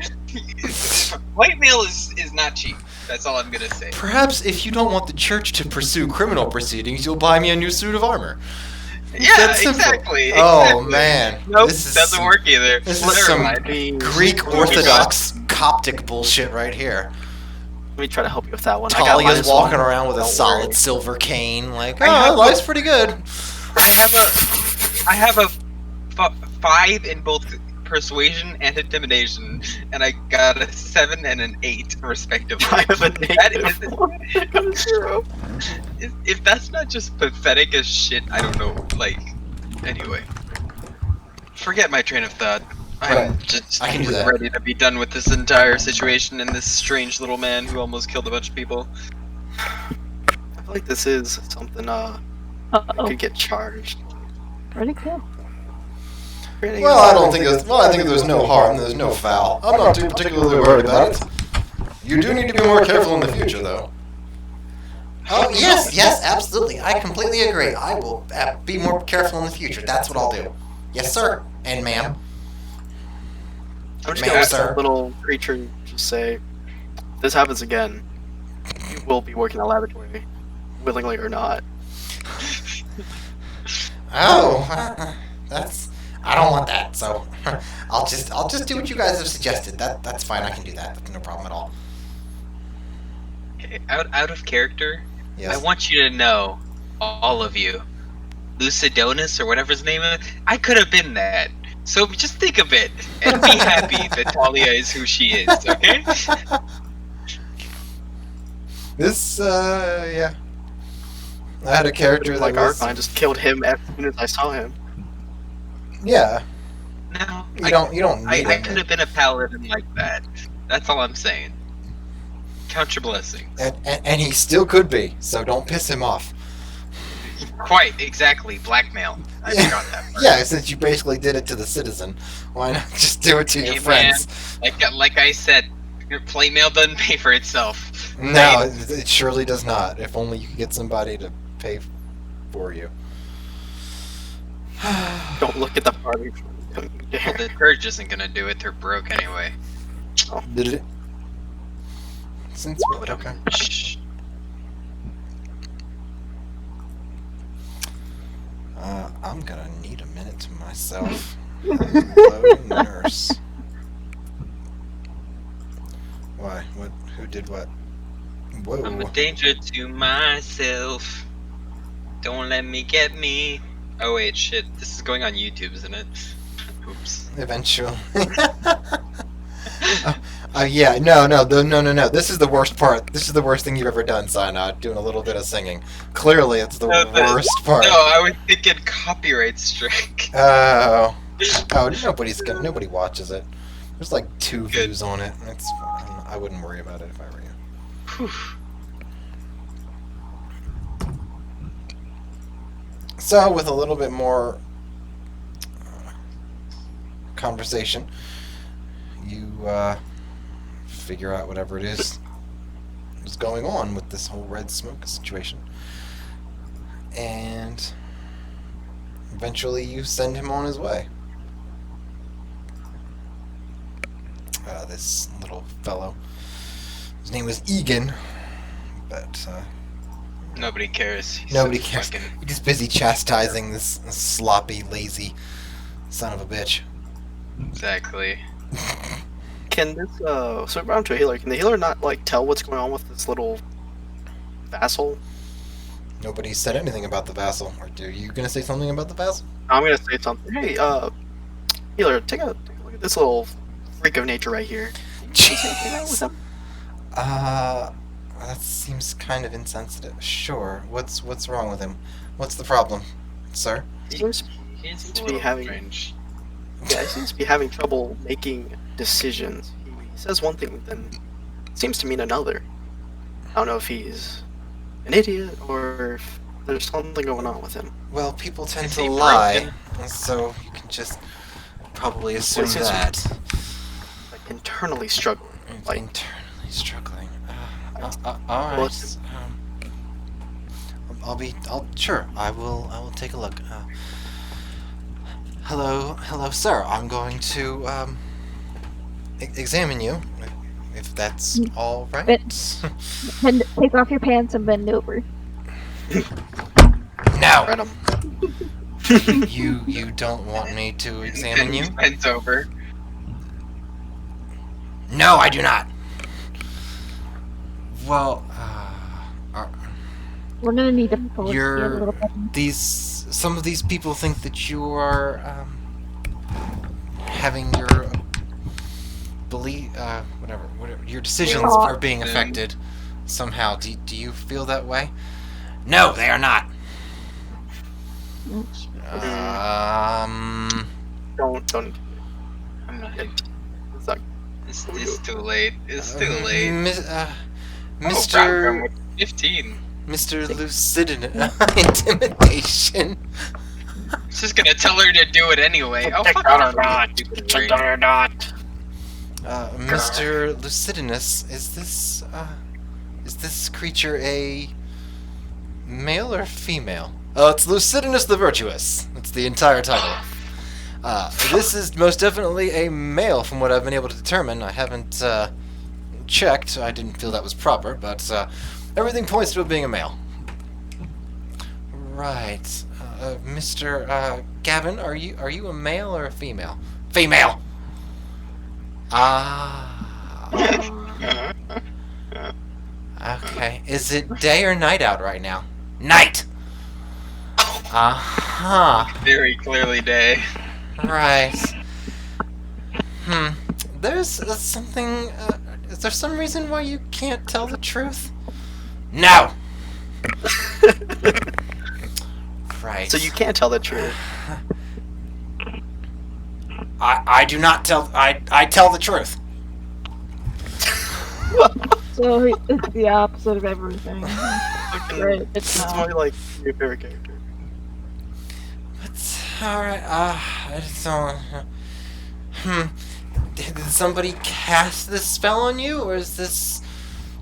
white mail is not cheap. That's all I'm gonna say. Perhaps if you don't want the church to pursue criminal proceedings, you'll buy me a new suit of armor. Yeah, That's simple. exactly. Oh man, Nope, this is doesn't work either. This Never is some mind. Greek Orthodox Coptic bullshit right here. Let me try to help you with that one. I got Talia's minus walking one. around with a Don't solid worry. silver cane, like, I have life's pretty good. I have a 5 in both persuasion and intimidation, and I got a 7 and an 8 respectively. I have a That negative one. I got a 0. if that's not just pathetic as shit, I don't know. Like, anyway, forget my train of thought. I'm Right. just I can do that. ready to be done with this entire situation and this strange little man who almost killed a bunch of people. I feel like this is something that Uh-oh. could get charged. Pretty cool. Well, I don't think there's. Well, I think if there's no harm, there's no foul. I'm not too particularly worried about it. You do need to be more careful in the future, though. Oh yes, absolutely. I completely agree. I will be more careful in the future. That's what I'll do. Yes, sir, and ma'am. I'm just Ma'am, gonna sir. have a little creature and just say, if this happens again, you will be working in a laboratory, willingly or not. Oh, that's. I don't want that. So I'll just do what you guys have suggested. That's fine. I can do that. That's no problem at all. Okay, out of character, Yes. I want you to know, all of you, Lucidinus or whatever his name is, I could have been that. So just think of it and be happy that Talia is who she is, okay? This, yeah. I had a character that like was... Argon, I just killed him as soon as I saw him. Yeah. No, You don't need I him. could have been a paladin like that. That's all I'm saying. Count your blessings. And he still could be, so don't piss him off. Quite exactly, blackmail. I forgot that part. Yeah, since you basically did it to the citizen, why not just do it to your Hey, friends? man, like I said, your play mail doesn't pay for itself. No, it surely does not. If only you could get somebody to pay for you. Don't look at the party. Well, the purge isn't gonna do it. They're broke anyway. Did it? Since okay. Shh. I'm gonna need a minute to myself. Hello, nurse. Why? What? Who did what? Whoa. I'm a danger to myself. Don't let me get me. Oh wait, shit. This is going on YouTube, isn't it? Oops. Eventually. Yeah, no. This is the worst part. This is the worst thing you've ever done, Cyanide, doing a little bit of singing. Clearly, it's the worst part. No, I was thinking copyright strike. Oh, nobody watches it. There's like 2 views on it. It's fine. I wouldn't worry about it if I were you. So, with a little bit more conversation, you figure out whatever it is going on with this whole red smoke situation, and eventually you send him on his way. This little fellow, his name was Egan, but Nobody cares. He's nobody so cares. fucking- You're just busy chastising this sloppy, lazy son of a bitch. Exactly. Can this so around to a healer? Can the healer not like tell what's going on with this little vassal? Nobody said anything about the vassal. Are you gonna say something about the vassal? I'm gonna say something. Hey, healer, take a look at this little freak of nature right here. Jeez. That seems kind of insensitive. Sure. What's wrong with him? What's the problem, sir? Seems He's to a be little having- strange. Yeah, he seems to be having trouble making decisions. He says one thing, then seems to mean another. I don't know if he's an idiot or if there's something going on with him. Well, people tend Is to he lie, so you can just probably assume Well, since- that. Like internally struggling. Like Internally struggling. All Well, right. Sure. I will take a look. Hello, sir. I'm going to examine you, if that's all right. And take off your pants and bend over. No, read him. you don't want me to examine you? Bent over. No, I do not. Well, We're gonna need to pull it a little bit. some of these people think that you are having your whatever your decisions are being affected somehow. Do you feel that way? No, they are not. Don't. I'm not. It's like, It's too late. It's too late. Mr. 15. Mr. Lucidinus, intimidation. It's just gonna tell her to do it anyway. Oh, check fuck out off, or not. you stupid Check ring. out or not. Mr. Lucidinus, is this creature a male or female? Oh, it's Lucidinus the Virtuous. That's the entire title. This is most definitely a male from what I've been able to determine. I haven't checked. I didn't feel that was proper, but everything points to it being a male. Right. Mr. Gavin, are you a male or a female? Female! Okay. Is it day or night out right now? Night! Very clearly day. Right. There's something... is there some reason why you can't tell the truth? No! Right. So you can't tell the truth. I do not tell. I tell the truth. So it's the opposite of everything. Fucking- Right, it's It's not. more like your favorite character. It's alright. I just don't. Did somebody cast this spell on you, or is this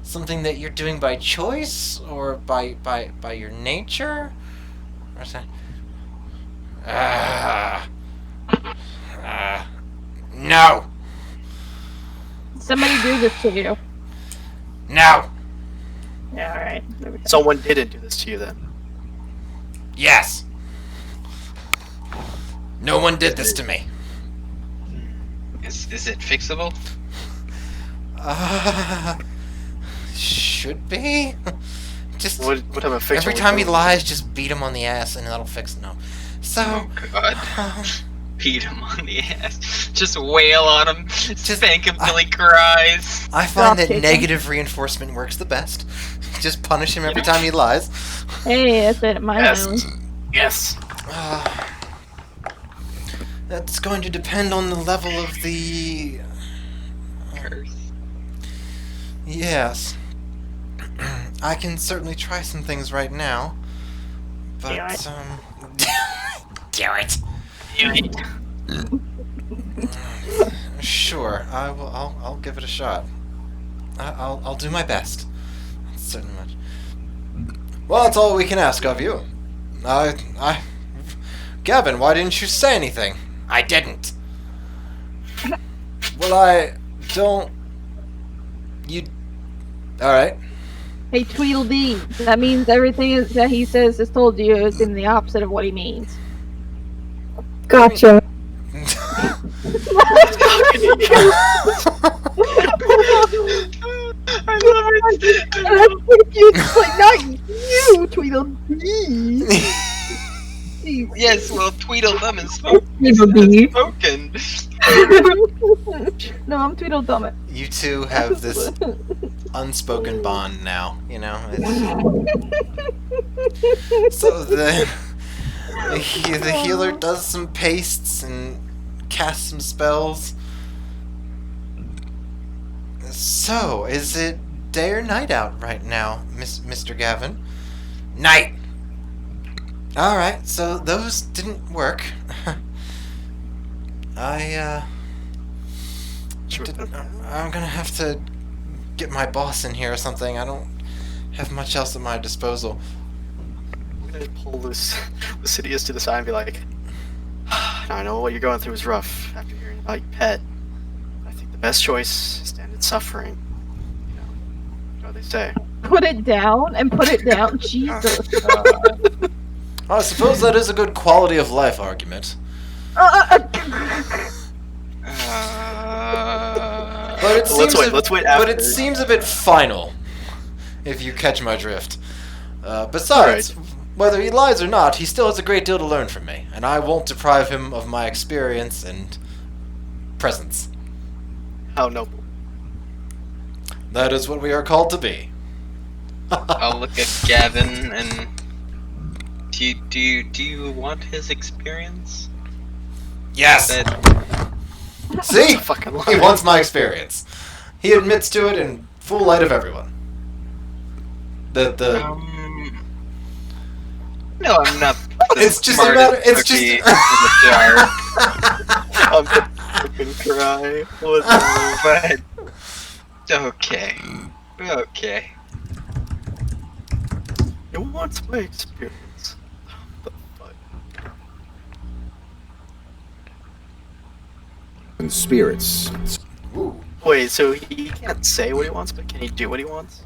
something that you're doing by choice, or by your nature? Or is that... No. Somebody do this to you. No. Yeah, alright. There we go. Someone didn't do this to you then. Yes. No one did this to me. Is it fixable? Should be. Just What type of fiction? every time he lies, just beat him on the ass, and that'll fix it. No. So. Oh god. Beat him on the ass. Just wail on him. Spank him till he cries. I find that Dropkick him. negative reinforcement works the best. Just punish him every time he lies. Hey, that's it. My own. Yes. That's going to depend on the level of the... Curse. Yes. I can certainly try some things right now. But, Do it. Do it. Sure, I will. I'll give it a shot. I'll do my best. That's certainly much. Well, that's all we can ask of you. Gavin, why didn't you say anything? I didn't. Well, I don't. You. All right. Hey, Tweedledee. That means everything that he says is told you is in the opposite of what he means. Gotcha. I love it. It's like, not you, Tweedledee. Yes, well, Tweedledum is spoken. Tweedledee. Spoken. No, I'm Tweedledum. You two have this unspoken bond now. You know. So the healer does some pastes and casts some spells. So, is it day or night out right now, Mr. Gavin? Night! Alright, so those didn't work. I'm gonna have to get my boss in here or something. I don't have much else at my disposal. I'm gonna pull Lucidinus to the side and be like, I know what you're going through is rough after hearing about your pet. I think the best choice is to end its suffering. You know what they say. Put it down and put it down. Jesus. I suppose that is a good quality of life argument. But it seems Let's wait but after. it seems a bit final, if you catch my drift. Besides, whether he lies or not, he still has a great deal to learn from me, and I won't deprive him of my experience and presence. How noble. That is what we are called to be. I'll look at Gavin and do you want his experience? Yes. That See, Fucking he lie. wants my experience. He admits to it in full light of everyone. no, I'm not. the It's just a smartest matter. It's cookie just. in the jar. I'm gonna fucking cry. But okay. It wants my experience. The fuck? And spirits. Ooh, Wait, so he can't say what he wants, but can he do what he wants?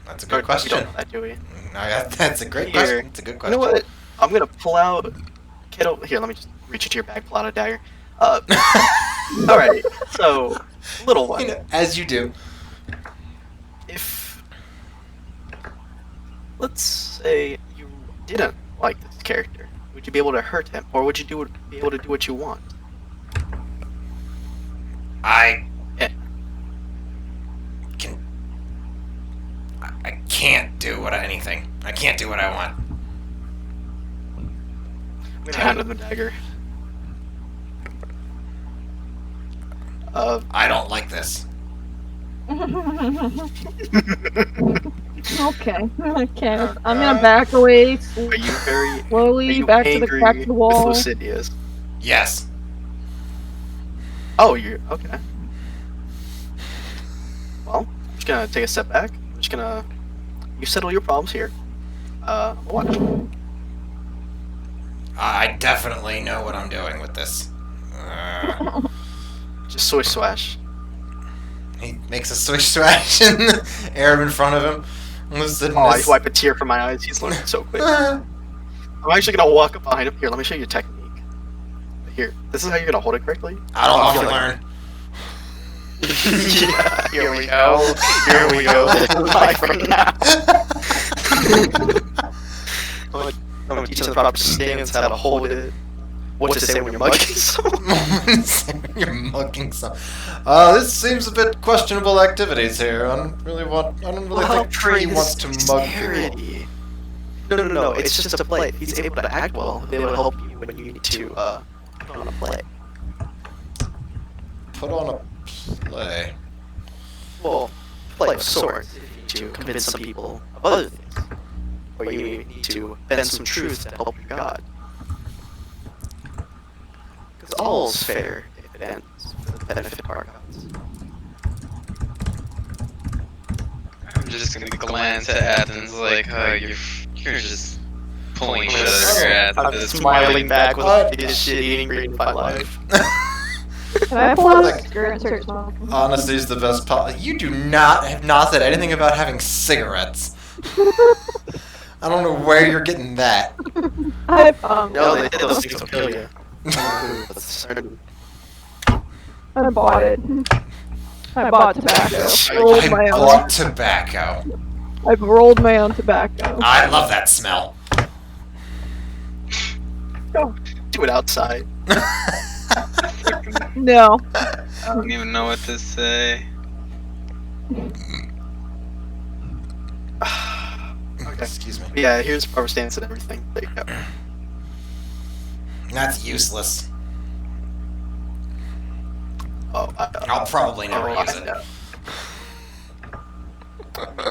that's a Or good We question. don't know that, do we? That's a great Here. question. It's a good You question. know what? I'm gonna pull out. Kiddo, here, let me just reach into your bag, pull out a dagger. Alright, so, little one. You know, as you do. If, let's say you didn't like this character, would you be able to hurt him, or would you be able to do what you want? I Yeah. can. I can't do anything. I can't do what I want. I'm gonna hand him the dagger. I don't like this. Okay. I'm gonna back away Are you very slowly back to the crack of the wall. with Lucidinus? Yes. Oh, you're okay. Well, I'm just gonna take a step back. I'm just gonna you settle your problems here. Watch. I definitely know what I'm doing with this. Just swish swash. He makes a swish swash in the air in front of him. Oh, I wipe a tear from my eyes. He's learning so quick. I'm actually gonna walk up behind him. Here, let me show you a technique. Here, this is how you're gonna hold it correctly. I don't want to learn. Yeah, here we go. Here we go. Live from now. I'm gonna teach them the proper stance, how to hold it, what to say when you're mugging someone. You're mugging some. This seems a bit questionable activities here. I don't really think he wants to mug people. No. It's just a play. If he's able to act well, it'll help you when you need to put on a play. Put on a play. Well, play of swords. If you need to convince some people of other things, or you need to bend some truth to help your god. Because all's fair if it ends for the benefit of our gods. I'm just gonna glance at Athens like, oh, you're just pulling each other at I'm this smiling point. back with the biggest shit-eating green of my life. Can I pull out a skirt and start smoking? Honesty is the best You have not said anything about having cigarettes. I don't know where you're getting that. No, those things will kill you. I bought it. I bought tobacco. Rolled my I own. bought tobacco. I've rolled my own tobacco. I love that smell. Do it outside. No. I don't even know what to say. Okay. Excuse me. Yeah, here's proper stance and everything. There you go. That's useless. Oh, I'll probably never use it.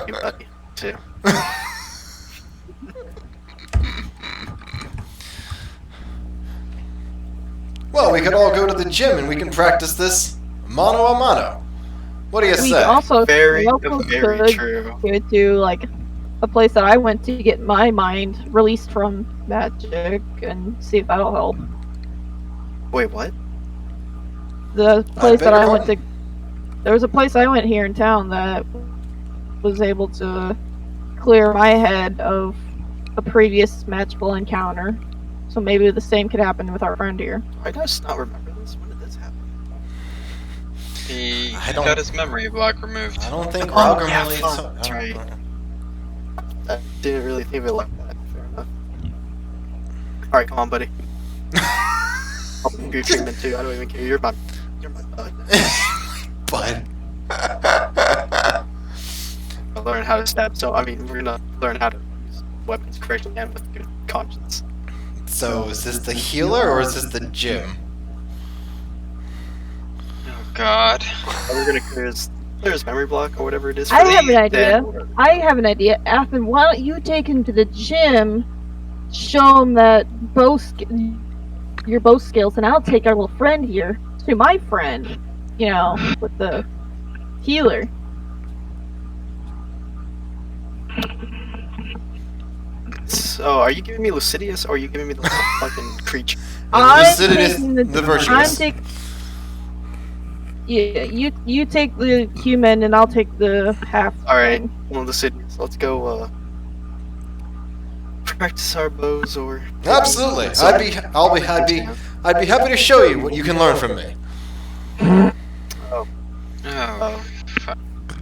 You buddy, too. Well, we could all go to the gym and we can practice this mano a mano. What do you We say? also Very could true. go to like a place that I went to get my mind released from magic and see if that'll help. Wait, what? The place beg that your I went to, pardon? there was a place I went here in town that was able to clear my head of a previous magical encounter. So maybe the same could happen with our friend here. I just not remember this. When did this happen? He I don't- got his memory block removed. I don't think Oh, Ralgrim yeah, really. fuck, that's right. I didn't really think of it like that. Fair enough. Alright, come on, buddy. I'll give you treatment too. I don't even care. You're my bud. Bud. I'll learn how to stab. So, I mean, we're gonna learn how to use weapons correctly and with good conscience. So, is this the healer or is this the gym? Oh God. We're gonna clear his memory block or whatever it is. I for have the an idea. dead. I have an idea. Athen, why don't you take him to the gym, show him that your bow skills, and I'll take our little friend here to my friend, with the healer. So, are you giving me Lucidinus or are you giving me the fucking creature? I'm Lucidinus, taking the virtuous. Yeah, you take the human and I'll take the half. Alright, thing. well, Lucidinus, let's go, practice our bows or... Absolutely. I'd be happy to show you what you can learn from me. Oh.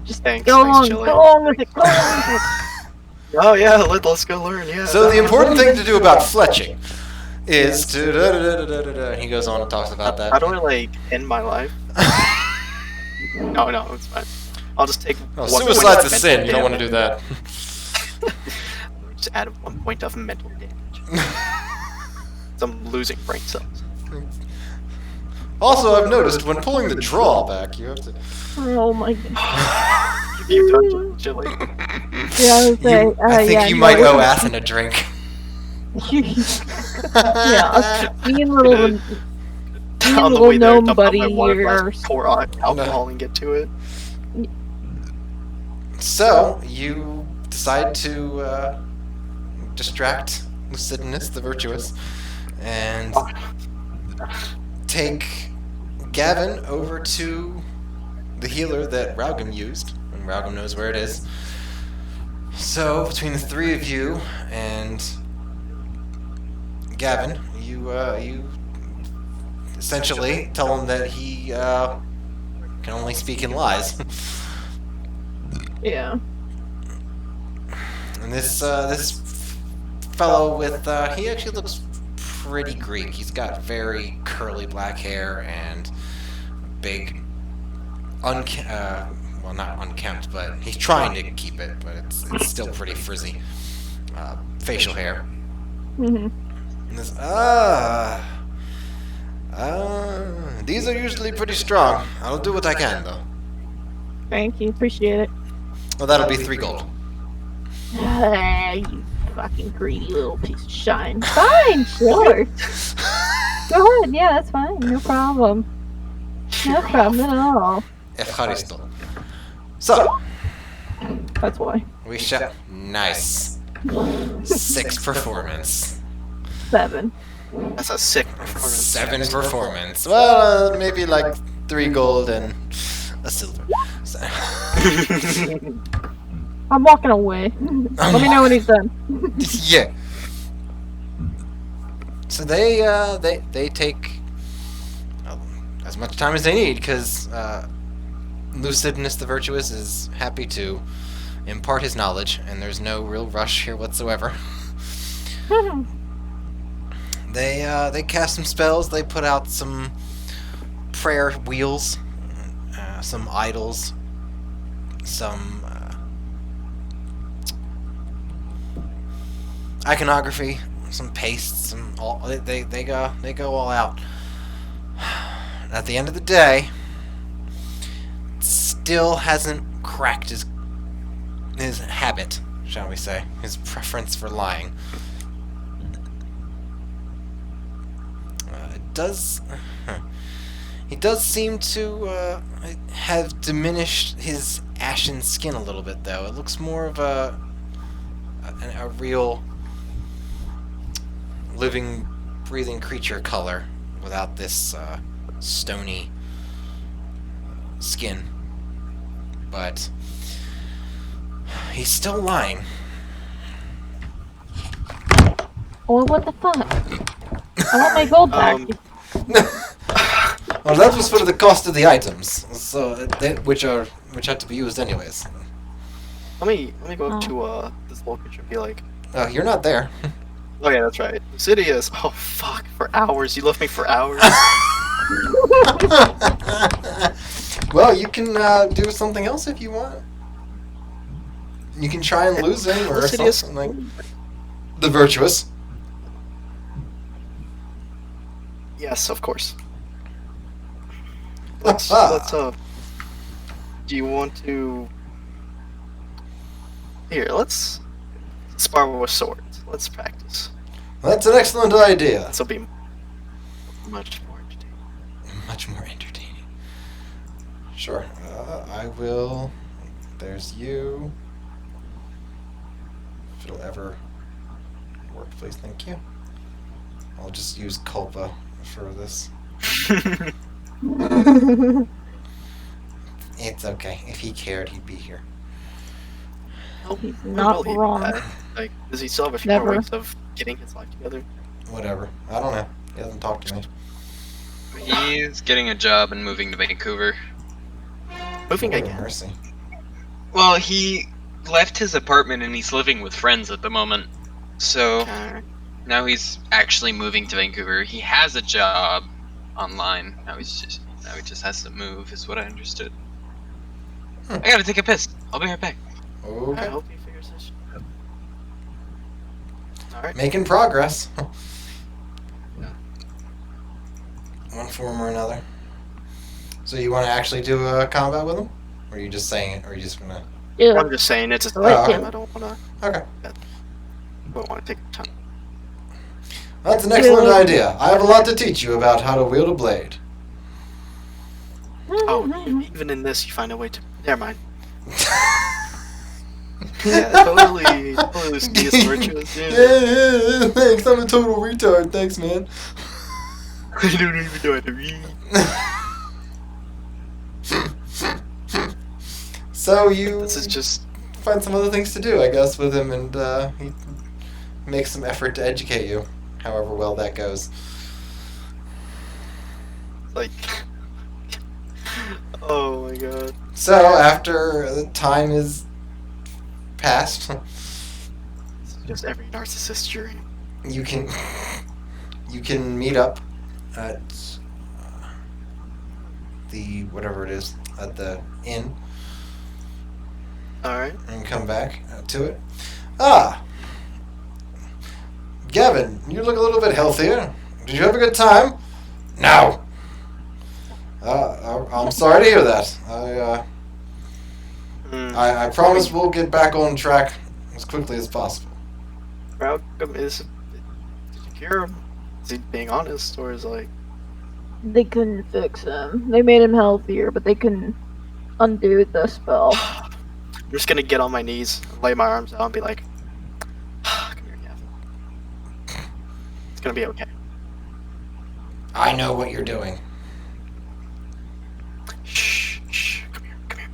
Just Thanks, go thanks, on, Chili. go on with it, go on with it. Oh yeah, let's go learn, yeah. So the important thing to do about fletching is to... He goes on and talks about that. How do I, end my life? No, it's fine. I'll just take Oh, one suicide's a point sin. You don't want to damage. do that. Just add 1 point of mental damage. So I'm losing brain cells. Also, I've noticed when pulling the draw back, you have to. Oh my god. You done chili. Yeah, I was saying, I think yeah, you no, might owe we're- Athen a drink. Yeah, me and little, me and On the little way there, gnome dump out my buddy water here. glass, pour alcohol and get to it. So, you decide to distract Lucidinus, the virtuous, and take Gavin over to the healer that Raugam used, and Raugam knows where it is. So, between the three of you and Gavin, you essentially tell him that he can only speak in lies. Yeah. And this fellow with he actually looks pretty Greek. He's got very curly black hair and big well, not unkempt, but he's trying to keep it, but it's still pretty frizzy facial hair. Mhm. And this, these are usually pretty strong. I'll do what I can, though. Thank you, appreciate it. Well, that'll be 3 gold. You fucking greedy little piece of shine. Fine, sure. Go ahead, yeah, that's fine. No problem. No problem at all. Efcharisto. So, That's why. we shall. Nice. 6 performance. 7. That's a sick performance. 7 performance. Well, maybe like 3 gold and a silver. So. I'm walking away. Let me know when he's done. Yeah. So they take as much time as they need because Lucidinus the Virtuous is happy to impart his knowledge, and there's no real rush here whatsoever. They cast some spells. They put out some prayer wheels, some idols, some iconography, some pastes, some all. They go all out. At the end of the day, still hasn't cracked his habit, shall we say, his preference for lying. He does seem to have diminished his ashen skin a little bit, though. It looks more of a real living, breathing creature color without this stony skin. But he's still lying. Well, what the fuck? I want my gold back. Well, that was for the cost of the items, so which had to be used anyways. Let me go up to this little creature and be like, Oh, you're not there. oh yeah, that's right. Lucidinus. Oh fuck, for hours. You left me for hours. Well, you can do something else if you want. You can try and lose him or Lucidinus. something like the virtuous. Yes, of course. Let's do you want to here, let's spar with swords. Let's practice. That's an excellent idea. This will be much more entertaining. Much more entertaining. Sure. I will. There's you. If it'll ever work, please. Thank you. I'll just use Culpa for this. It's okay. If he cared, he'd be here. He's not wrong. Like, does he still have a few Never. more weeks of getting his life together? Whatever. I don't know. He hasn't talked to me. He's getting a job and moving to Vancouver. Moving Lord again. have mercy. Well, he left his apartment and he's living with friends at the moment. So now he's actually moving to Vancouver. He has a job online. Now he just has to move, is what I understood. I gotta take a piss. I'll be right back. I Okay. hope he figures this shit out. All right. Making progress. Yeah. One form or another. So you want to actually do a combat with him? Or are you just saying it? Or are you just gonna... Yeah. I'm just saying it's a I like time. him. I don't want Okay. to take time. That's an excellent Yeah. idea. I have a lot to teach you about how to wield a blade. Oh, even in this, you find a way to. Never mind. Yeah, totally Lucidinus virtuous. Yeah. Thanks. I'm a total retard. Thanks, man. I don't even know how to read. So you This is just. find some other things to do, I guess, with him, and he makes some effort to educate you, however well that goes. Like. Oh my god. So after the time is passed, It's just every narcissist dream. you can meet up at the whatever it is at the inn Alright. and come back to it. Ah, Gavin, you look a little bit healthier. Did you have a good time? No. I'm sorry to hear that. I promise we'll get back on track as quickly as possible. Malcolm is. Did you hear him? Is he being honest, or is like. They couldn't fix him. They made him healthier, but they couldn't undo the spell. I'm just gonna get on my knees, lay my arms out, and be like, "Come here, Gavin. It's gonna be okay." I know what you're doing. Shh, shh. Come here, come here.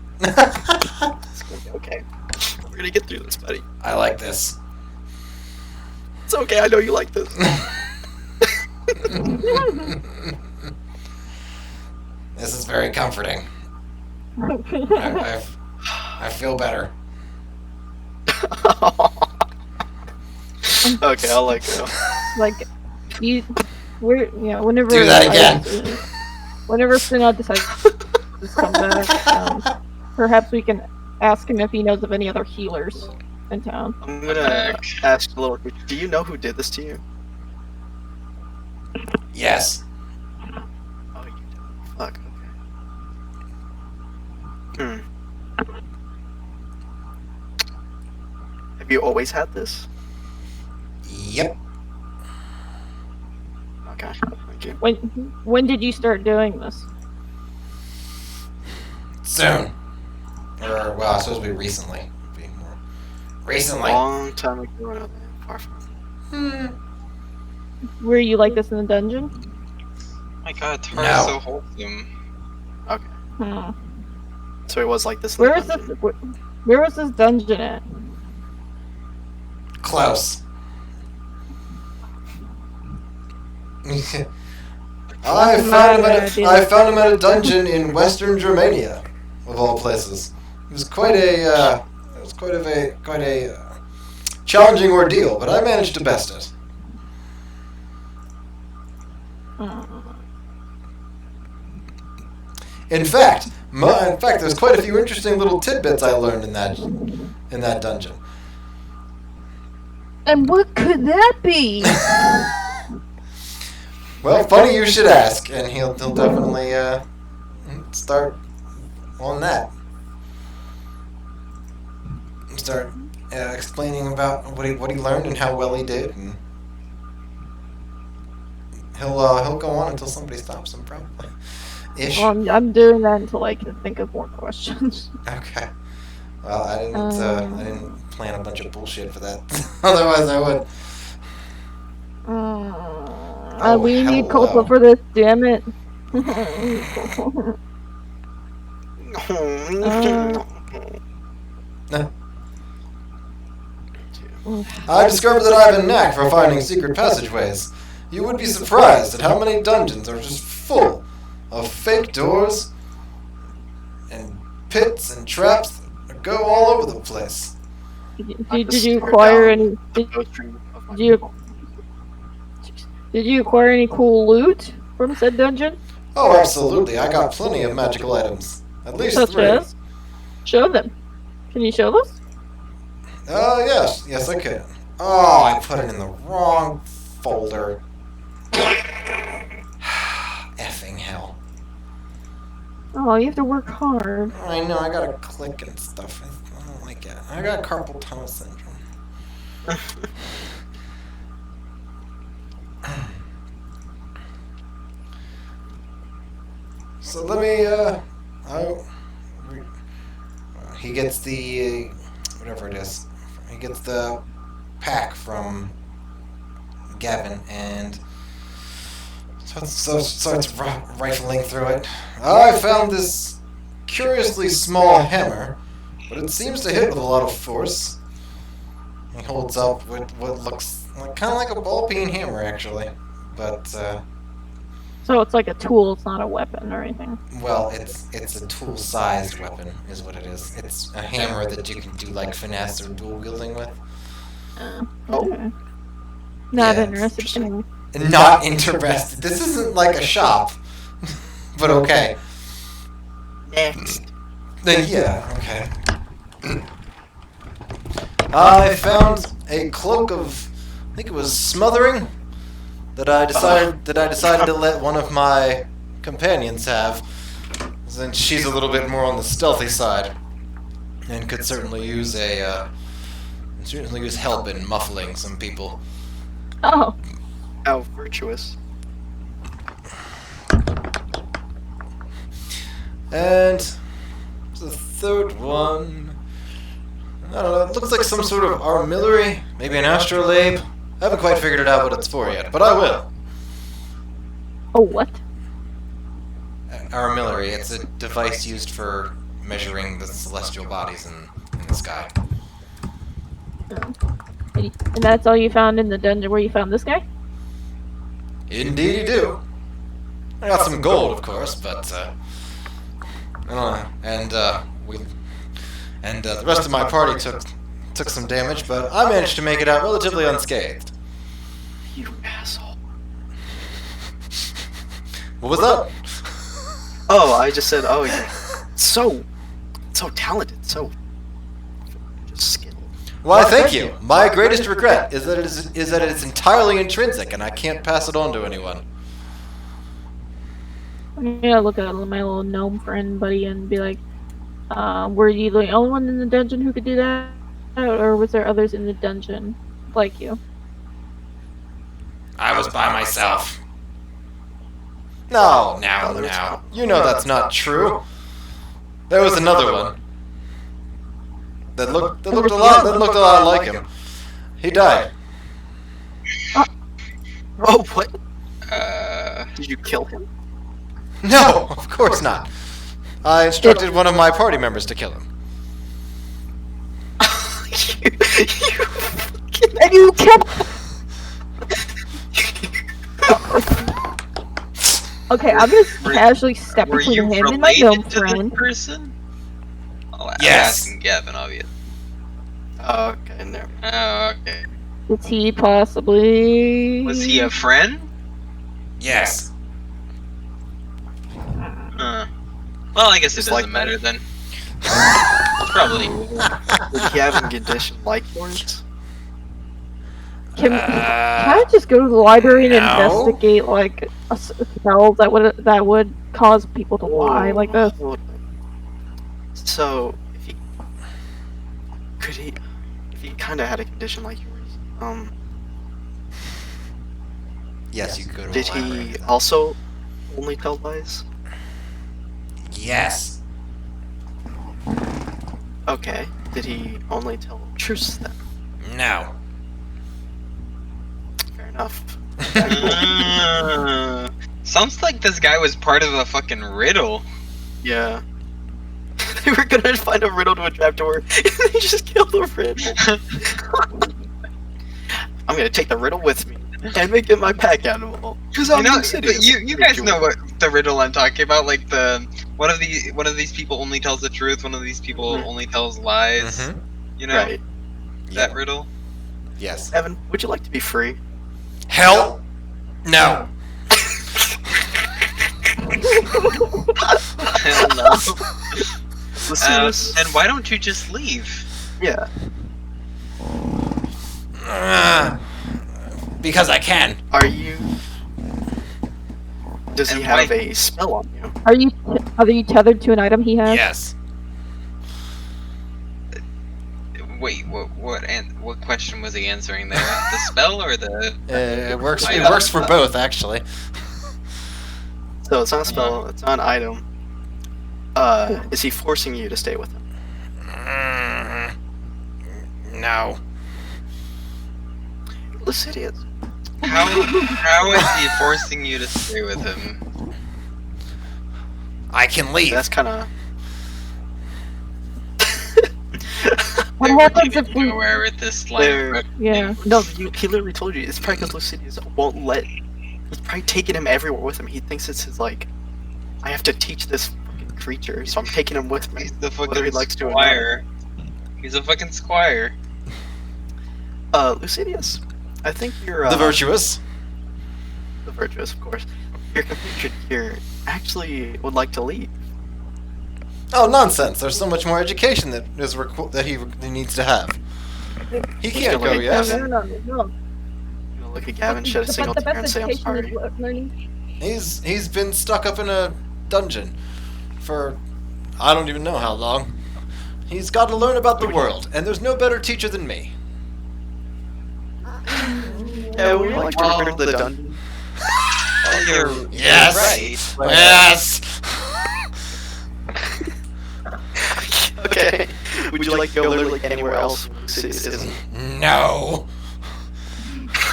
It's gonna be okay. We're gonna get through this, buddy. I like this. It's okay. I know you like this. This is very comforting. I feel better. Okay, I'll let go. Like, whenever. Do that again. Whenever Synod decides to come back, perhaps we can ask him if he knows of any other healers in town. I'm gonna ask a little. Do you know who did this to you? Yes. Oh, you do. Fuck. Okay. Have you always had this? Yep. Okay. Thank you. When did you start doing this? Soon. Or, well, I suppose recently. Recently. Long time ago. Far from. Were you like this in the dungeon? My god, Tara's No. so wholesome. Okay. Hmm. So it was like this. In Where the is this? dungeon. Where was this dungeon at? Close. I found him at a dungeon in Western Germania, of all places. It was quite a challenging ordeal, but I managed to best it. In fact, there's quite a few interesting little tidbits I learned in that dungeon. And what could that be? Well, funny you should ask, and he'll definitely start on that. Start explaining about what he learned and how well he did, and he'll go on until somebody stops him, probably. Ish. Well, I'm doing that until I can think of more questions. Okay. Well, I didn't plan a bunch of bullshit for that. Otherwise, I would. We need hello. Copa for this, damn it. I discovered that I have a knack for finding secret passageways. You would be surprised at how many dungeons are just full of fake doors and pits and traps that go all over the place. Did you acquire any? Did you acquire any cool loot from said dungeon? Oh, absolutely. I got plenty of magical items. At least Such 3. as? Show them. Can you show us? Yes, I can. Oh, I put it in the wrong folder. Effing hell. Oh, you have to work hard. I know, I gotta click and stuff. I don't like it. I got carpal tunnel syndrome. So let me, he gets the, whatever it is, he gets the pack from Gavin and starts rifling through it. I found this curiously small hammer, but it seems to hit with a lot of force. He holds up what looks like, kind of like a ball-peen hammer, actually, but So it's like a tool, it's not a weapon or anything. well, it's a tool-sized weapon, is what it is. It's a hammer that you can do like finesse or dual wielding with. Okay. Not Yeah, interested in. Not interested. This isn't like a shop, but okay. Next. Then yeah, okay. I found a cloak of, I think it was smothering, that I decided to let one of my companions have, since she's a little bit more on the stealthy side, and could certainly use help in muffling some people. Oh, How virtuous. And the third one, I don't know, it looks like some sort of armillary, maybe an astrolabe. I haven't quite figured it out what it's for yet, but I will. oh, what? Armillary, it's a device used for measuring the celestial bodies in the sky. And that's all you found in the dungeon where you found this guy? Indeed you do. I got some gold, of course, but I don't know. And the rest of my party took some damage, but I managed to make it out relatively unscathed. You asshole. What was that? Oh, I just said, oh, you're so talented, so just skilled. Why, thank you. My greatest regret is that it's entirely intrinsic, and I can't pass it on to anyone. I'm gonna look at my little gnome friend buddy and be like, were you the only one in the dungeon who could do that? Or was there others in the dungeon like you? I was by myself. No. You know that's not true. There was another one. That looked a lot like him. He died. Oh, what? Did you kill him? No, of course not. I instructed one of my party members to kill him. And you killed. Okay, I'm just casually step Were between you him and my gnome related to friend. this person? Oh, I'm Yes. asking Gavin, obviously. Oh, okay, never. Oh, okay. Is he possibly? Was he a friend? Yes. Well, I guess it Just doesn't like matter then. Probably. Would he have a condition like yours? Can I just go to the library and investigate like spells that would cause people to lie like this? So, if he kind of had a condition like yours, Yes, you could. did he also only tell lies? Yes. Okay. Did he only tell truths then? No. Fair enough. Sounds like this guy was part of a fucking riddle. Yeah. They were gonna find a riddle to a trapdoor, and they just killed the riddle. I'm gonna take the riddle with me and make it my pack animal. Because I'm You guys know what the riddle I'm talking about, like one of these people only tells the truth, one of these people only tells lies. Mhm. You know Right. that riddle. Yes. Evan, would you like to be free? Hell. No. Hell no. Lucidinus. And why don't you just leave? Yeah. Because I can. Are you? Does he And have why- a spell on you? Are you tethered to an item he has? Yes. Wait, what question was he answering there? The spell or the? It works. It Item. works for both, actually. So it's not a spell. It's not an item. Is he forcing you to stay with him? No. Lucidinus. How is he forcing you to stay with him? I can leave. That's kind of. What happens if we? Nowhere with this There- line? Yeah. No, he literally told you. It's probably because Lucidinus won't let. He's probably taking him everywhere with him. He thinks it's his like. I have to teach this fucking creature, so I'm taking him with me. He's the Whether fucking he likes to or not. squire. He's a fucking squire. Lucidinus, I think you're The virtuous. the virtuous, of course. Your computer here actually would like to leave. Oh, nonsense! There's so much more education that he needs to have. He can't go yet. No. You know, look at Gavin, shed a single the tear and best say I'm education sorry. is learning. He's been stuck up in a dungeon for I don't even know how long. He's got to learn about the world, and there's no better teacher than me. Yeah, we like to Well, return to the dungeon. Well, you're Yes. right. Yes. Okay. Would you like to go literally anywhere else? Lucidinus isn't. No.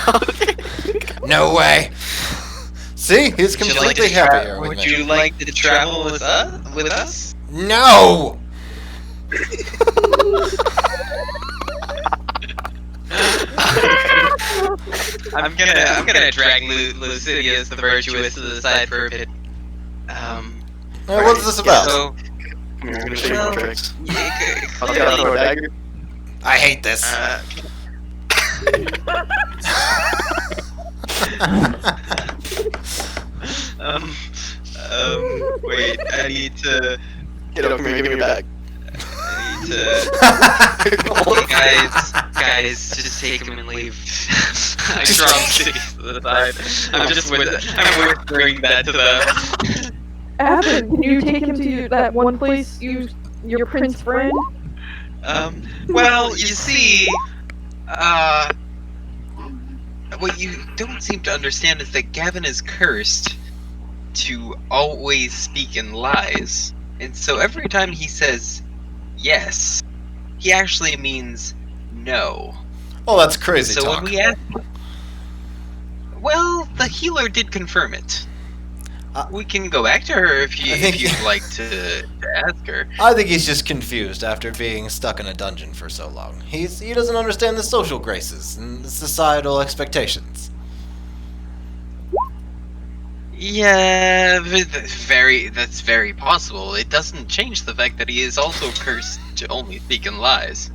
Okay. No way. See, he's Would you like completely to happier with Would me. you like to travel with us? With us? No. I'm gonna drag Lucidinus the virtuous to the side for a bit. What's this about? So, I'm gonna show you Well, more tricks. yeah, I'll gotta throw a dagger. I hate this. Wait, I need to. Get up, come here, give me your bag. I need to. Guys, just take him and leave. I draw Lucidinus to the side. I'm whispering that to them. Adam, can you take him to that one place your prince friend? Well, you see, what you don't seem to understand is that Gavin is cursed to always speak in lies. And so every time he says yes, he actually means no. Oh, that's crazy So talk. when we ask, well, the healer did confirm it. We can go back to her if you'd like to ask her. I think he's just confused after being stuck in a dungeon for so long. He doesn't understand the social graces and the societal expectations. Yeah, that's very possible. It doesn't change the fact that he is also cursed to only speak in lies.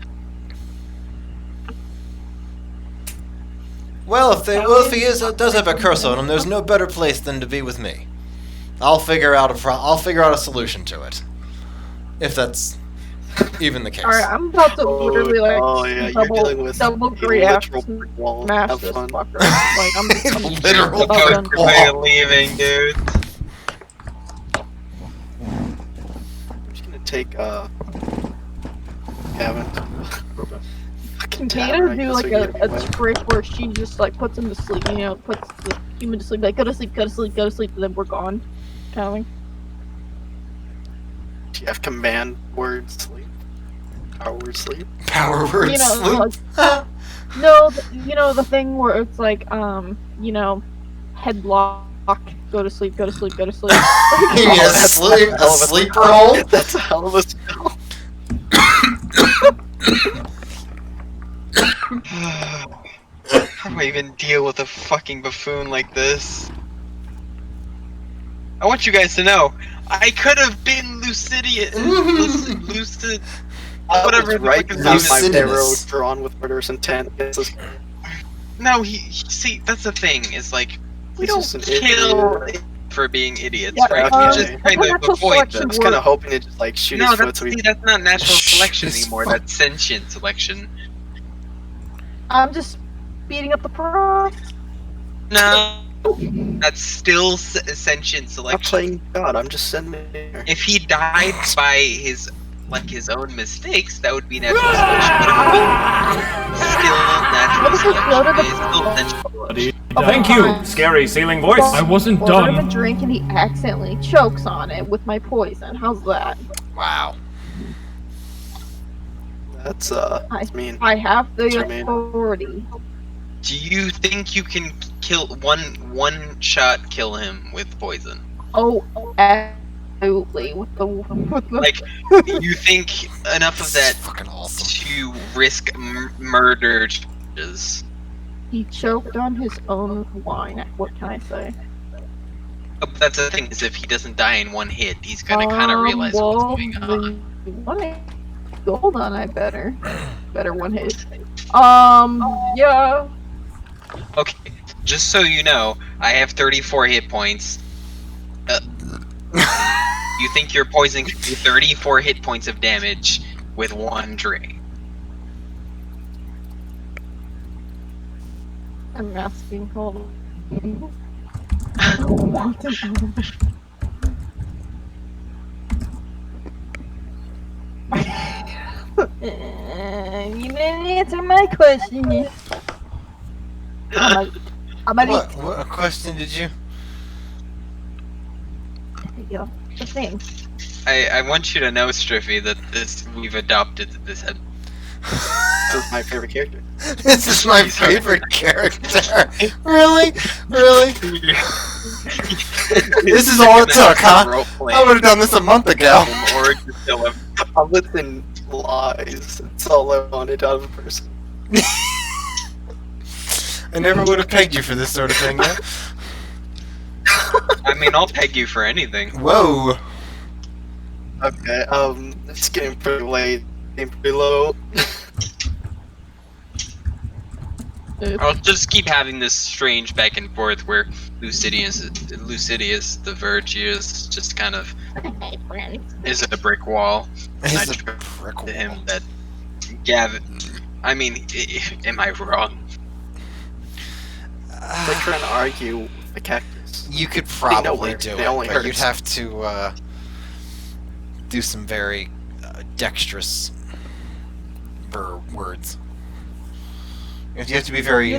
Well, if he does have a curse on him, there's no better place than to be with me. I'll figure out a solution to it, if that's even the case. Alright, I'm about to literally like you're double dealing with double a react, literal wall. smash Have this fun. fucker. Like I'm Literal I'm done. brick wall. Way of leaving, dude. I'm just gonna take Gavin. Fucking Tina do like a trick where she just like puts him to sleep, puts the human to sleep, like go to sleep, and then we're gone. Kind of thing. Do you have command word sleep? Power word sleep? Power word sleep. No, the thing where it's like headlock, go to sleep, go to sleep, go to sleep. You mean a sleeper hole? That's a hell of a spell. How do I even deal with a fucking buffoon like this? I want you guys to know, I could have been Lucid, whatever the right fuck his now, name is. my Lucidinus. arrow drawn with murderous intent. No, see, that's the thing, is like, we He's don't just an kill idiot. for being idiots, Yeah, right? okay. We just kind of Natural avoid selection them. I was kind of hoping to just like shoot No, his foot so he. that's not natural selection Shh, anymore, that's sentient selection. I'm just speeding up the process. No, that's still sentient I'm not selection. playing God. I'm just sitting there. If he died by his own mistakes, that would be natural selection. But still natural selection. It's still sentient. Thank you, scary ceiling voice. I wasn't Order him a done. drink and he accidentally chokes on it with my poison. How's that? Wow. That's mean. I have the Jermaine. authority. Do you think you can kill one shot kill him with poison? Oh, absolutely. With the Like, you think enough of that Fucking awesome. to risk murder charges? he choked on his own wine. What can I say? But that's the thing, is if he doesn't die in one hit, he's gonna kind of realize what's going on. Hold on, I better one hit. Yeah. Okay, just so you know, I have 34 hit points. You think your poison can do 34 hit points of damage with one drink? I'm asking. Hold on. You didn't answer my question. I'm gonna What question did you? Yeah, the thing. I want you to know, Striffy, that we've adopted this head. This is my favorite character. This is my favorite character. Really? Really? This is all it took, huh? I would have done this a month ago. Or just kill him. Comments and lies. That's all I wanted out of a person. I never would have pegged you for this sort of thing yet. I mean, I'll peg you for anything. Whoa. Okay, it's getting pretty late. Getting pretty low. I'll just keep having this strange back and forth where Lucidius, the virtuous, just kind of is a brick wall. And I It's a tried brick to wall. him that Gavin. I mean, am I wrong? It's like trying to argue with the cactus. You could probably They do they it, only but you'd hurt. have to do some very dexterous words. You have to be very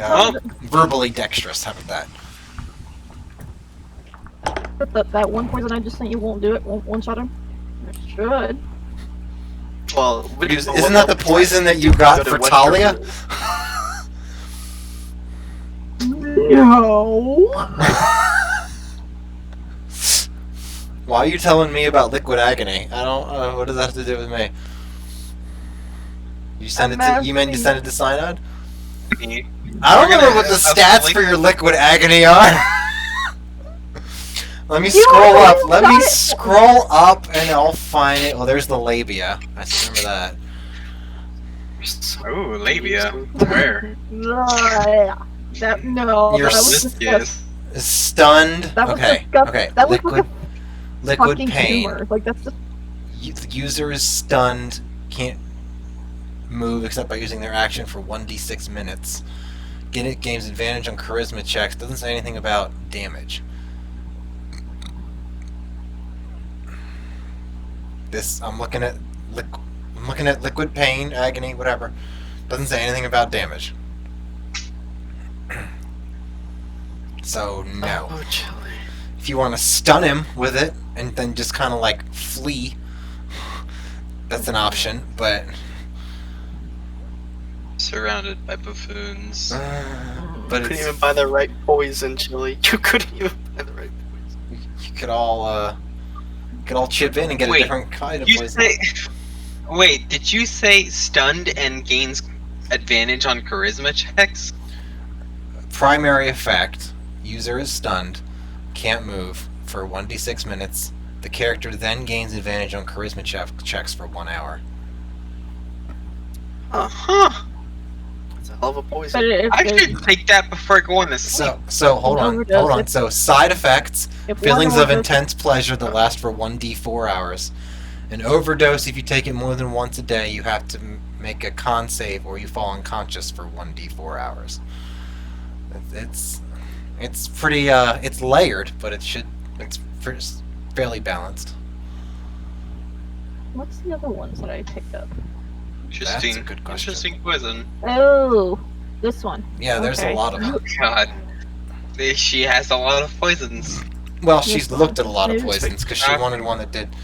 verbally dexterous. How about that? That one poison I just sent you won't do it. Won't one shot him. It should. Well, Isn't that the poison that you got for Talia? No. Why are you telling me about liquid agony? I don't. What does that have to do with me? You send it to. You meant you send it to Cyanide? I don't remember what the stats for your liquid agony are. Let me scroll up. Let me scroll up, and I'll find it. Well, there's the labia. I still remember that. Oh, labia. Where? That no. You're that was Yes. Stunned. That was Okay. disgusting. Okay. That was Liquid. Liquid fucking pain. tumor. Like that's just. The user is stunned. Can't move except by using their action for 1d6 minutes. Gains advantage on charisma checks. Doesn't say anything about damage. This I'm looking at. I'm looking at liquid pain, agony, whatever. Doesn't say anything about damage. So no. Oh, chilly. If you want to stun him with it and then just kind of like flee, that's an option. But Surrounded by buffoons. but Couldn't it's, even buy the right poison, Chili. You couldn't even buy the right poison. you could all chip in and get Wait, a different kind of You poison. say? Wait, did you say stunned and gains advantage on charisma checks? Primary effect: user is stunned, can't move for 1d6 minutes. The character then gains advantage on charisma checks for 1 hour. Uh-huh. It's a hell of a But poison. if I should take that before I go on this. So hold on. So side effects: if feelings one of overdose- intense pleasure that last for 1d4 hours. An overdose: if you take it more than once a day, you have to make a con save or you fall unconscious for 1d4 hours. It's pretty it's layered, but it's fairly balanced. What's the other ones that I picked up? Interesting. That's a good question. Interesting poison. Oh, this one. Yeah, there's a Okay. lot of them. God. She has a lot of poisons. Well, she's This looked at one. a lot of Maybe- poisons because she wanted one that did.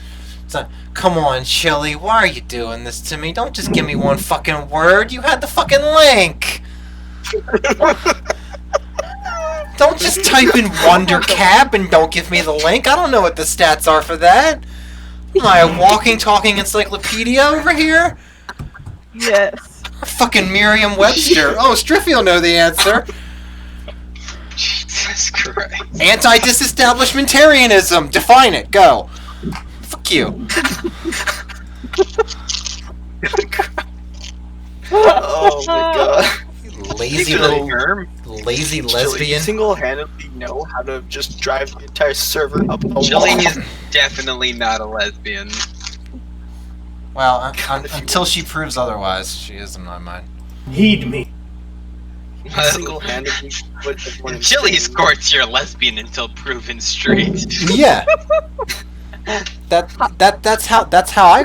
So, come on, Chili, why are you doing this to me? Don't just give me one fucking word. You had the fucking link. Don't just type in Wonder Cap and don't give me the link. I don't know what the stats are for that. Am I a walking, talking encyclopedia over here? Yes. Fucking Merriam-Webster. Oh, Striffy will know the answer. Jesus Christ. Anti-disestablishmentarianism. Define it. Go. Fuck you. Oh my god. Lazy Chili, little, lazy Chili, you lesbian. single-handedly know how to just drive the entire server up the Chili wall. is definitely not a lesbian. Well, until she proves otherwise, she is in my mind. Heed me. Single-handedly put everyone in Chili shame. courts you're lesbian until proven straight. Yeah. That's how I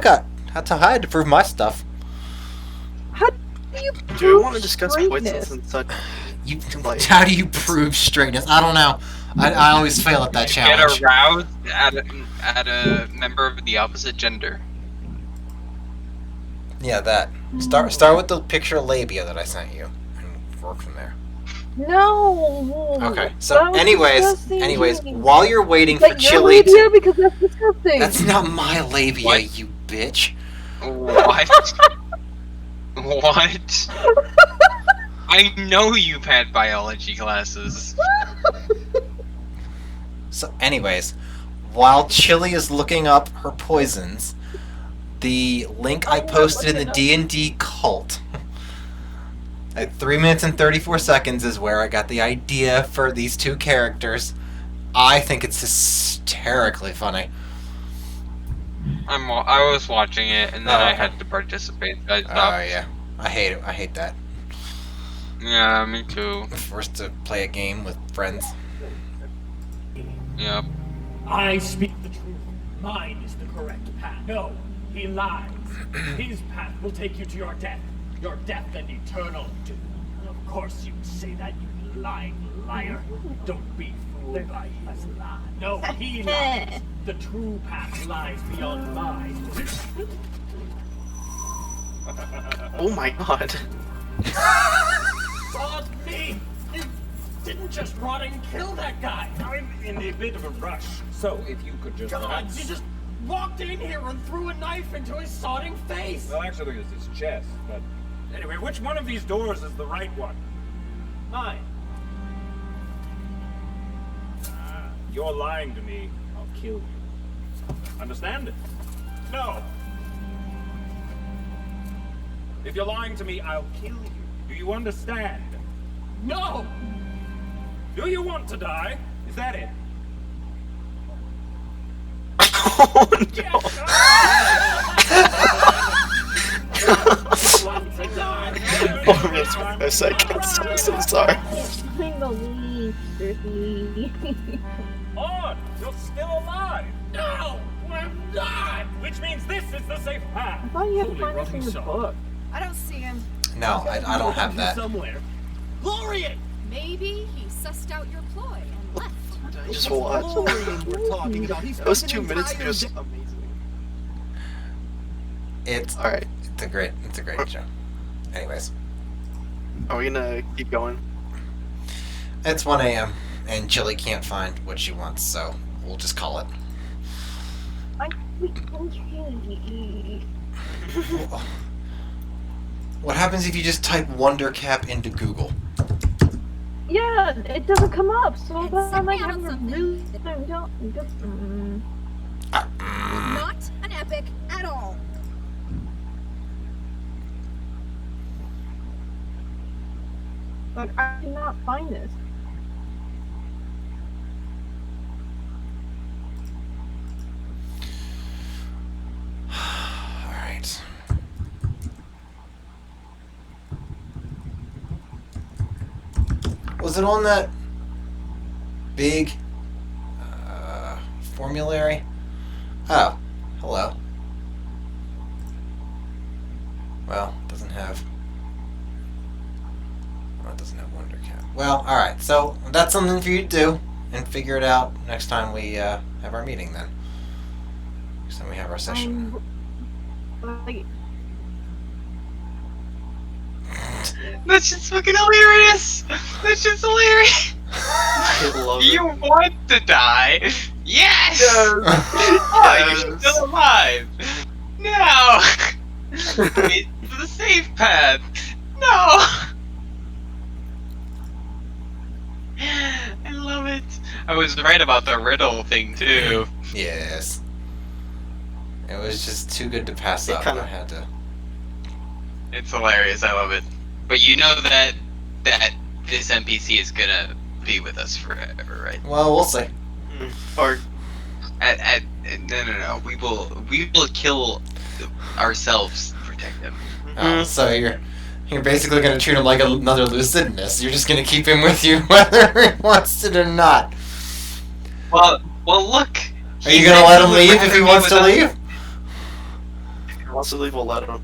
had to prove my stuff. Do we want to discuss Straightness. poisons and such? You, Like- how do you prove straightness? I don't know. I always fail at that Get challenge. aroused at a member of the opposite gender. Yeah, that. Start with the picture labia that I sent you, and work from there. No. Okay. That So, was anyways, disgusting. while you're waiting Is for that your Chili, labia? Because that's disgusting. that's not my labia, What? you bitch. What? What? I know you've had biology classes. So, anyways, while Chili is looking up her poisons, the link I posted in the D&D cult at 3 minutes and 34 seconds is where I got the idea for these two characters. I think it's hysterically funny. I was watching it and then Oh, I okay. had to participate. I Oh stopped. yeah, I hate it. I hate that. Yeah, me too. Forced to play a game with friends. Yep. I speak the truth. Mine is the correct path. No, he lies. His path will take you to your death. Your death and eternal doom. Of course you say that, you lying liar. Don't be fooled by his lie. No, he lies. The true path lies beyond lies. Oh my god. Fuck me! You didn't just run and kill that guy! I'm in a bit of a rush, so if you could just... God, you just walked in here and threw a knife into his sodding face! Well, actually, it was his chest, but... Anyway, which one of these doors is the right one? Mine. You're lying to me, I'll kill you. Understand? No! If you're lying to me, I'll kill you. Do you understand? No! Do you want to die? Is that it? Oh no. Oh, that's for a second. I'm so sorry. I'm the least, Griffy. On! You're still alive! No! We're not! Which means this is the safe path! I thought you had to Holy find this in rotting your soul. book. I don't see him. No, I don't have that. Somewhere. Glorian! Maybe he sussed out your ploy and left. I just watched. Glorian we're talking about. He's Those spent 2 an minutes entire just day- amazing. It's Alright. it's a great show. Anyways, Are we gonna keep going? it's 1 a.m. and Chili can't find what she wants, so we'll just call it. What happens if you just type Wonder Cap into Google? Yeah, it doesn't come up, so And then I'm like sit down having a something. really don't. Not an epic at all. Like I cannot find this. Alright. Well, Was it on that big formulary? Oh, hello. Well, it doesn't have. Oh, it doesn't have Wonder Cat. Well, all right. So that's something for you to do and figure it out next time we have our meeting. Then next time we have our session. Like, That's just fucking hilarious! That's just hilarious! I love You it. want to die? Yes! Oh, you're still alive! No! It's the safe path! No! I love it! I was right about the riddle thing, too. Yes. It was just too good to pass It up. kinda- I had to. It's hilarious, I love it. But you know that this NPC is gonna be with us forever, right? Well, we'll see. Or No. We will kill ourselves to protect him. Oh, so you're basically gonna treat him like another Lucidinus. You're just gonna keep him with you whether he wants it or not. Well, look. Are you gonna let him leave if he wants to leave? if he wants to leave, we'll let him.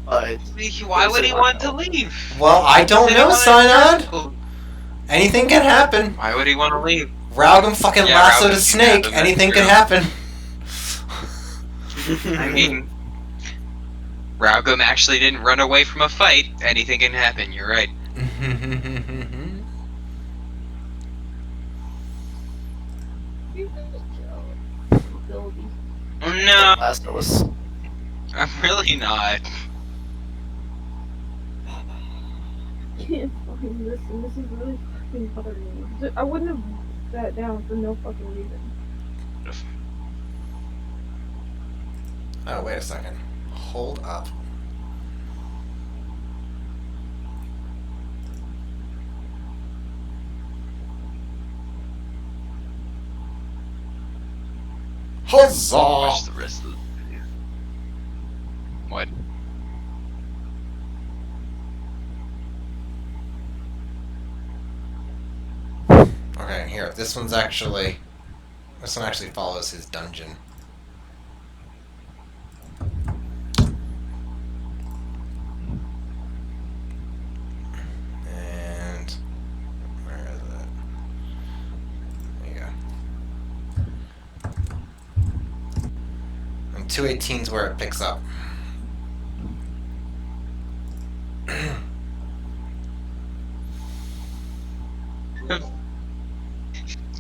But Why would he want to leave? Well, I don't know, Synod. Anything can happen. Why would he want to leave? Raugum fucking Yeah, lassoed Raugum a can snake. happen, Anything that's can true. happen. I mean, Raugum actually didn't run away from a fight. Anything can happen. You're right. No, last of us. I'm really not. I can't fucking listen. This is really fucking bothering me. I wouldn't have sat down for no fucking reason. Oh, wait a second. Hold up. Huzzah! Watch the rest of the video. What? Okay, here. This one actually follows his dungeon. And where is it? There you go. And 218's where it picks up.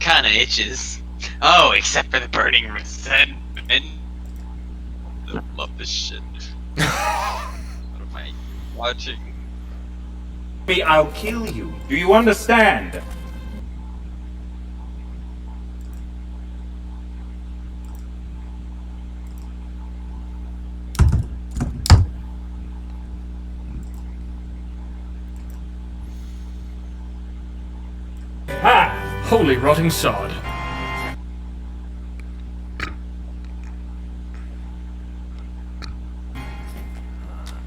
Kinda itches. Oh, except for the burning resentment. I love this shit. What am I watching? Me, I'll kill you. Do you understand? Ah! Holy rotting sod.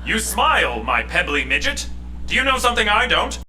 You smile, my pebbly midget. Do you know something I don't?